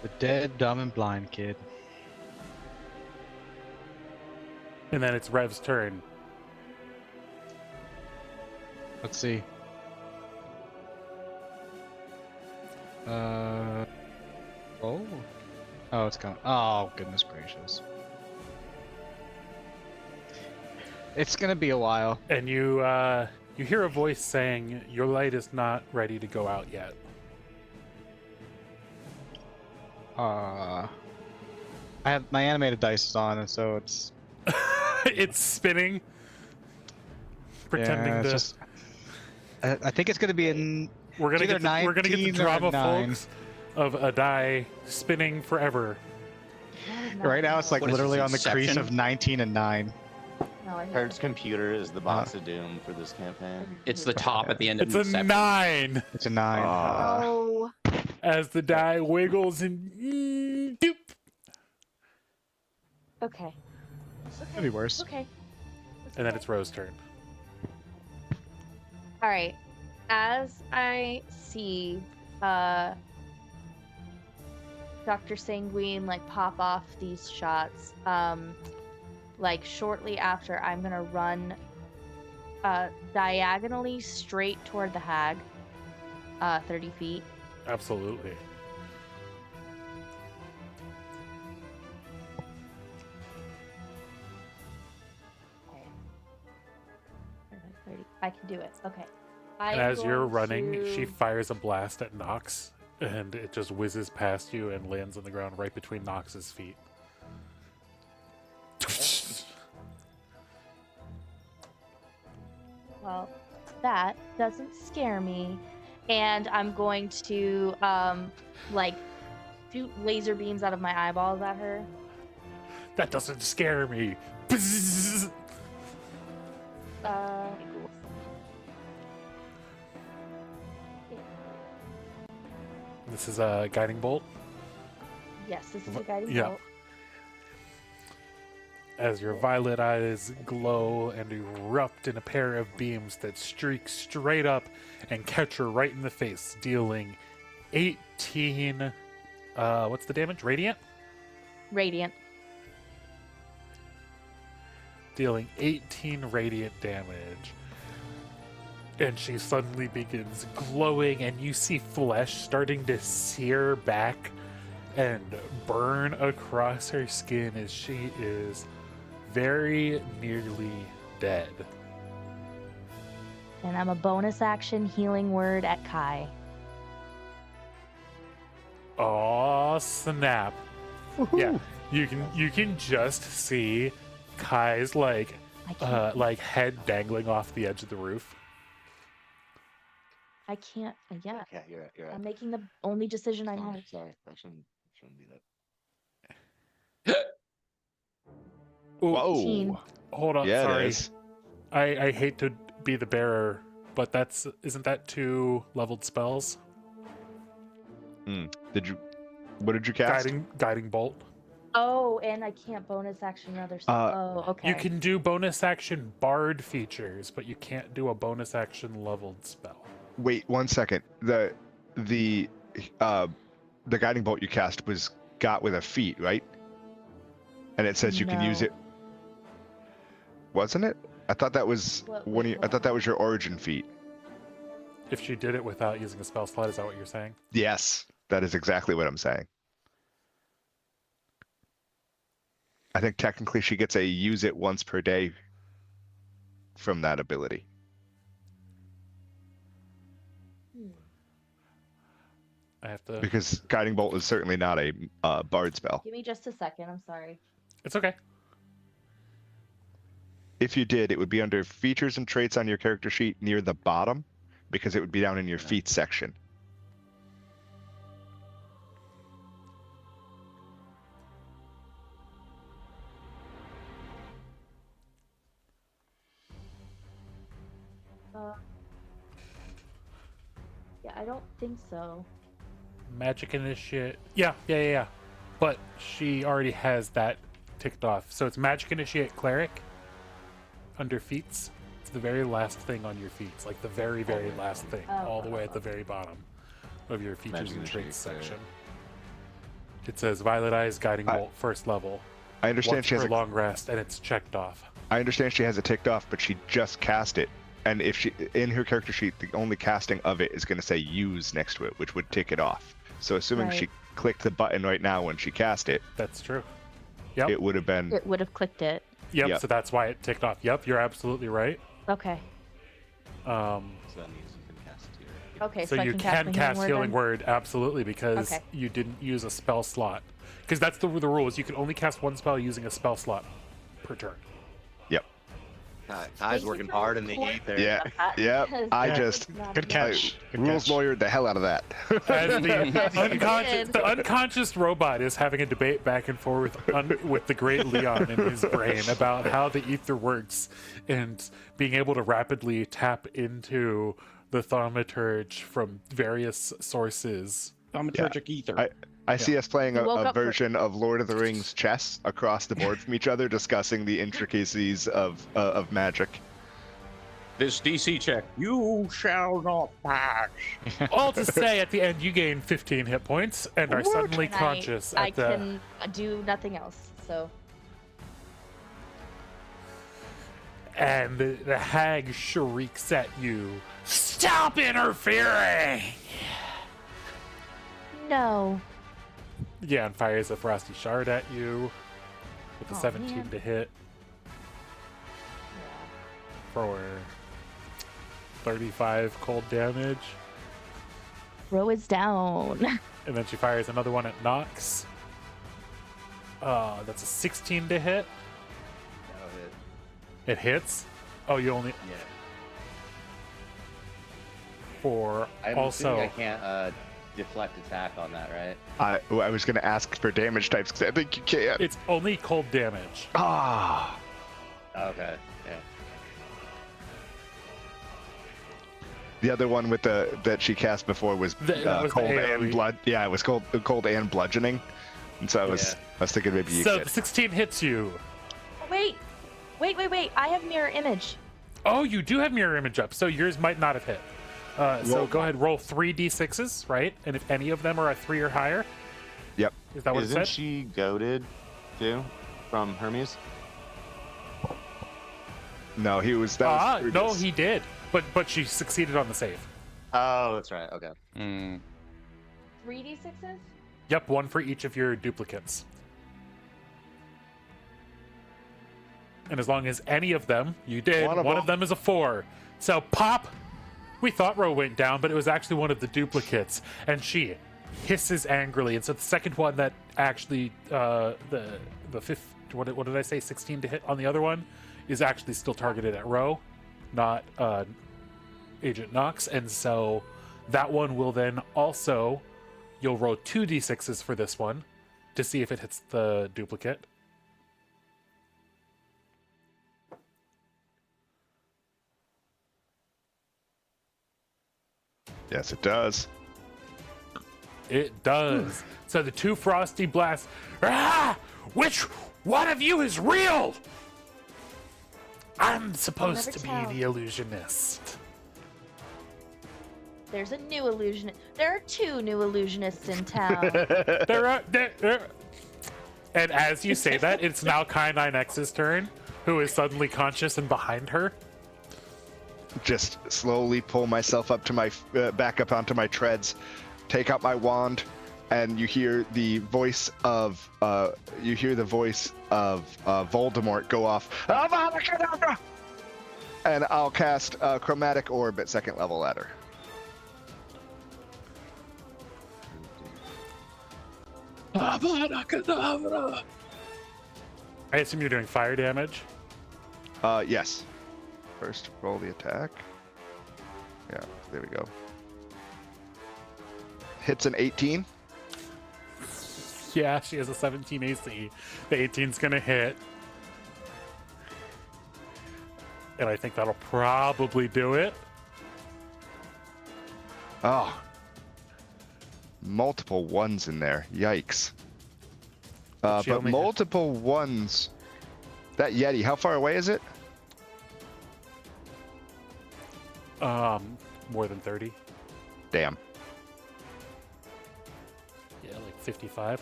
The dead, dumb, and blind kid. And then it's Rev's turn. Let's see. Oh. Oh, it's gone. Oh, goodness gracious. It's gonna be a while. And you hear a voice saying, "Your light is not ready to go out yet." I have my animated dice is on, and so it's It's spinning, pretending yeah, it's to. just. I think it's gonna be in. We're gonna it's get either we're gonna get the 19 or drama, 9. folks, of a die spinning forever. Right now, it's like What is literally this, on the crease Inception? of 19 and 9. No, I Herd's computer is the box of doom for this campaign. It's the top at the end of It's a Inception. 9 It's a 9. Oh, as the die wiggles and doop. okay. Could be worse. Okay. And then it's Rose's turn. All right. As I see Dr. Sanguine like pop off these shots, like shortly after, I'm gonna run diagonally straight toward the hag, 30 feet. Absolutely. Okay. I can do it. Okay. And I'm as you're going running, she to- fires a blast at Nox, and it just whizzes past you and lands on the ground right between Nox's feet. Well, that doesn't scare me. And I'm going to, like, shoot laser beams out of my eyeballs at her. That doesn't scare me. Uh, This is a guiding bolt. yes, this is a guiding Yeah. bolt. As your violet eyes glow and erupt in a pair of beams that streak straight up and catch her right in the face, dealing 18. What's the damage? Radiant? Radiant. Dealing 18 radiant damage. And she suddenly begins glowing, and you see flesh starting to sear back and burn across her skin as she is very nearly dead. And I'm a bonus action healing word at Kai. Oh snap! Yeah, you can just see Kai's I can't. like head dangling off the edge of the roof. I can't. Yeah. Yeah, you're right. I'm making the only decision I have. Sorry, I shouldn't do that. Ooh, Whoa. 18. hold on, Yeah, it sorry. is. I hate to be the bearer, but isn't that 2 leveled spells? What did you cast? Guiding bolt. Oh, and I can't bonus action another spell. Oh, okay. You can do bonus action bard features, but you can't do a bonus action leveled spell. Wait 1 second. The guiding bolt you cast got with a feat, right? And it says you can use No. it. Wasn't it? I thought that was What- I thought that was your origin feat. If she did it without using a spell slot, is that what you're saying? Yes, that is exactly what I'm saying. I think technically she gets a use it once per day from that ability. I have to. Because guiding bolt is certainly not a bard spell. Give me just a second. I'm sorry. It's okay. If you did, it would be under features and traits on your character sheet near the bottom, because it would be down in your feats section. Yeah, I don't think so. Magic initiate. Yeah. But she already has that ticked off. So it's magic initiate cleric under feats. It's the very last thing on your feats, like the very, very last thing, all the way at the very bottom of your features Magic and traits initiate section. It says Violet Eyes Guiding I- Bolt, first level. I understand Once she has per a, long rest, and it's checked off. I understand she has it ticked off, but she just cast it and if she in her character sheet, the only casting of it is going to say use next to it, which would tick it off. So assuming Right. she clicked the button right now when she cast it, That's true. Yep. it would have been. It would have clicked it. Yep. Yep. So that's why it ticked off. Yep. You're absolutely right. Okay. So that means you can cast it here. Okay. So I you can can cast Word Healing then? Word, absolutely, because Okay. you didn't use a spell slot. Because that's the rules. You can only cast one spell using a spell slot per turn. Yep. Kai's Thank you working for hard in the clearing heat there. Yeah. that, Yep. because I that just- was not Good a- catch. Good Rules catch. lawyered the hell out of that. As did. the unconscious robot is having a debate back and forth with the great Leon in his brain about how the ether works and being able to rapidly tap into the thaumaturge from various sources. Thaumaturgic ether. I see us playing You a woke up for- version of Lord of the Rings chess across the board from each other, discussing the intricacies of magic. This DC check. You shall not pass. All to say, at the end, you gain 15 hit points and are suddenly And conscious I at the. can do nothing else. So And the hag shrieks at you. Stop interfering! no. Yeah, and fires a frosty shard at you with a Aw, 17 man. to hit for 35 cold damage. Ro is down. And then she fires another one at Nox. That's a 16 to hit. That'll hit. It hits. Oh, you only Yeah. for I'm also. assuming I can't deflect attack on that, right? I was going to ask for damage types because I think you can. It's only cold damage. Ah. Okay. Yeah. The other one with that she cast before was, That was the cold AoE. and blood. Yeah, it was cold and bludgeoning. And so I was thinking maybe you So could. the 16 hits you. Wait. I have mirror image. Oh, you do have mirror image up, so yours might not have hit. So Roll- go ahead, roll 3d6s, right? And if any of them are a 3 or higher, Yep. is that what it Isn't said? she goaded too from Hermes? No, he was. That was through No, this. he did. But she succeeded on the save. Oh, that's right. Okay. Hmm. 3d6s? Yep, one for each of your duplicates. And as long as any of them you did, One one of of them is a 4. So pop. We thought Ro went down, but it was actually one of the duplicates, and she hisses angrily. And so the second one that actually the fifth, what did I say, 16 to hit on the other one, is actually still targeted at Ro, not Agent Nox. And so that one will then also, you'll roll 2d6s for this one to see if it hits the duplicate. Yes, it does. It does. So the 2 frosty blasts. Ah! Which one of you is real? I'm supposed never to tell. be the illusionist. There's a new illusionist. There are 2 new illusionists in town. There. And as you say that, it's now Kai9X's turn, who is suddenly conscious and behind her. Just slowly pull myself up to my back up onto my treads, take out my wand, and you hear the voice of Voldemort go off. Avada Kedavra! And I'll cast Chromatic Orb at 2nd level ladder. I assume you're doing fire damage. Yes. First, roll the attack. Yeah, there we go. Hits an 18. Yeah, she has a 17 AC. The 18's gonna hit. And I think that'll probably do it. Oh. Multiple ones in there. Yikes. She But only- multiple ones. That Yeti, how far away is it? More than 30. Damn. Yeah, like 55.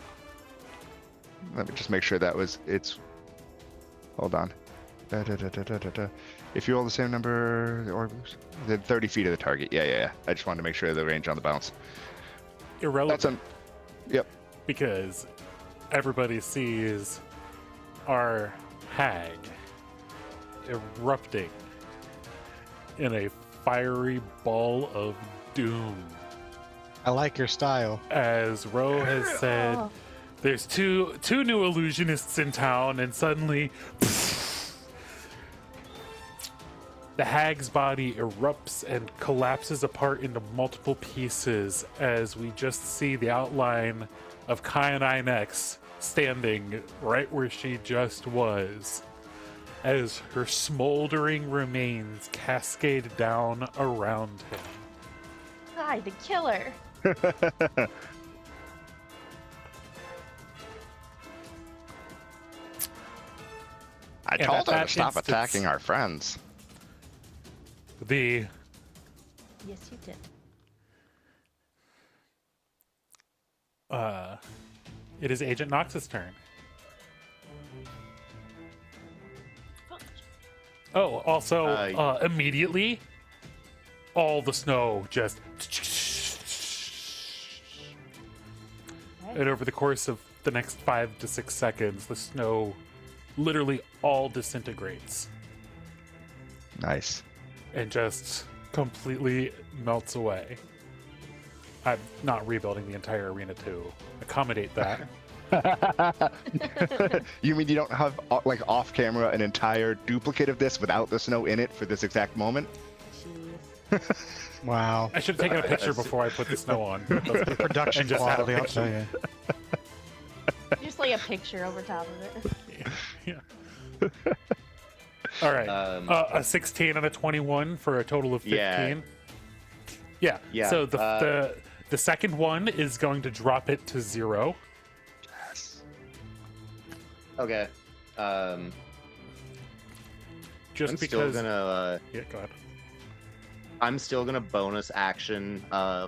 Let me just make sure that was it's. Hold on. If you roll the same number, or within 30 feet of the target. Yeah. I just wanted to make sure of the range on the bounce. Irrelevant. That's Yep. Because everybody sees our hag erupting in a fiery ball of doom. I like your style. As Ro has said, Oh. there's two new illusionists in town, and suddenly the hag's body erupts and collapses apart into multiple pieces as we just see the outline of Kyanine standing right where she just was, as her smoldering remains cascade down around him. Hi, the killer. I And told at her that to stop instance- attacking our friends. The Yes, you did. it is Agent Nox's turn. Oh, also, immediately, all the snow just. And over the course of the next 5 to 6 seconds, the snow literally all disintegrates Nice. and just completely melts away. I'm not rebuilding the entire arena to accommodate that. You mean you don't have like off camera an entire duplicate of this without the snow in it for this exact moment? Jeez. Wow. I should have taken a picture before I put the snow on. The production And just had a quality, I'll picture. tell you. Just like a picture over top of it. Yeah. All right. A 16 and a 21 for a total of 15. Yeah. Yeah. Yeah, So the second one is going to drop it to 0. Okay. Just I'm because. still gonna. Yeah, go ahead. I'm still gonna bonus action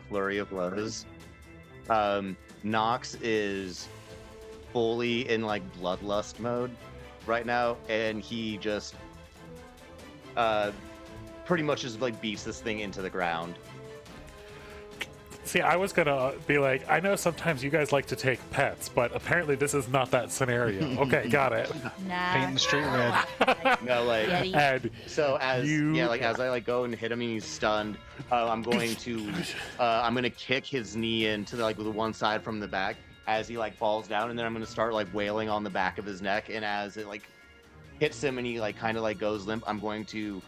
flurry of blows. Nox is fully in like bloodlust mode right now, and he just pretty much just like beats this thing into the ground. See, I was gonna be like, I know sometimes you guys like to take pets, but apparently this is not that scenario. Okay, got it. Nah. Painting the street red. No, like Yeti. And so as You- as I like go and hit him and he's stunned, I'm going to kick his knee into like the one side from the back as he like falls down, and then I'm gonna start like wailing on the back of his neck, and as it like hits him and he like kind of like goes limp, I'm going to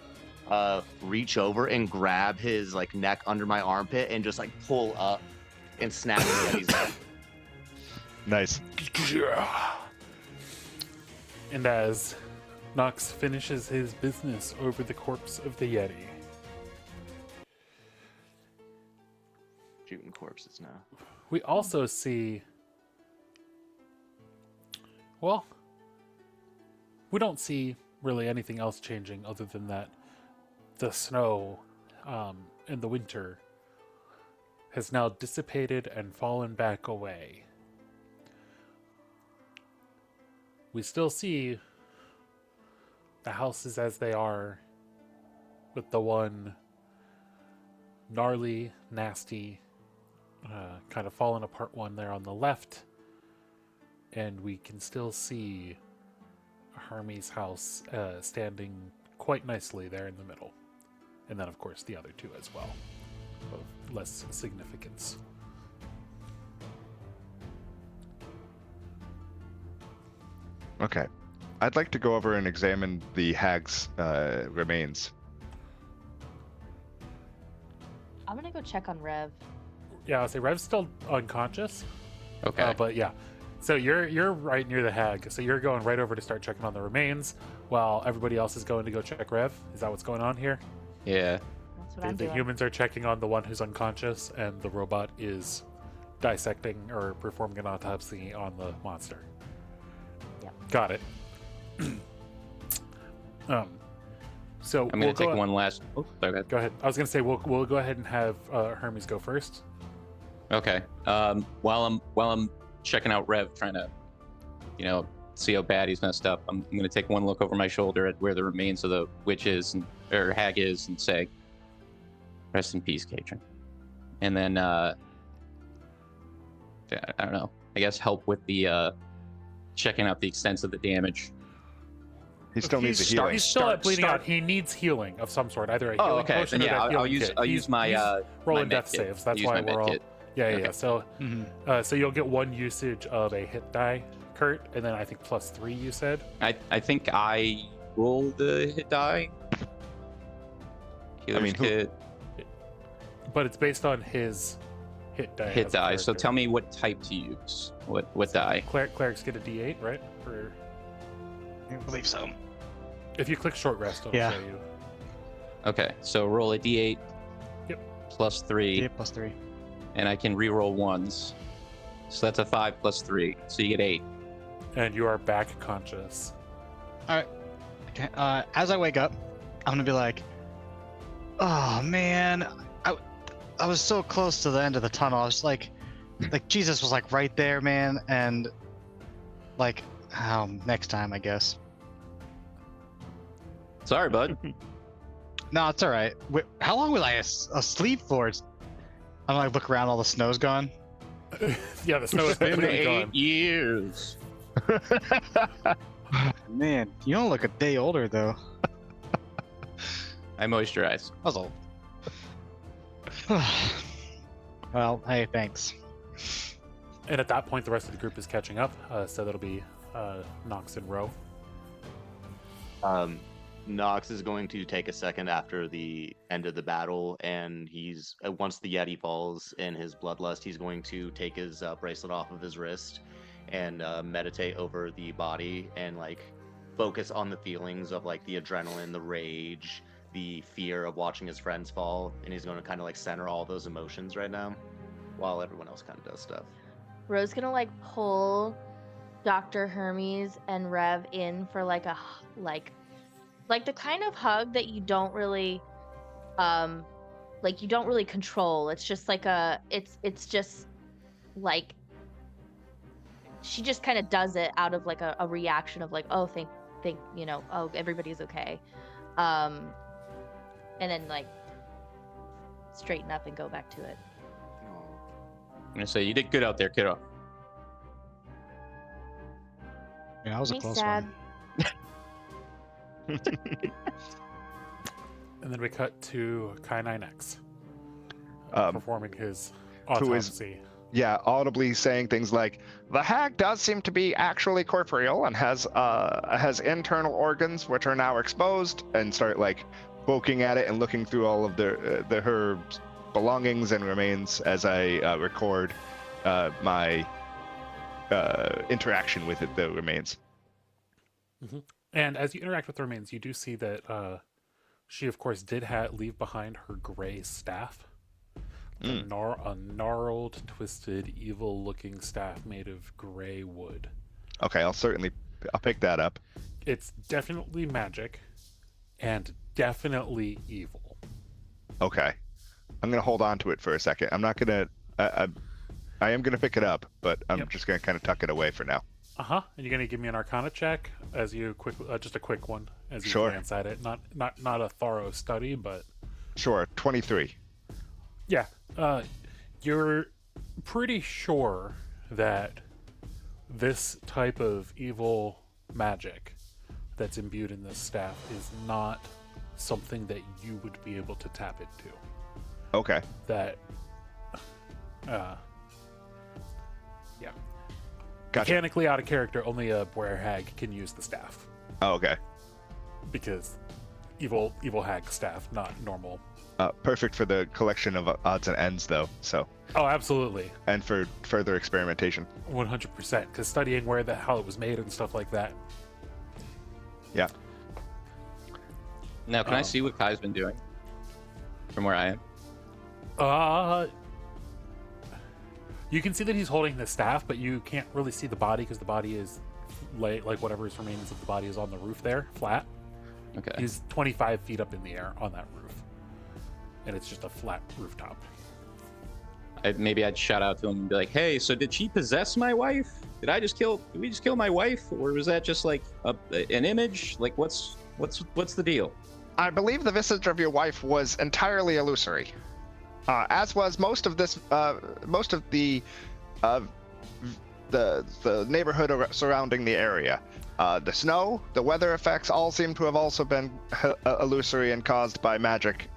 reach over and grab his like neck under my armpit and just like pull up and snap his Yeti's neck. Nice. And as Nox finishes his business over the corpse of the Yeti, Shooting corpses now. we also see. Well, we don't see really anything else changing other than that the snow in the winter has now dissipated and fallen back away. We still see the houses as they are, with the one gnarly, nasty, kind of fallen apart one there on the left, and we can still see Hermes' house standing quite nicely there in the middle. And then, of course, the other two as well, of less significance. Okay. I'd like to go over and examine the hag's remains. I'm gonna go check on Rev. Yeah, I'll say Rev's still unconscious. Okay. But yeah. So you're right near the hag. So you're going right over to start checking on the remains while everybody else is going to go check Rev. Is that what's going on here? Yeah. That's what I'm The doing. humans are checking on the one who's unconscious, and the robot is dissecting or performing an autopsy on the monster. Yep. Got it. So I'm we'll gonna take go, one last. Oh, sorry, go ahead. Go ahead. I was gonna say we'll go ahead and have Hermes go first. Okay. While I'm checking out Rev, trying to, see how bad he's messed up, I'm gonna take one look over my shoulder at where the remains of the witch is, or hag is, and say, "Rest in peace, Katrin." And then, I don't know. I guess help with the checking out the extent of the damage. He still needs a healing. He's still bleeding out. He needs healing of some sort, either a Oh, healing okay. potion Then or yeah, that I'll healing use kit. I'll use my rolling my death med kit. saves. That's Use why my med we're all. kit. Yeah. Okay. So, so you'll get one usage of a hit die, Kurt, and then I think +3. You said. I think I rolled the hit die. Healer's kit. But it's based on his hit die. Hit as a die. So character. tell me what type to use. What die? Clerics get a D8, right? For I believe so. if you click short rest, it'll Yeah. show you. Okay, so roll a d8. Yep. +3, Yeah, +3. and I can re-roll ones. So that's a 5 + 3, so you get 8. And you are back conscious. Okay. As I wake up, I'm gonna be like, "Oh man, I was so close to the end of the tunnel. I was like Jesus was like right there, man." And like, next time, I guess. Sorry, bud. No, it's all right. Wait, how long was I asleep for? I'm like, look around, all the snow's gone. Yeah, the snow is completely gone. years. Man, you don't look a day older though. I moisturize. I was old. Well, hey, thanks. And at that point, the rest of the group is catching up. So that'll be Nox and Ro. Nox is going to take a second after the end of the battle, and he's once the Yeti falls in his bloodlust, he's going to take his bracelet off of his wrist and meditate over the body and like focus on the feelings of like the adrenaline, the rage, the fear of watching his friends fall, and he's going to kind of like center all those emotions right now, while everyone else kind of does stuff. Ro's gonna like pull Dr. Hermes and Rev in for like a like the kind of hug that you don't really you don't really control. It's just like it's just like she just kind of does it out of like a reaction of like, oh, think oh, everybody's okay, and then like straighten up and go back to it. I'm gonna say you did good out there, kiddo. Yeah, that was a Makes close sad. one. And then we cut to Kai9X Um, performing his who is- autopsy. yeah, audibly saying things like, "The hag does seem to be actually corporeal and has internal organs which are now exposed," and start like poking at it and looking through all of her belongings and remains as I record my interaction with the remains. And as you interact with the remains, you do see that she, of course, did leave behind her gray staff. A gnarled, twisted, evil-looking staff made of gray wood. Okay, I'll pick that up. It's definitely magic, and definitely evil. Okay, I'm gonna hold on to it for a second. I'm not gonna. I am gonna pick it up, but I'm just gonna kind of tuck it away for now. And you're gonna give me an Arcana check as you just a quick one as you Sure. glance at it. Not a thorough study, but Sure, 23. yeah, you're pretty sure that this type of evil magic that's imbued in this staff is not something that you would be able to tap into. Okay. That, yeah. Gotcha. Mechanically out of character, only a Brer Hag can use the staff. Oh, okay. Because evil hag staff, not normal. Perfect for the collection of odds and ends, though. So, Oh, absolutely. and for further experimentation. 100%. Because studying how it was made and stuff like that. Yeah. Now, can I see what Kai's been doing from where I am? You can see that he's holding the staff, but you can't really see the body because the body is like whatever remains of the body is on the roof there, flat. Okay. He's 25 feet up in the air on that roof. And it's just a flat rooftop. maybe I'd shout out to him and be like, "Hey, so did she possess my wife? Did we just kill my wife, or was that just like an image? Like, what's the deal?" I believe the visage of your wife was entirely illusory, as was most of the neighborhood surrounding the area. The snow, the weather effects all seem to have also been illusory and caused by magic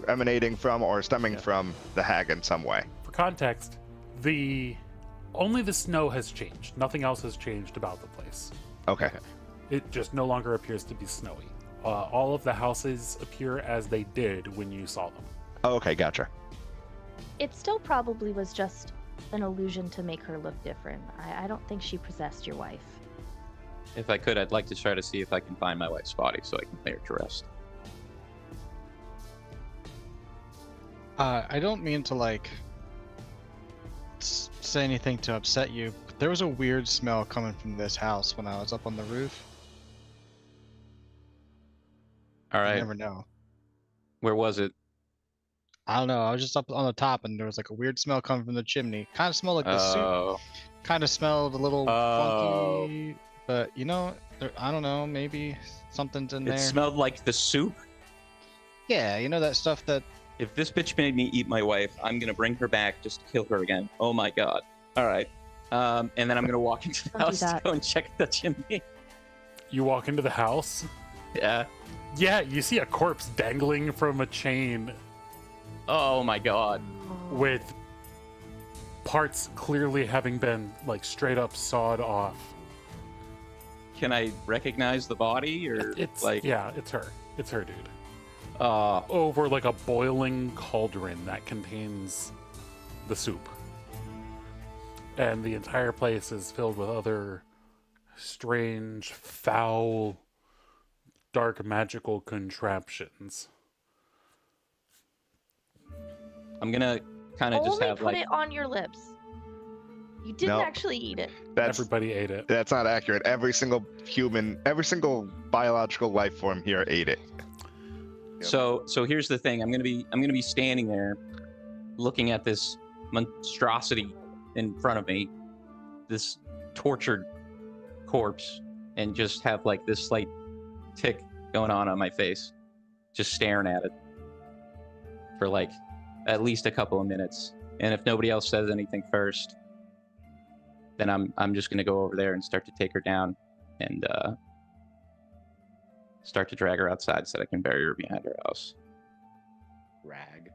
emanating from or stemming from the hag in some way. For context, only the snow has changed. Nothing else has changed about the place. Okay. It just no longer appears to be snowy. All of the houses appear as they did when you saw them. Oh, okay, gotcha. It still probably was just an illusion to make her look different. I don't think she possessed your wife. If I could, I'd like to try to see if I can find my wife's body so I can lay her to rest. I don't mean to like say anything to upset you, but there was a weird smell coming from this house when I was up on the roof. All You right, never know. where was it? I don't know. I was just up on the top, and there was like a weird smell coming from the chimney. Kind of smelled like the soup. Oh, Kind of smelled a little Oh. funky, but you know, I don't know. Maybe something's in it there. smelled like the soup. Yeah, you know that stuff that. If this bitch made me eat my wife, I'm gonna bring her back just to kill her again. Oh my god. All right. And then I'm gonna walk into the Don't do house to that. go and check the chimney. You walk into the house. Yeah. Yeah, you see a corpse dangling from a chain Oh my god. with parts clearly having been like straight up sawed off. Can I recognize the body or It's like? yeah, it's her. It's her, dude. Uh, Over like a boiling cauldron that contains the soup. And the entire place is filled with other strange, foul, dark magical contraptions. I'm gonna kind of just Only have put like. it on your lips. You didn't No. actually eat it. Everybody ate it. That's not accurate. Every single biological life form here ate it. So here's the thing. I'm gonna be standing there, looking at this monstrosity in front of me, this tortured corpse, and just have like this slight tick going on my face, just staring at it for like at least a couple of minutes. And if nobody else says anything first, then I'm just gonna go over there and start to take her down and start to drag her outside so that I can bury her behind her house. Rag.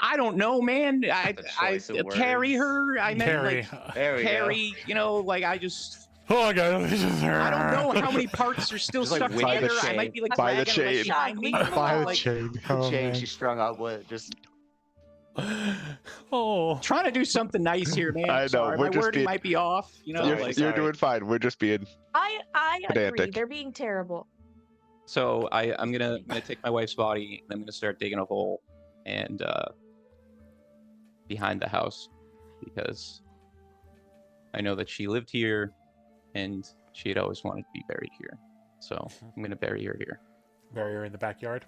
I don't know, man. I choice of carry words. her. I meant Carrie. like There we carry. You know, like I just. Oh god, I don't know how many parts are still Just, like, stuck by the together. I might chain. be like By the dragging them chain. behind me. By the like, chain. The Oh, chain man. she strung out with just Oh. Trying to do something nice here, man. I know, Sorry, we're my just wording being- might be off. You know, Sorry, You're, like, you're doing fine. We're just being. I agree. Pedantic. They're being terrible. so I'm gonna take my wife's body and I'm gonna start digging a hole and behind the house because I know that she lived here and she had always wanted to be buried here. So I'm gonna bury her here, Barrier in the backyard.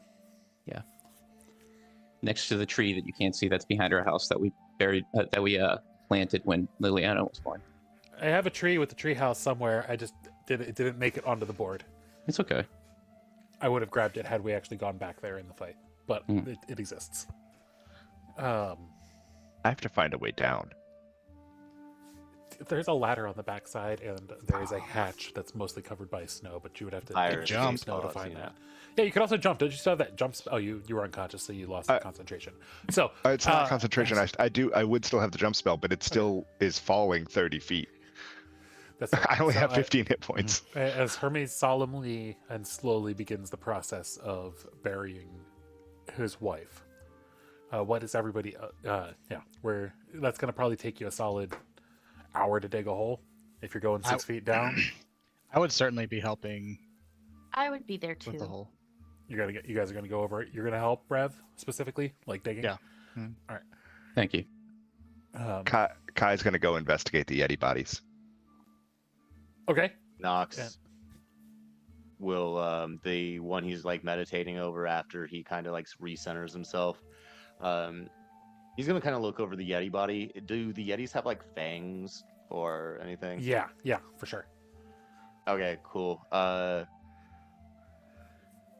next to the tree that you can't see that's behind our house that we buried that we planted when Liliana was born. I have a tree with the tree house somewhere. I just didn't make it onto the board. It's okay. I would have grabbed it had we actually gone back there in the fight, but Mm. it exists. I have to find a way down. There's a ladder on the backside, and there is a hatch that's mostly covered by snow, but you would have to Fire dig through jump. snow to spots, find you that. Yeah, you could also jump. Did you still have that jump? Oh, you were unconscious, so you lost concentration. So It's not concentration. I would still have the jump spell, but it still is falling 30 feet. That's I only so have 15 hit points. As Hermes solemnly and slowly begins the process of burying his wife, what is everybody? Where that's going to probably take you a solid hour to dig a hole if you're going 6 feet down. I would certainly be helping I would be there with the too. hole. You guys are gonna go over it. You're gonna help Rev specifically, like digging. Yeah. Thank you. Kai's going to go investigate the Yeti bodies. Okay. Nox Yeah. will the one he's like meditating over after he kind of like recenters himself. He's gonna kind of look over the Yeti body. Do the Yetis have like fangs or anything? Yeah, for sure. Okay, cool.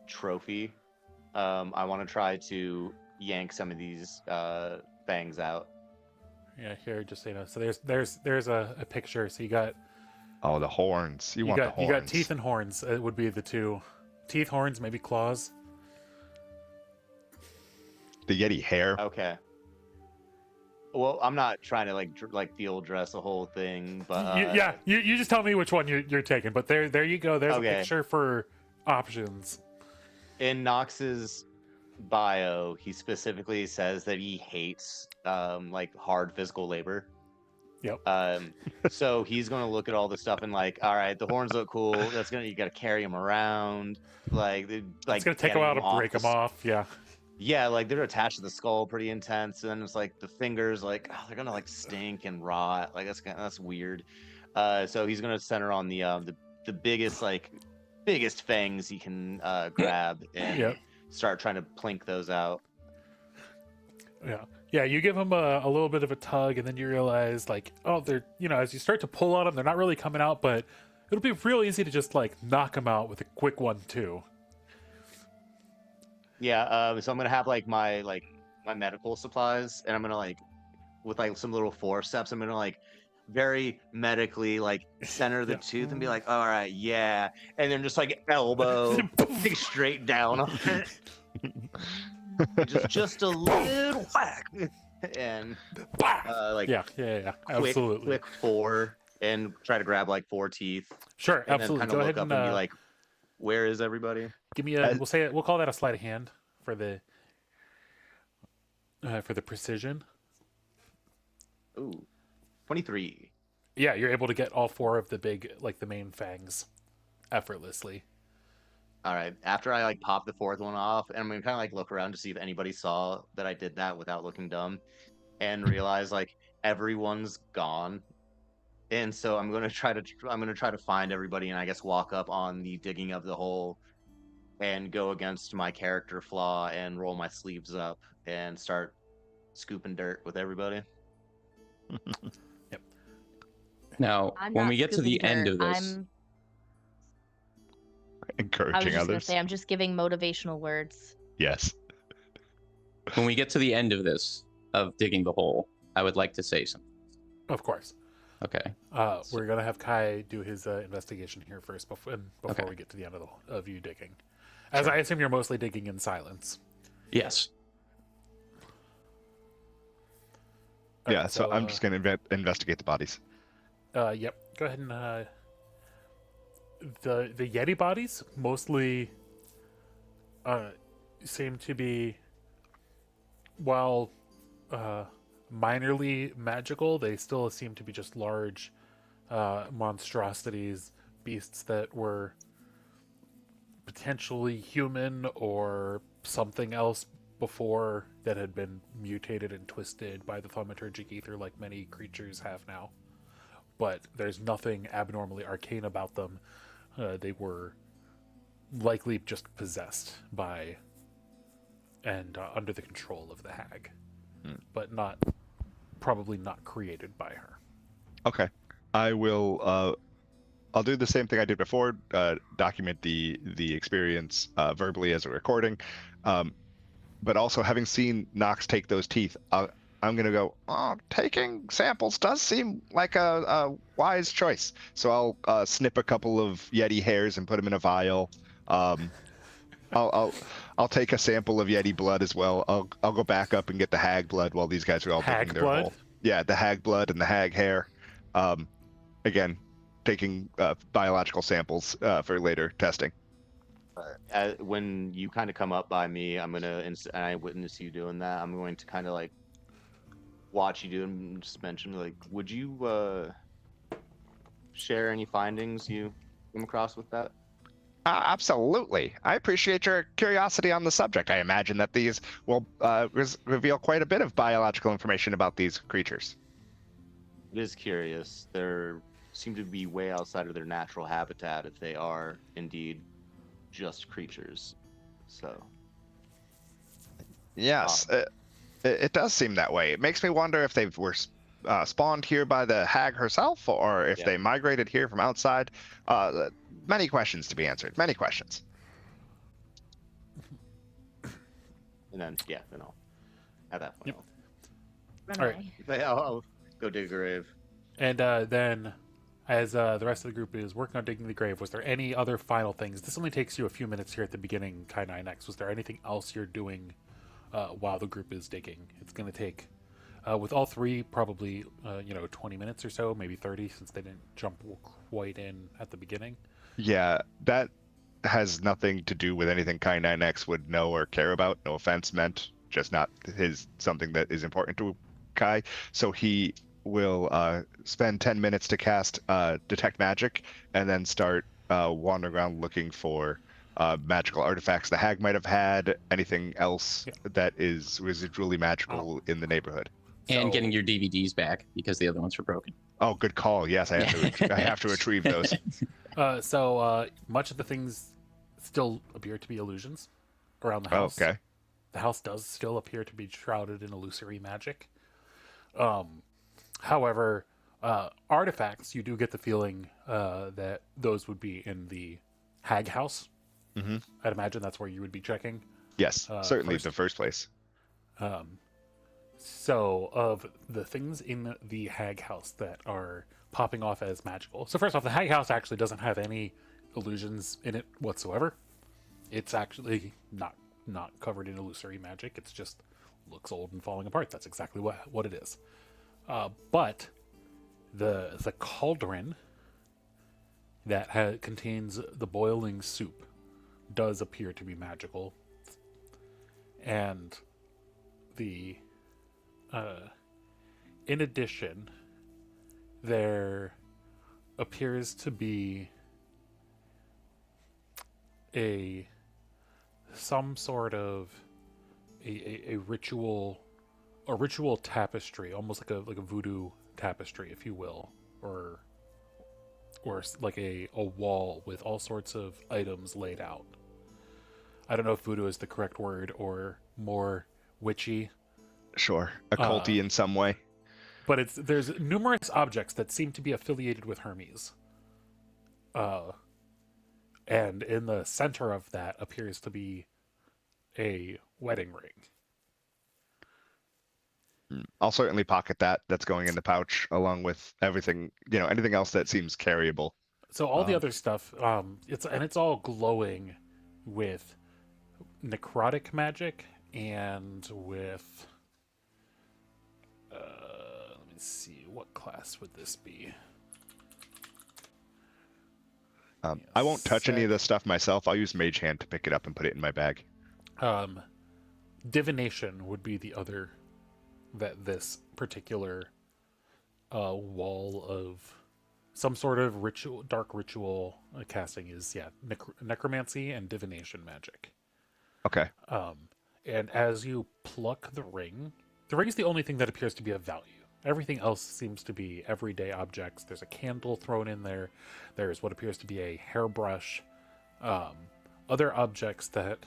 Trophy. I want to try to yank some of these fangs out. Yeah, here, just so you know. So there's a picture. So you got Oh, the horns. You want the horns. you got teeth and horns. It would be the two. Teeth, horns, maybe claws. The Yeti hair. Okay. Well, I'm not trying to like field dress the whole thing, but you just tell me which one you're taking. But there you go. There's Okay. a picture for options. in Knox's bio, he specifically says that he hates like hard physical labor. Yep. So he's gonna look at all the stuff and like, all right, the horns look cool. That's gonna you gotta carry them around. Like It's gonna take a while to break them off. Yeah. Yeah, like they're attached to the skull pretty intense, and then it's like the fingers, like they're gonna like stink and rot. Like that's weird. So he's gonna center on the biggest fangs he can grab and Yep. start trying to plink those out. Yeah, you give them a little bit of a tug, and then you realize, like, oh, they're, as you start to pull on them, they're not really coming out, but it'll be real easy to just, like, knock them out with a quick one, too. Yeah, so I'm gonna have like my medical supplies, and I'm gonna like with like some little forceps, I'm gonna like very medically like center the Yeah. tooth and be like, all right, yeah, and then just like elbow straight down on it. just a little whack, and like yeah, absolutely. quick four, and try to grab like 4 teeth. Sure, And absolutely. then Go kind of ahead look and up and be like, where is everybody? give me we'll call that a sleight of hand for the precision. Ooh, 23. Yeah, you're able to get all 4 of the the main fangs effortlessly. All right. After I like pop the 4th one off, and I'm gonna kind of like look around to see if anybody saw that I did that without looking dumb, and realize like everyone's gone, and so I'm gonna try to find everybody, and I guess walk up on the digging of the hole, and go against my character flaw and roll my sleeves up and start scooping dirt with everybody. Yep. Now, I'm when not we get to the scooping end dirt. of this, I was Encouraging just gonna others. say I'm just giving motivational words. Yes. when we get to the end of this, of digging the hole, I would like to say something. Of course. Okay. We're gonna have Kai do his investigation here first before Okay. we get to the end of you digging. As I assume you're mostly digging in silence. Yes. All Yeah, right, so I'm just going to investigate the bodies. Yep. Go ahead and the Yeti bodies mostly seem to be, while minorly magical, they still seem to be just large monstrosities, beasts that were potentially human or something else before that had been mutated and twisted by the thaumaturgic ether like many creatures have now. But there's nothing abnormally arcane about them. They were likely just possessed by and under the control of the hag, but probably not created by her. Okay. I will. I'll do the same thing I did before. Document the experience verbally as a recording. But also, having seen Nox take those teeth, I'm gonna go. Oh, taking samples does seem like a wise choice. So I'll snip a couple of Yeti hairs and put them in a vial. I'll take a sample of Yeti blood as well. I'll go back up and get the hag blood while these guys are all Hag digging their blood? hole. Yeah, the hag blood and the hag hair. Again, taking biological samples for later testing. When you kind of come up by me, I'm gonna and I witness you doing that. I'm going to kind of like watch you do and just mention like, would you share any findings you come across with that? Absolutely. I appreciate your curiosity on the subject. I imagine that these will reveal quite a bit of biological information about these creatures. It is curious. They seem to be way outside of their natural habitat if they are indeed just creatures. So Yes. It does seem that way. It makes me wonder if they were spawned here by the hag herself, or if Yeah. they migrated here from outside. Many questions to be answered. Many questions. And then then I'll at that point. Yep. Run All right. away. I'll go dig a grave. And then, as the rest of the group is working on digging the grave, was there any other final things? This only takes you a few minutes here at the beginning, Kai9X. Was there anything else you're doing while the group is digging? It's going to take, with all three, probably 20 minutes or so, maybe 30, since they didn't jump quite in at the beginning. Yeah, that has nothing to do with anything Kai9X would know or care about. No offense meant, just not something that is important to Kai. So he will spend 10 minutes to cast Detect Magic, and then start wandering around looking for magical artifacts the hag might have had, anything else that is residually magical in the neighborhood. And So- getting your DVDs back because the other ones were broken. Oh, good call. Yes, I have to retrieve those. So much of the things still appear to be illusions around the house. Okay. The house does still appear to be shrouded in illusory magic. However, artifacts, you do get the feeling that those would be in the hag house. Mm-hmm. I'd imagine that's where you would be checking. Yes, certainly first. the first place. So, of the things in the hag house that are popping off as magical. So, first off, the hag house actually doesn't have any illusions in it whatsoever. It's actually not covered in illusory magic. It's just looks old and falling apart. That's exactly what it is. But the cauldron that contains the boiling soup does appear to be magical, and in addition, there appears to be some sort of a ritual tapestry, almost like a voodoo tapestry, if you will, or like a wall with all sorts of items laid out. I don't know if voodoo is the correct word or more witchy. Sure, occulty in some way. But there's numerous objects that seem to be affiliated with Hermes. And in the center of that appears to be a wedding ring. I'll certainly pocket that. That's going in the pouch along with everything, anything else that seems carryable. So all the other stuff, it's all glowing with necrotic magic and with let me see, what class would this be? I won't touch any of this stuff myself. I'll use Mage Hand to pick it up and put it in my bag. Divination would be the other that this particular wall of some sort of dark ritual casting is. Necromancy and divination magic. Okay. And as you pluck the ring is the only thing that appears to be of value. Everything else seems to be everyday objects. There's a candle thrown in there. There's what appears to be a hairbrush. Other objects that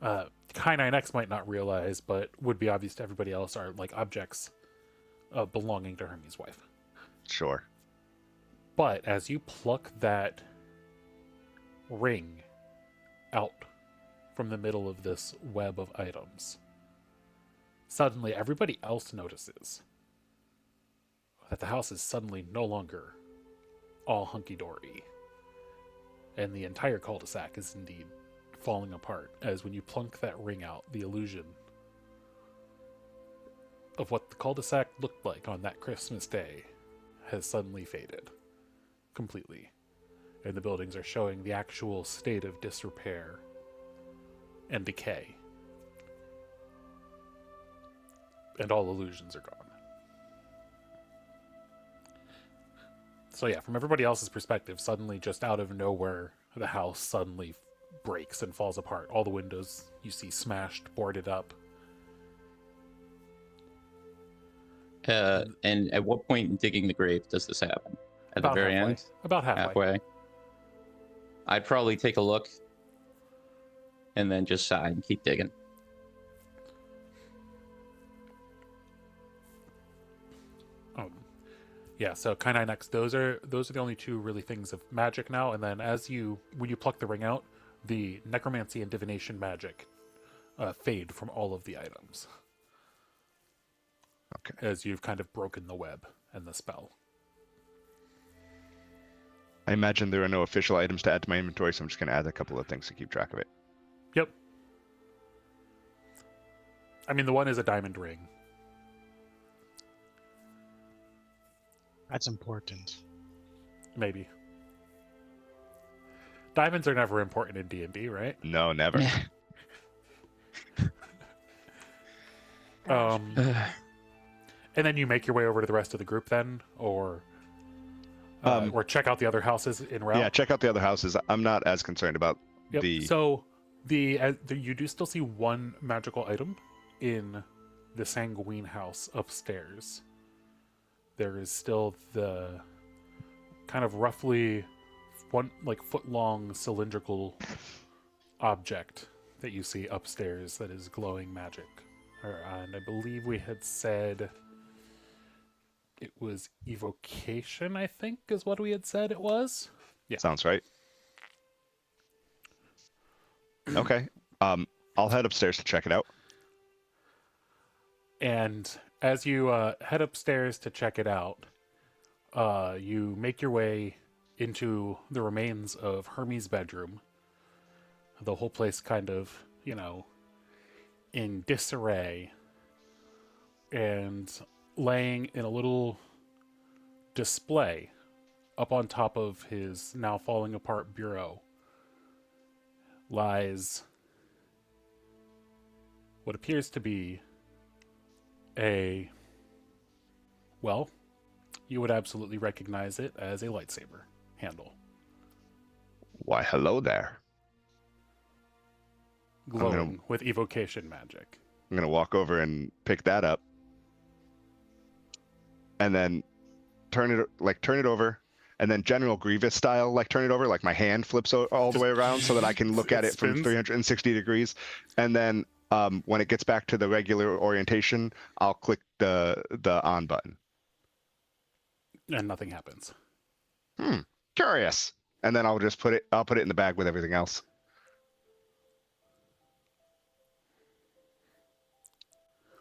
Kai9X might not realize, but would be obvious to everybody else, are like objects belonging to Hermes' wife. Sure. But as you pluck that ring out from the middle of this web of items, suddenly everybody else notices that the house is suddenly no longer all hunky-dory. And the entire cul-de-sac is indeed falling apart, as when you plunk that ring out, the illusion of what the cul-de-sac looked like on that Christmas day has suddenly faded completely. And the buildings are showing the actual state of disrepair and decay. And all illusions are gone. So yeah, from everybody else's perspective, suddenly just out of nowhere, the house suddenly breaks and falls apart. All the windows you see smashed, boarded up. And at what point in digging the grave does this happen? At the very halfway. end? About halfway. I'd probably take a look and then just sigh and keep digging. Yeah, so Kainai next. Those are the only two really things of magic now. And then when you pluck the ring out, the necromancy and divination magic fade from all of the items. Okay. As you've kind of broken the web and the spell. I imagine there are no official items to add to my inventory, so I'm just going to add a couple of things to keep track of it. Yep. I mean, the one is a diamond ring. That's important. Maybe. Diamonds are never important in D&D, right? No, never. And then you make your way over to the rest of the group then, or check out the other houses in route. Yeah, check out the other houses. I'm not as concerned about Yep. the. So you do still see one magical item in the Sanguine house upstairs. There is still the kind of roughly foot long cylindrical object that you see upstairs that is glowing magic. And I believe we had said it was evocation, I think is what we had said it was. Yeah. Sounds right. Okay. I'll head upstairs to check it out. And as you head upstairs to check it out, you make your way into the remains of Hermes' bedroom. The whole place kind of, in disarray. And laying in a little display up on top of his now falling apart bureau lies what appears to be you would absolutely recognize it as a lightsaber handle. Why, hello there. Glowing with evocation magic. I'm going to walk over and pick that up. And then turn it over. And then General Grievous style, turn it over, my hand flips all the way around so that I can look at it from 360 degrees. And then when it gets back to the regular orientation, I'll click the on button. And nothing happens. Curious. And then I'll put it in the bag with everything else.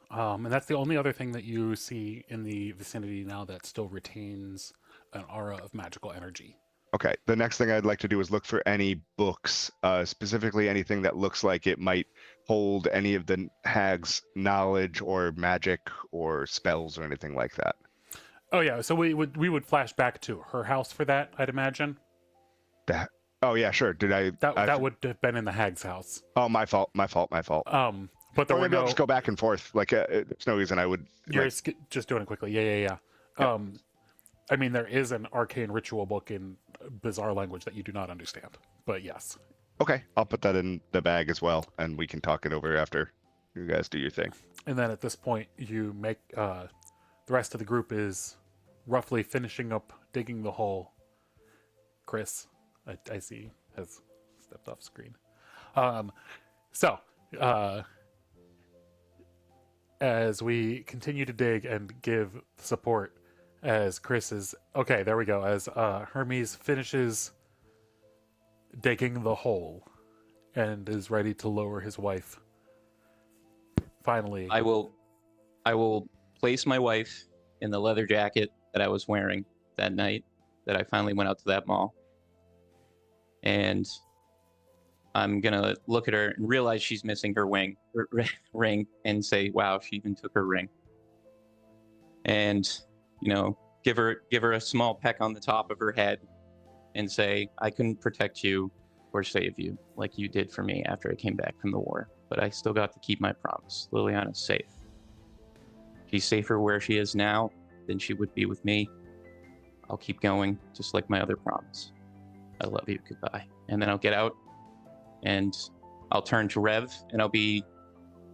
And that's the only other thing that you see in the vicinity now that still retains an aura of magical energy. Okay. The next thing I'd like to do is look for any books, specifically anything that looks like it might hold any of the hag's knowledge or magic or spells or anything like that. Oh yeah, so we would flash back to her house for that, I'd imagine. Oh yeah, sure. That would have been in the hag's house. Oh, my fault. But there were maybe I'll just go back and forth. There's no reason I would. You're just doing it quickly. Yeah. I mean, there is an arcane ritual book in bizarre language that you do not understand. But yes. Okay, I'll put that in the bag as well, and we can talk it over after you guys do your thing. And then at this point, you make the rest of the group is roughly finishing up digging the hole. Chris, I see, has stepped off screen. As we continue to dig and give support, as Chris is okay, there we go. As Hermes finishes digging the hole and is ready to lower his wife. Finally, I will place my wife in the leather jacket that I was wearing that night that I finally went out to that mall. And I'm gonna look at her and realize she's missing her ring and say, wow, she even took her ring. And, give her a small peck on the top of her head and say, I couldn't protect you or save you like you did for me after I came back from the war, but I still got to keep my promise. Liliana's safe. She's safer where she is now than she would be with me. I'll keep going, just like my other promise. I love you, goodbye. And then I'll get out and I'll turn to Rev and I'll be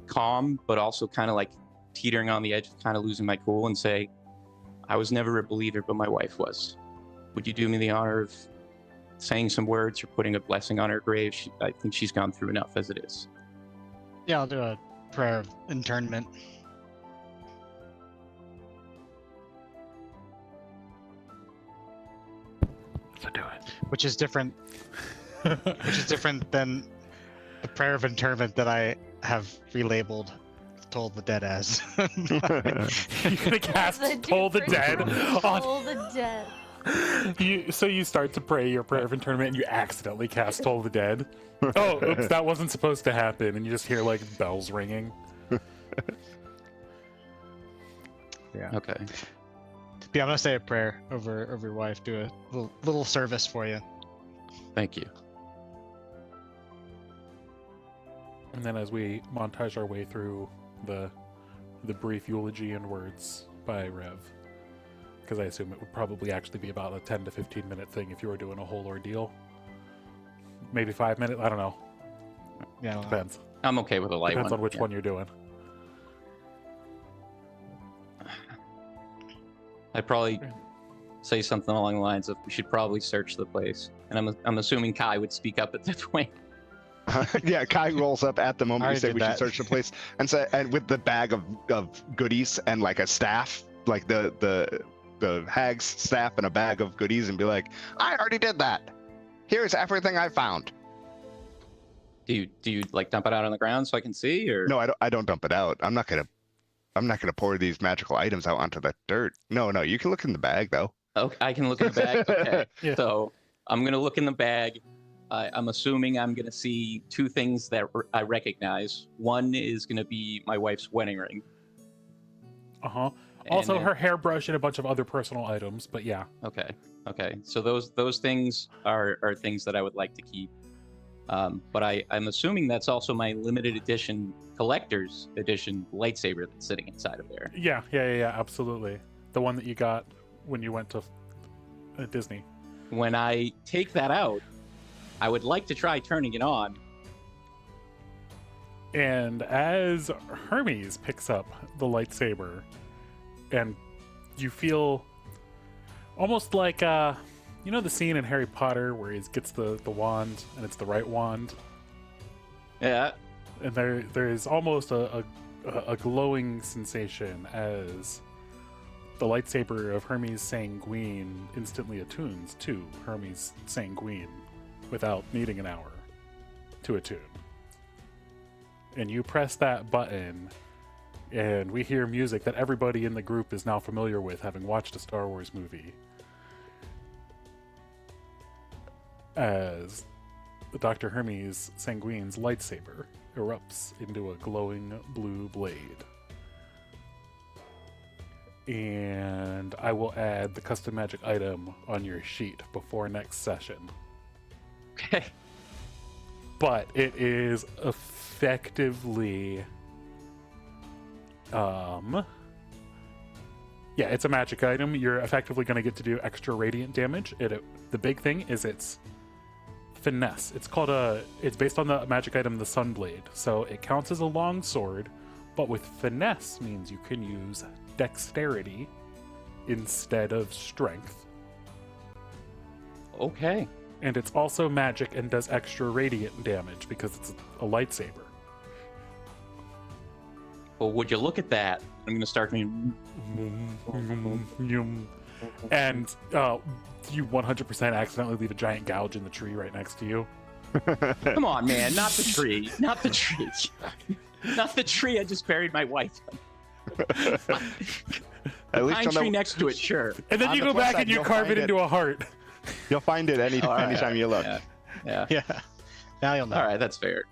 calm, but also kind of teetering on the edge, kind of losing my cool, and say, I was never a believer, but my wife was. Would you do me the honor of saying some words or putting a blessing on her grave? I think she's gone through enough as it is. Yeah, I'll do a prayer of internment. which is different. Which is different than the prayer of interment that I have relabeled Toll the Dead as. You're gonna cast Toll the Dead on. Toll the Dead. So you start to pray your prayer of interment, and you accidentally cast Toll the Dead. Oh, oops, that wasn't supposed to happen, and you just hear like bells ringing. Yeah. Okay. Yeah, I'm gonna say a prayer over your wife. Do a little service for you. Thank you. And then as we montage our way through the brief eulogy and words by Rev, because I assume it would probably actually be about a 10 to 15 minute thing if you were doing a whole ordeal. Maybe 5 minutes. I don't know. Yeah. Depends. I'm okay with a light Depends one. on which Yeah. one you're doing. I'd probably say something along the lines of, we should probably search the place. And I'm assuming Kai would speak up at that point. Yeah, Kai rolls up at the moment I you say did we should that. search the place, and say, and with the bag of goodies and like a staff, like the hag's staff and a bag of goodies, and be like, I already did that. Here's everything I found. Do you like dump it out on the ground so I can see, or No, I don't dump it out. I'm not gonna pour these magical items out onto the dirt. No, you can look in the bag though. Okay, I can look in the bag. Okay, Yeah. so I'm gonna look in the bag. I'm assuming I'm gonna see two things that I recognize. One is gonna be my wife's wedding ring. Uh-huh. And Also, then- her hairbrush and a bunch of other personal items, but yeah. Okay. So those things are things that I would like to keep. But I'm assuming that's also my limited edition collector's edition lightsaber that's sitting inside of there. Yeah, absolutely. The one that you got when you went to Disney. When I take that out, I would like to try turning it on. And as Hermes picks up the lightsaber, and you feel almost like you know the scene in Harry Potter where he gets the wand and it's the right wand, Yeah. and there is almost a glowing sensation as the lightsaber of Hermes Sanguine instantly attunes to Hermes Sanguine without needing an hour to attune. And you press that button, and we hear music that everybody in the group is now familiar with, having watched a Star Wars movie. As Dr. Hermes Sanguine's lightsaber erupts into a glowing blue blade. And I will add the custom magic item on your sheet before next session. Okay. But it is effectively yeah, it's a magic item. You're effectively going to get to do extra radiant damage. The big thing is its finesse. It's based on the magic item the Sunblade, so it counts as a long sword, but with finesse means you can use dexterity instead of strength. Okay. And it's also magic and does extra radiant damage because it's a lightsaber. Well, would you look at that? I'm gonna start doing. And you 100% accidentally leave a giant gouge in the tree right next to you. Come on, man! Not the tree! Not the tree! Not the tree! I just buried my wife. At least Pine on tree the, next to it, sure. And then On you the go plus back side, and you you'll carve it find into a heart. you'll find it All right, anytime you look. Yeah. Yeah. Yeah. Now you'll know. All right, that's fair.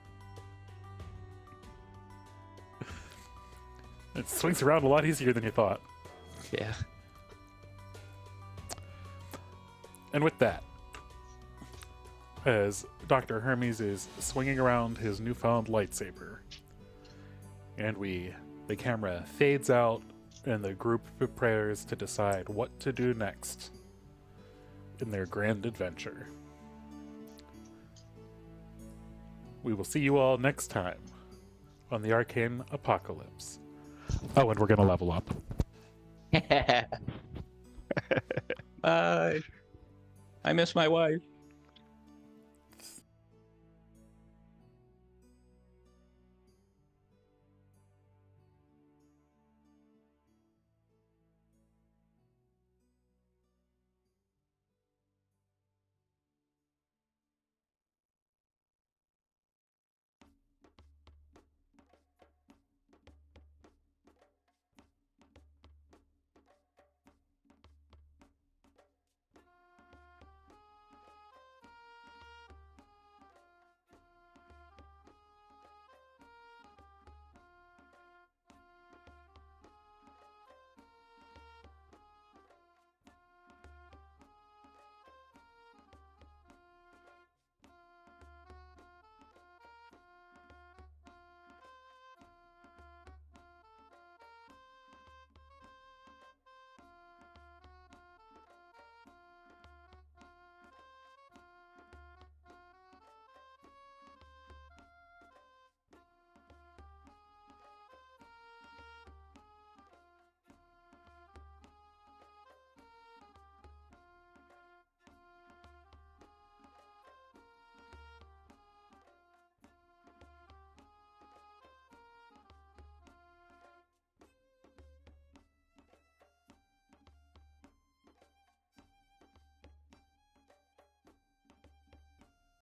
It swings around a lot easier than you thought. Yeah. And with that, as Dr. Hermes is swinging around his newfound lightsaber, and the camera fades out, and the group prepares to decide what to do next in their grand adventure. We will see you all next time on the Arcane Apocalypse. Oh, and we're gonna level up. Bye. I miss my wife.